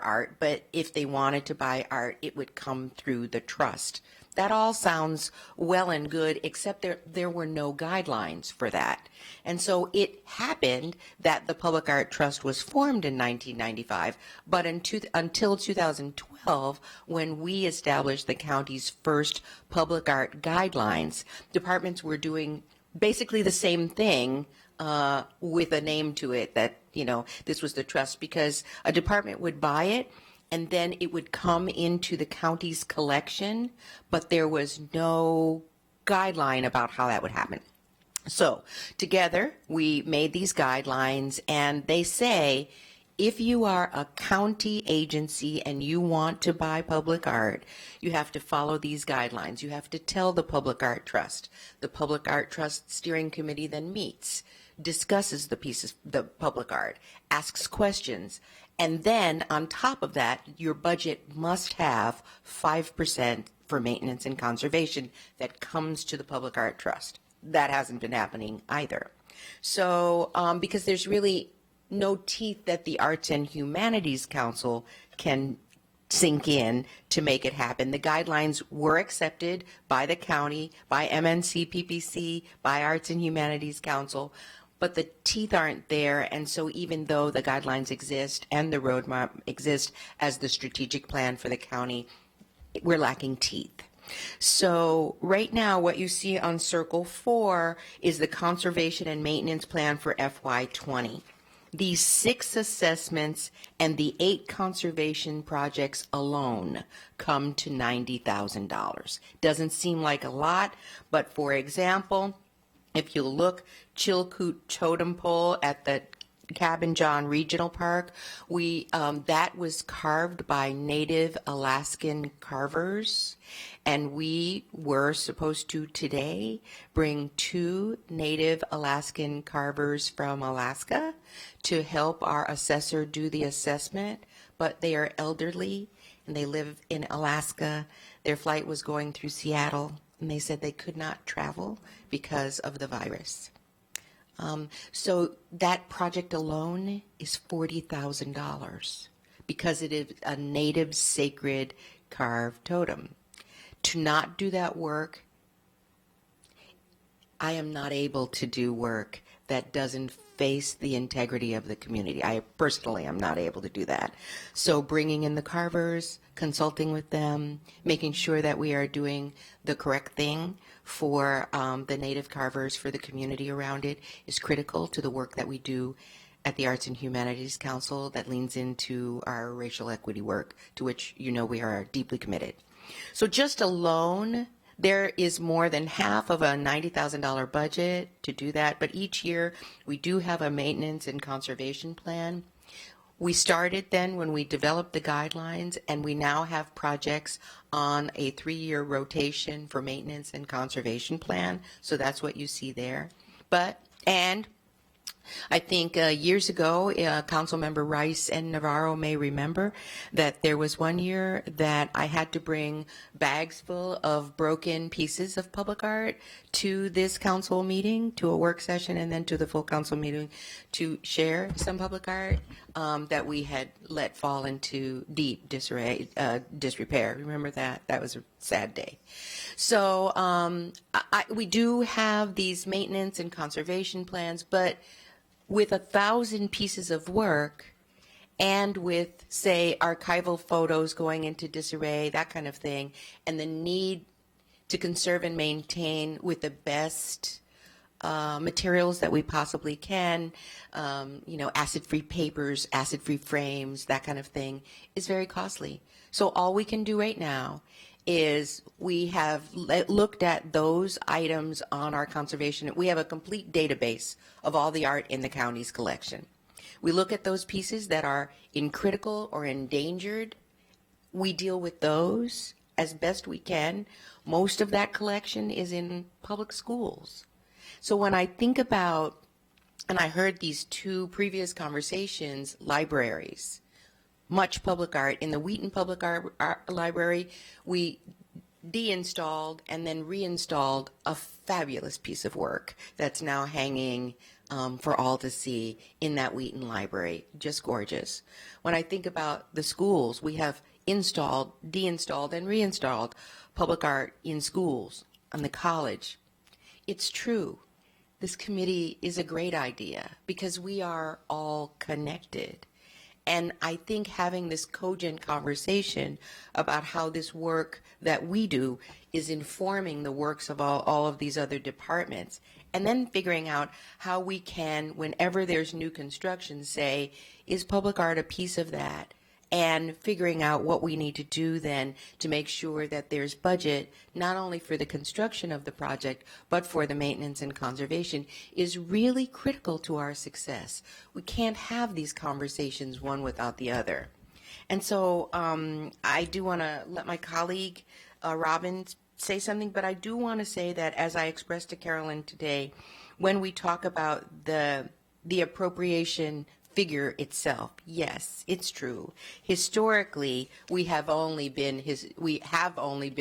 art, but if they wanted to buy art, it would come through the trust. That all sounds well and good, except there were no guidelines for that. And so it happened that the Public Art Trust was formed in 1995, but until 2012, when we established the county's first public art guidelines, departments were doing basically the same thing with a name to it that, this was the trust, because a department would buy it, and then it would come into the county's collection, but there was no guideline about how that would happen. So together, we made these guidelines, and they say, if you are a county agency and you want to buy public art, you have to follow these guidelines. You have to tell the Public Art Trust. The Public Art Trust Steering Committee then meets, discusses the public art, asks questions, and then on top of that, your budget must have 5% for maintenance and conservation that comes to the Public Art Trust. That hasn't been happening either. So because there's really no teeth that the Arts and Humanities Council can sink in to make it happen. The guidelines were accepted by the county, by MNC PPC, by Arts and Humanities Council, but the teeth aren't there, and so even though the guidelines exist and the roadmap exists as the strategic plan for the county, we're lacking teeth. So right now what you see on Circle 4 is the conservation and maintenance plan for FY20. These 6 assessments and the 8 conservation projects alone come to $90,000. Doesn't seem like a lot, but for example, if you look, Chilkoot Totem Pole at the Cabin John Regional Park, that was carved by Native Alaskan carvers, and we were supposed to today bring 2 Native Alaskan carvers from Alaska to help our assessor do the assessment, but they are elderly and they live in Alaska. Their flight was going through Seattle, and they said they could not travel because of the virus. So that project alone is $40,000 because it is a native sacred carved totem. To not do that work, I am not able to do work that doesn't face the integrity of the community. I personally am not able to do that. So bringing in the carvers, consulting with them, making sure that we are doing the correct thing for the native carvers, for the community around it, is critical to the work that we do at the Arts and Humanities Council that leans into our racial equity work, to which we are deeply committed. So just alone, There is more than half of a $90,000 budget to do that, but each year we do have a maintenance and conservation plan. We started then when we developed the guidelines, and we now have projects on a 3-year rotation for maintenance and conservation plan. So that's what you see there. And I think years ago, Councilmember Rice and Navarro may remember that there was one year that I had to bring bags full of broken pieces of public art to this council meeting, to a work session, and then to the full council meeting to share some public art that we had let fall into deep disrepair. Remember that? That was a sad day. So we do have these maintenance and conservation plans, but with 1,000 pieces of work and with, say, archival photos going into disarray, that kind of thing, and the need to conserve and maintain with the best materials that we possibly can, acid-free papers, acid-free frames, that kind of thing, is very costly. So all we can do right now is we have looked at those items on our conservation. We have a complete database of all the art in the county's collection. We look at those pieces that are in critical or endangered. We deal with those as best we can. Most of that collection is in public schools. So when I think about, and I heard these two previous conversations, libraries, much public art. In the Wheaton Public Art Library, we deinstalled and then reinstalled a fabulous piece of work that's now hanging for all to see in that Wheaton Library. Just gorgeous. When I think about the schools, we have installed, deinstalled, and reinstalled public art in schools and the college. It's true. This committee is a great idea because we are all connected. And I think having this cogent conversation about how this work that we do is informing the works of all of these other departments, and then figuring out how we can, whenever there's new construction, say, is public art a piece of that? And figuring out what we need to do then to make sure that there's budget not only for the construction of the project but for the maintenance and conservation is really critical to our success. We can't have these conversations one without the other. And so I do want to let my colleague Robin say something, but I do want to say that, as I expressed to Carolyn today, when we talk about the appropriation figure itself, yes, it's true. Historically, we have only been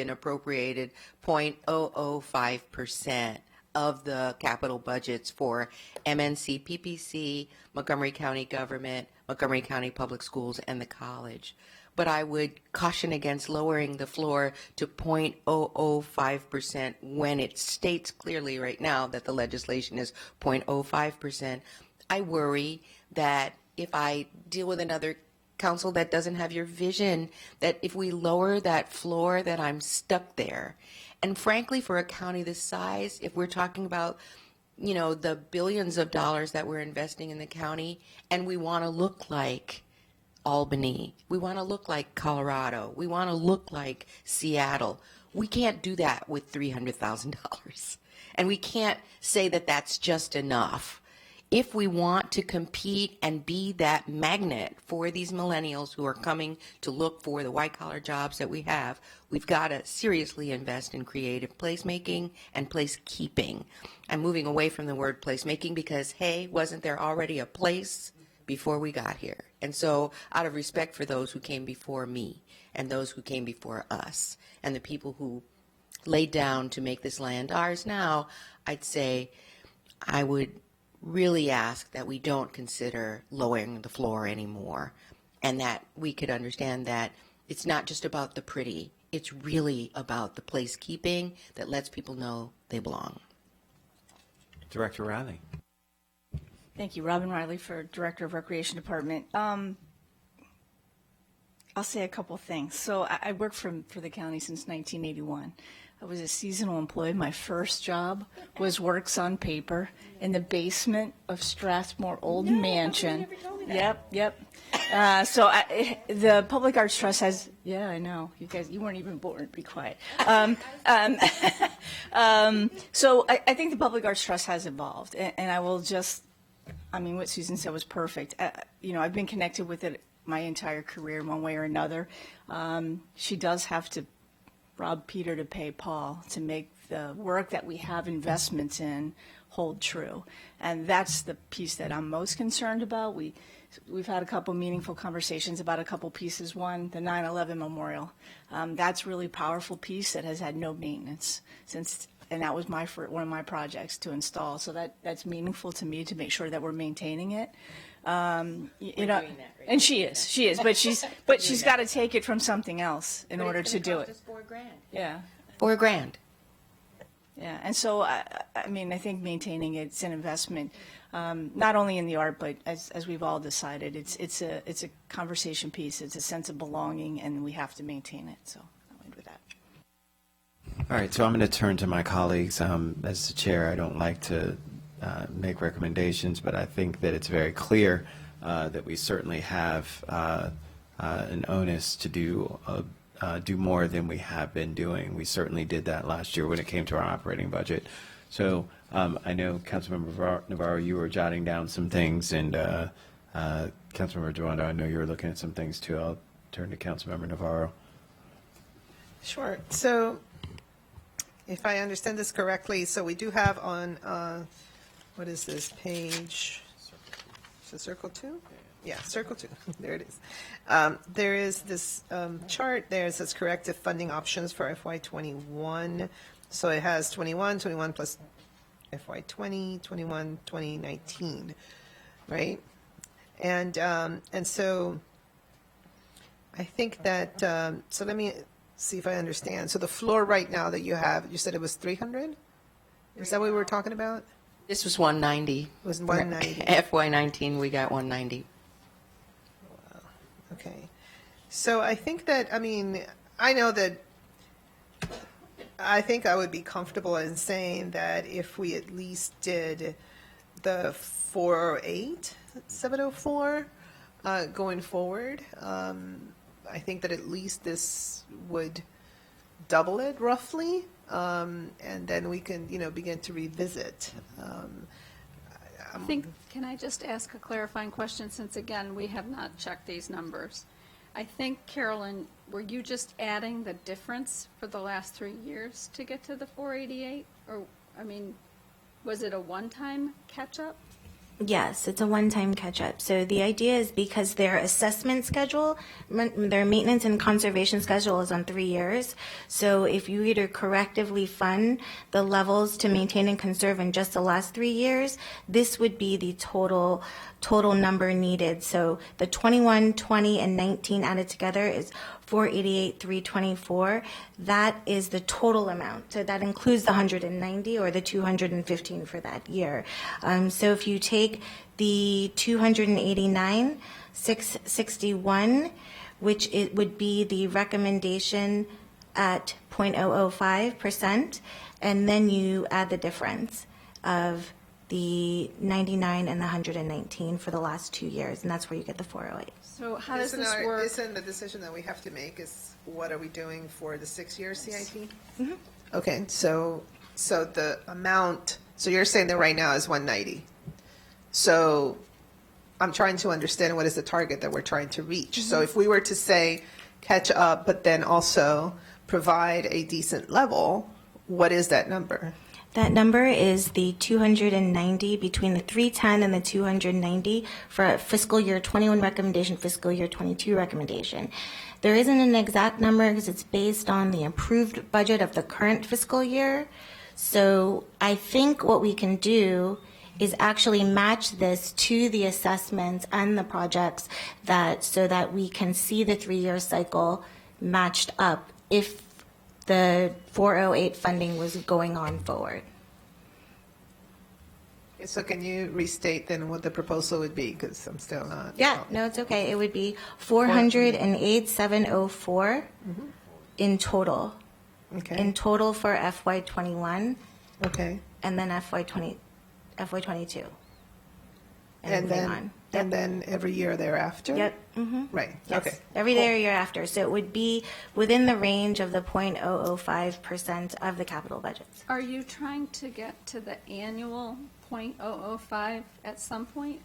appropriated 0.005% of the capital budgets for MNC, PPC, Montgomery County Government, Montgomery County Public Schools, and the college. But I would caution against lowering the floor to 0.005% when it states clearly right now that the legislation is 0.05%. I worry that if I deal with another council that doesn't have your vision, that if we lower that floor, that I'm stuck there. And frankly, for a county this size, if we're talking about, the billions of dollars that we're investing in the county, and we want to look like Albany, we want to look like Colorado, we want to look like Seattle, we can't do that with $300,000. And we can't say that that's just enough. If we want to compete and be that magnet for these millennials who are coming to look for the white-collar jobs that we have, we've got to seriously invest in creative placemaking and placekeeping. I'm moving away from the word placemaking because, hey, wasn't there already a place before we got here? And so, out of respect for those who came before me and those who came before us and the people who laid down to make this land ours now, I'd say I would really ask that we don't consider lowering the floor anymore, and that we could understand that it's not just about the pretty, it's really about the placekeeping that lets people know they belong. Director Riley. Thank you. Robin Riley for Director of Recreation Department. I'll say a couple things. So I worked for the county since 1981. I was a seasonal employee. My first job was Works on Paper in the basement of Strathmore Old Mansion. Yep. So the Public Arts Trust has, yeah, I know. You guys, you weren't even born. Be quiet. So I think the Public Arts Trust has evolved, and I will just, I mean, what Susan said was perfect. I've been connected with it my entire career in one way or another. She does have to rob Peter to pay Paul to make the work that we have investments in hold true. And that's the piece that I'm most concerned about. We've had a couple meaningful conversations about a couple pieces. One, the 9/11 memorial. That's really powerful piece that has had no maintenance since, and that was one of my projects to install. So that's meaningful to me to make sure that we're maintaining it. And she is, but she's got to take it from something else in order to do it. $4,000. Yeah. $4,000. Yeah, and so, I think maintaining it's an investment, not only in the art, but as we've all decided, it's a conversation piece, it's a sense of belonging, and we have to maintain it, so I'll end with that. All right, so I'm going to turn to my colleagues. As the chair, I don't like to make recommendations, but I think that it's very clear that we certainly have an onus to do more than we have been doing. We certainly did that last year when it came to our operating budget. So I know, Councilmember Navarro, you were jotting down some things, and Councilmember Joando, I know you were looking at some things too. I'll turn to Councilmember Navarro. Sure. So if I understand this correctly, so we do have on, what is this, page, is it circle 2? Yeah, circle 2, there it is. There is this chart there that says corrective funding options for FY21. So it has 21 plus FY20, 21, 2019, right? And so I think that, so let me see if I understand. So the floor right now that you have, you said it was 300? Is that what we were talking about? This was 190. It was 190. FY19, we got 190. Okay. So I think that, I think I would be comfortable in saying that if we at least did the 408, 704 going forward, I think that at least this would double it roughly, and then we can, begin to revisit. Can I just ask a clarifying question, since again, we have not checked these numbers? I think, Carolyn, were you just adding the difference for the last 3 years to get to the 488? Or, was it a one-time catch-up? Yes, it's a one-time catch-up. So the idea is because their assessment schedule, their maintenance and conservation schedule is on 3 years. So if you either correctively fund the levels to maintain and conserve in just the last 3 years, this would be the total number needed. So the 21, 20, and 19 added together is 488,324. That is the total amount. So that includes the 190 or the 215 for that year. So if you take the 289,661, which it would be the recommendation at 0.005%, and then you add the difference of the 99 and the 119 for the last 2 years, and that's where you get the 408. So how does this work? Isn't the decision that we have to make is what are we doing for the 6-year CIP? Mm-hmm. Okay, so the amount, so you're saying that right now is 190. So I'm trying to understand what is the target that we're trying to reach. Mm-hmm. So if we were to say catch up, but then also provide a decent level, what is that number? That number is the 290, between the 310 and the 290 for fiscal year 21 recommendation, fiscal year 22 recommendation. There isn't an exact number because it's based on the approved budget of the current fiscal year. So I think what we can do is actually match this to the assessments and the projects so that we can see the 3-year cycle matched up if the 408 funding was going on forward. So can you restate then what the proposal would be? Because I'm still not. Yeah, no, it's okay. It would be 408,704 in total. Okay. in total for FY21 Okay. and then FY22. And moving then, on. and then every year thereafter? Yep. Mm-hmm. Right, Yes. okay. Every year after. So it would be within the range of the 0.005% of the capital budgets. Are you trying to get to the annual .005 at some point?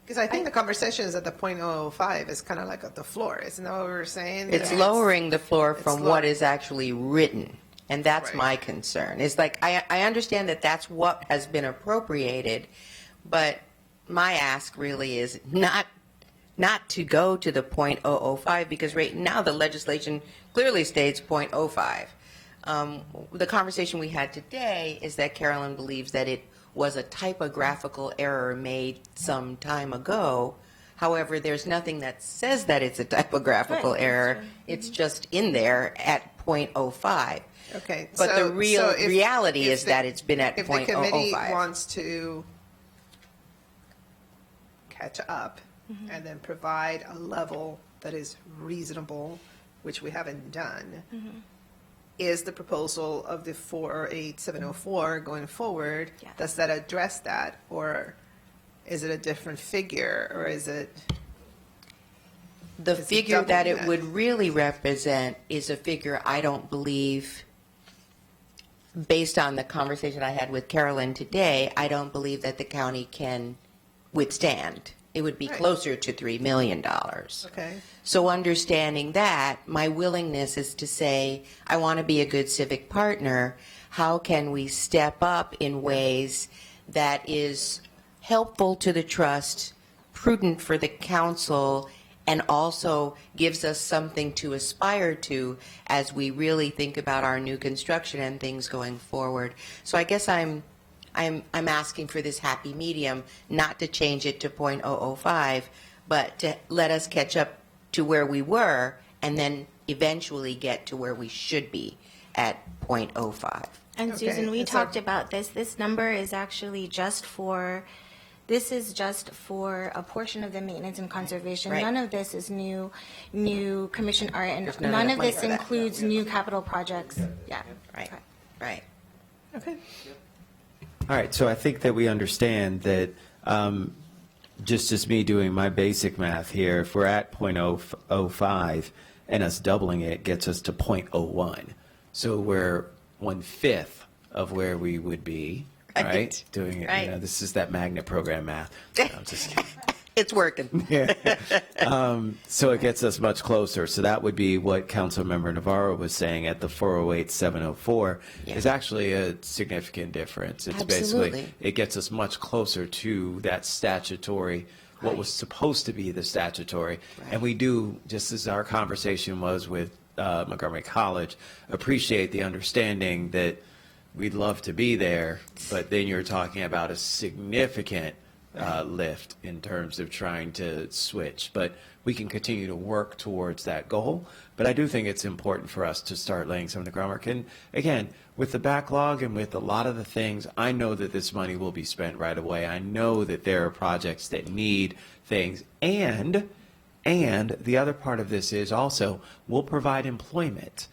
Because I think the conversation is at the 0.005 is kind of like at the floor, isn't that what we were saying? It's That lowering the floor it's from low- what is actually written. And that's Right. my concern. It's like, I understand that that's what has been appropriated, but my ask really is not to go to the .005, because right now the legislation clearly states .05. The conversation we had today is that Carolyn believes that it was a typographical error made some time ago. However, there's nothing that says that it's a typographical error. It's just in there at .05. Okay. But so- the real so if- reality if is the- that it's been at If the committee .005. wants to catch up and then provide a level that is reasonable, which we haven't done, is the proposal of the 48704 going forward, Yes. does that address that? Or is it a different figure, or is it? The Is it figure double that it that? would really represent is a figure I don't believe, based on the conversation I had with Carolyn today, I don't believe that the county can withstand. It would be Right. closer to $3 million. Okay. So understanding that, my willingness is to say, I want to be a good civic partner. How can we step up in ways that is helpful to the trust, prudent for the council, and also gives us something to aspire to as we really think about our new construction and things going forward. So I guess I'm asking for this happy medium, not to change it to .005, but to let us catch up to where we were and then eventually get to where we should be at .05. And Okay, Susan, we and so- talked about this. This number is actually just for, this is just for a portion of the maintenance and conservation. Right. None of this is new commission art, and There's none none of of money this for that. includes new capital projects. Yeah. Right, right. Okay. All right, so I think that we understand that just me doing my basic math here, if we're at .005 and us doubling it gets us to .01. So we're 1/5 of where we would be, right? Right, Doing it, right. this is that magnet program math. No, I'm just kidding. It's working. So it gets us much closer. So that would be what Councilmember Navarro was saying at the 408-704 Yeah. is actually a significant difference. It's Absolutely. basically, it gets us much closer to that statutory, what was supposed to be the statutory. Right. And we do, just as our conversation was with Montgomery College, appreciate the understanding that we'd love to be there, but then you're talking about a significant lift in terms of trying to switch. But we can continue to work towards that goal. But I do think it's important for us to start laying some of the groundwork. And again, with the backlog and with a lot of the things, I know that this money will be spent right away. I know that there are projects that need things. And the other part of this is also we'll provide employment.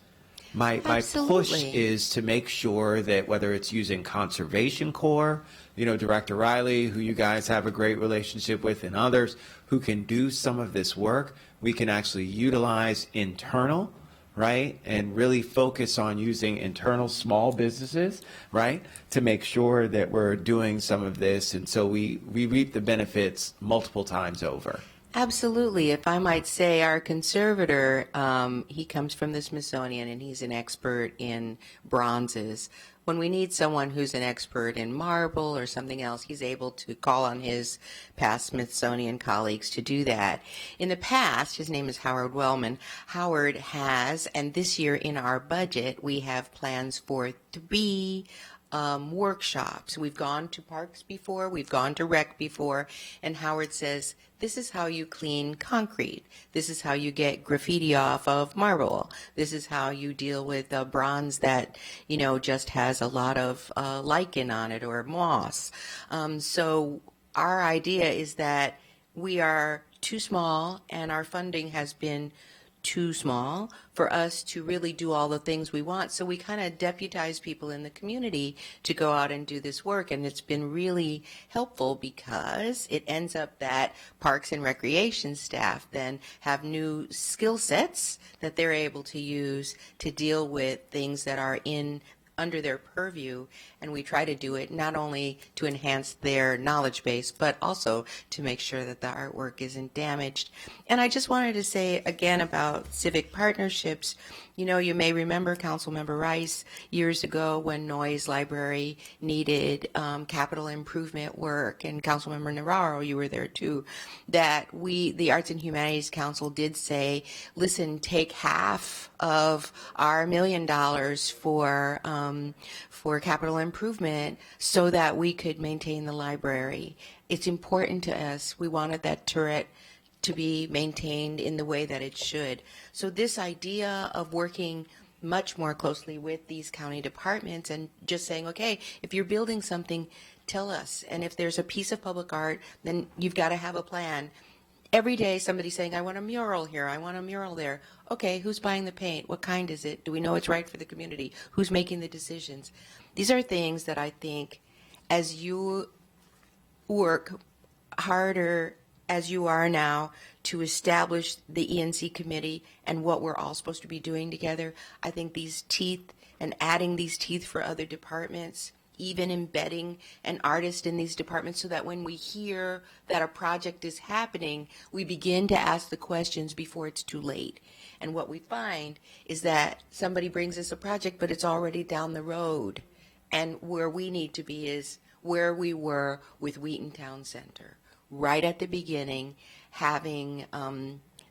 My push Absolutely. is to make sure that whether it's using Conservation Corps, Director Riley, who you guys have a great relationship with, and others who can do some of this work, we can actually utilize internal, right? And really focus on using internal small businesses, right? To make sure that we're doing some of this. And so we reap the benefits multiple times over. Absolutely. If I might say, our conservator, he comes from the Smithsonian and he's an expert in bronzes. When we need someone who's an expert in marble or something else, he's able to call on his past Smithsonian colleagues to do that. In the past, his name is Howard Wellman. Howard has, and this year in our budget, we have plans for 3 workshops. We've gone to parks before, we've gone to rec before, and Howard says, this is how you clean concrete. This is how you get graffiti off of marble. This is how you deal with bronze that, just has a lot of lichen on it or moss. So our idea is that we are too small and our funding has been too small for us to really do all the things we want. So we kind of deputize people in the community to go out and do this work. And it's been really helpful because it ends up that Parks and Recreation staff then have new skill sets that they're able to use to deal with things that are under their purview, and we try to do it not only to enhance their knowledge base, but also to make sure that the artwork isn't damaged. And I just wanted to say again about civic partnerships. You know, you may remember Councilmember Rice years ago when Noyes Library needed capital improvement work, and Councilmember Navarro, you were there too, that the Arts and Humanities Council did say, listen, take half of our $1 million for capital improvement so that we could maintain the library. It's important to us. We wanted that turret to be maintained in the way that it should. So this idea of working much more closely with these county departments and just saying, okay, if you're building something, tell us. And if there's a piece of public art, then you've got to have a plan. Every day somebody's saying, I want a mural here, I want a mural there. Okay, who's buying the paint? What kind is it? Do we know it's right for the community? Who's making the decisions? These are things that I think as you work harder as you are now to establish the ENC committee and what we're all supposed to be doing together, I think these teeth and adding these teeth for other departments, even embedding an artist in these departments so that when we hear that a project is happening, we begin to ask the questions before it's too late. And what we find is that somebody brings us a project, but it's already down the road. And where we need to be is where we were with Wheaton Town Center, right at the beginning, having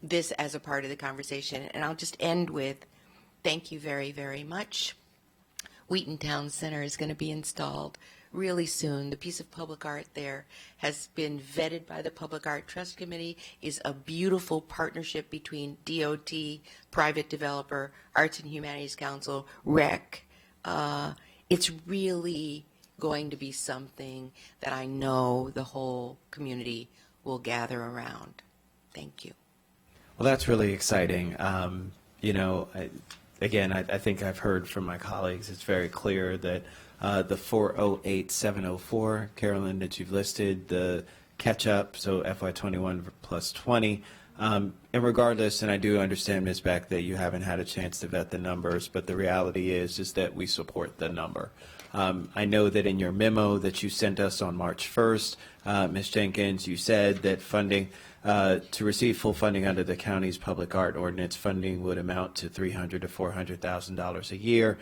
this as a part of the conversation. And I'll just end with, thank you very, very much. Wheaton Town Center is going to be installed really soon. The piece of public art there has been vetted by the Public Art Trust Committee, is a beautiful partnership between DOT, private developer, Arts and Humanities Council, REC. It's really going to be something that I know the whole community will gather around. Thank you. Well, that's really exciting. You know, I think I've heard from my colleagues, it's very clear that the 408704, Carolyn, that you've listed, the catch-up, so FY21 plus 20, and regardless, and I do understand, Ms. Beck, that you haven't had a chance to vet the numbers, but the reality is that we support the number. I know that in your memo that you sent us on March 1st, Ms. Jenkins, you said that funding, to receive full funding under the county's public art ordinance, funding would amount to $300,000 to $400,000 a year.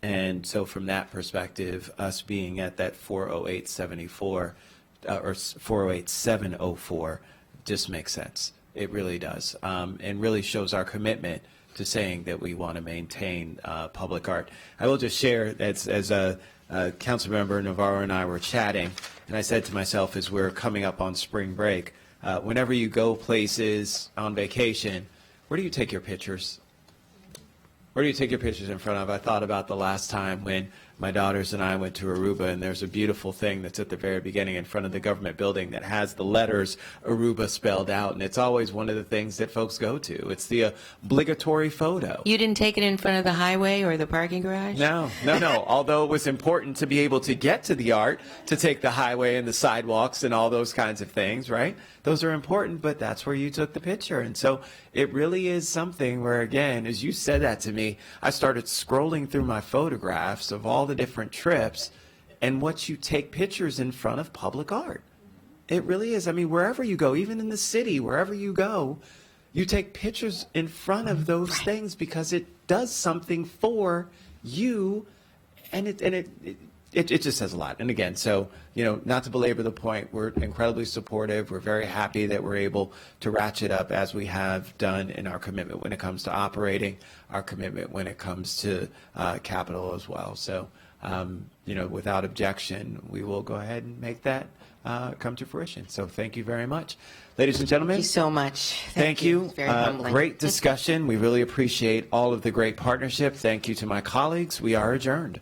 And so from that perspective, us being at that 40874 or 408704 just makes sense. It really does, and really shows our commitment to saying that we want to maintain public art. I will just share, as Councilmember Navarro and I were chatting, and I said to myself as we're coming up on spring break, whenever you go places on vacation, where do you take your pictures? Where do you take your pictures in front of? I thought about the last time when my daughters and I went to Aruba, and there's a beautiful thing that's at the very beginning in front of the government building that has the letters Aruba spelled out, and it's always one of the things that folks go to. It's the obligatory photo. You didn't take it in front of the highway or the parking garage? No. Although it was important to be able to get to the art, to take the highway and the sidewalks and all those kinds of things, right? Those are important, but that's where you took the picture. And so it really is something where, again, as you said that to me, I started scrolling through my photographs of all the different trips and what you take pictures in front of public art. It really is. I mean, wherever you go, even in the city, wherever you go, you take pictures in front of those things because it does something for you, and it just says a lot. And again, so, you know, not to belabor the point, we're incredibly supportive. We're very happy that we're able to ratchet up as we have done in our commitment when it comes to operating, our commitment when it comes to capital as well. So, you know, without objection, we will go ahead and make that come to fruition. So thank you very much. Ladies and gentlemen. Thank you so much. Thank you. It's very humbling. Great discussion. We really appreciate all of the great partnership. Thank you to my colleagues. We are adjourned.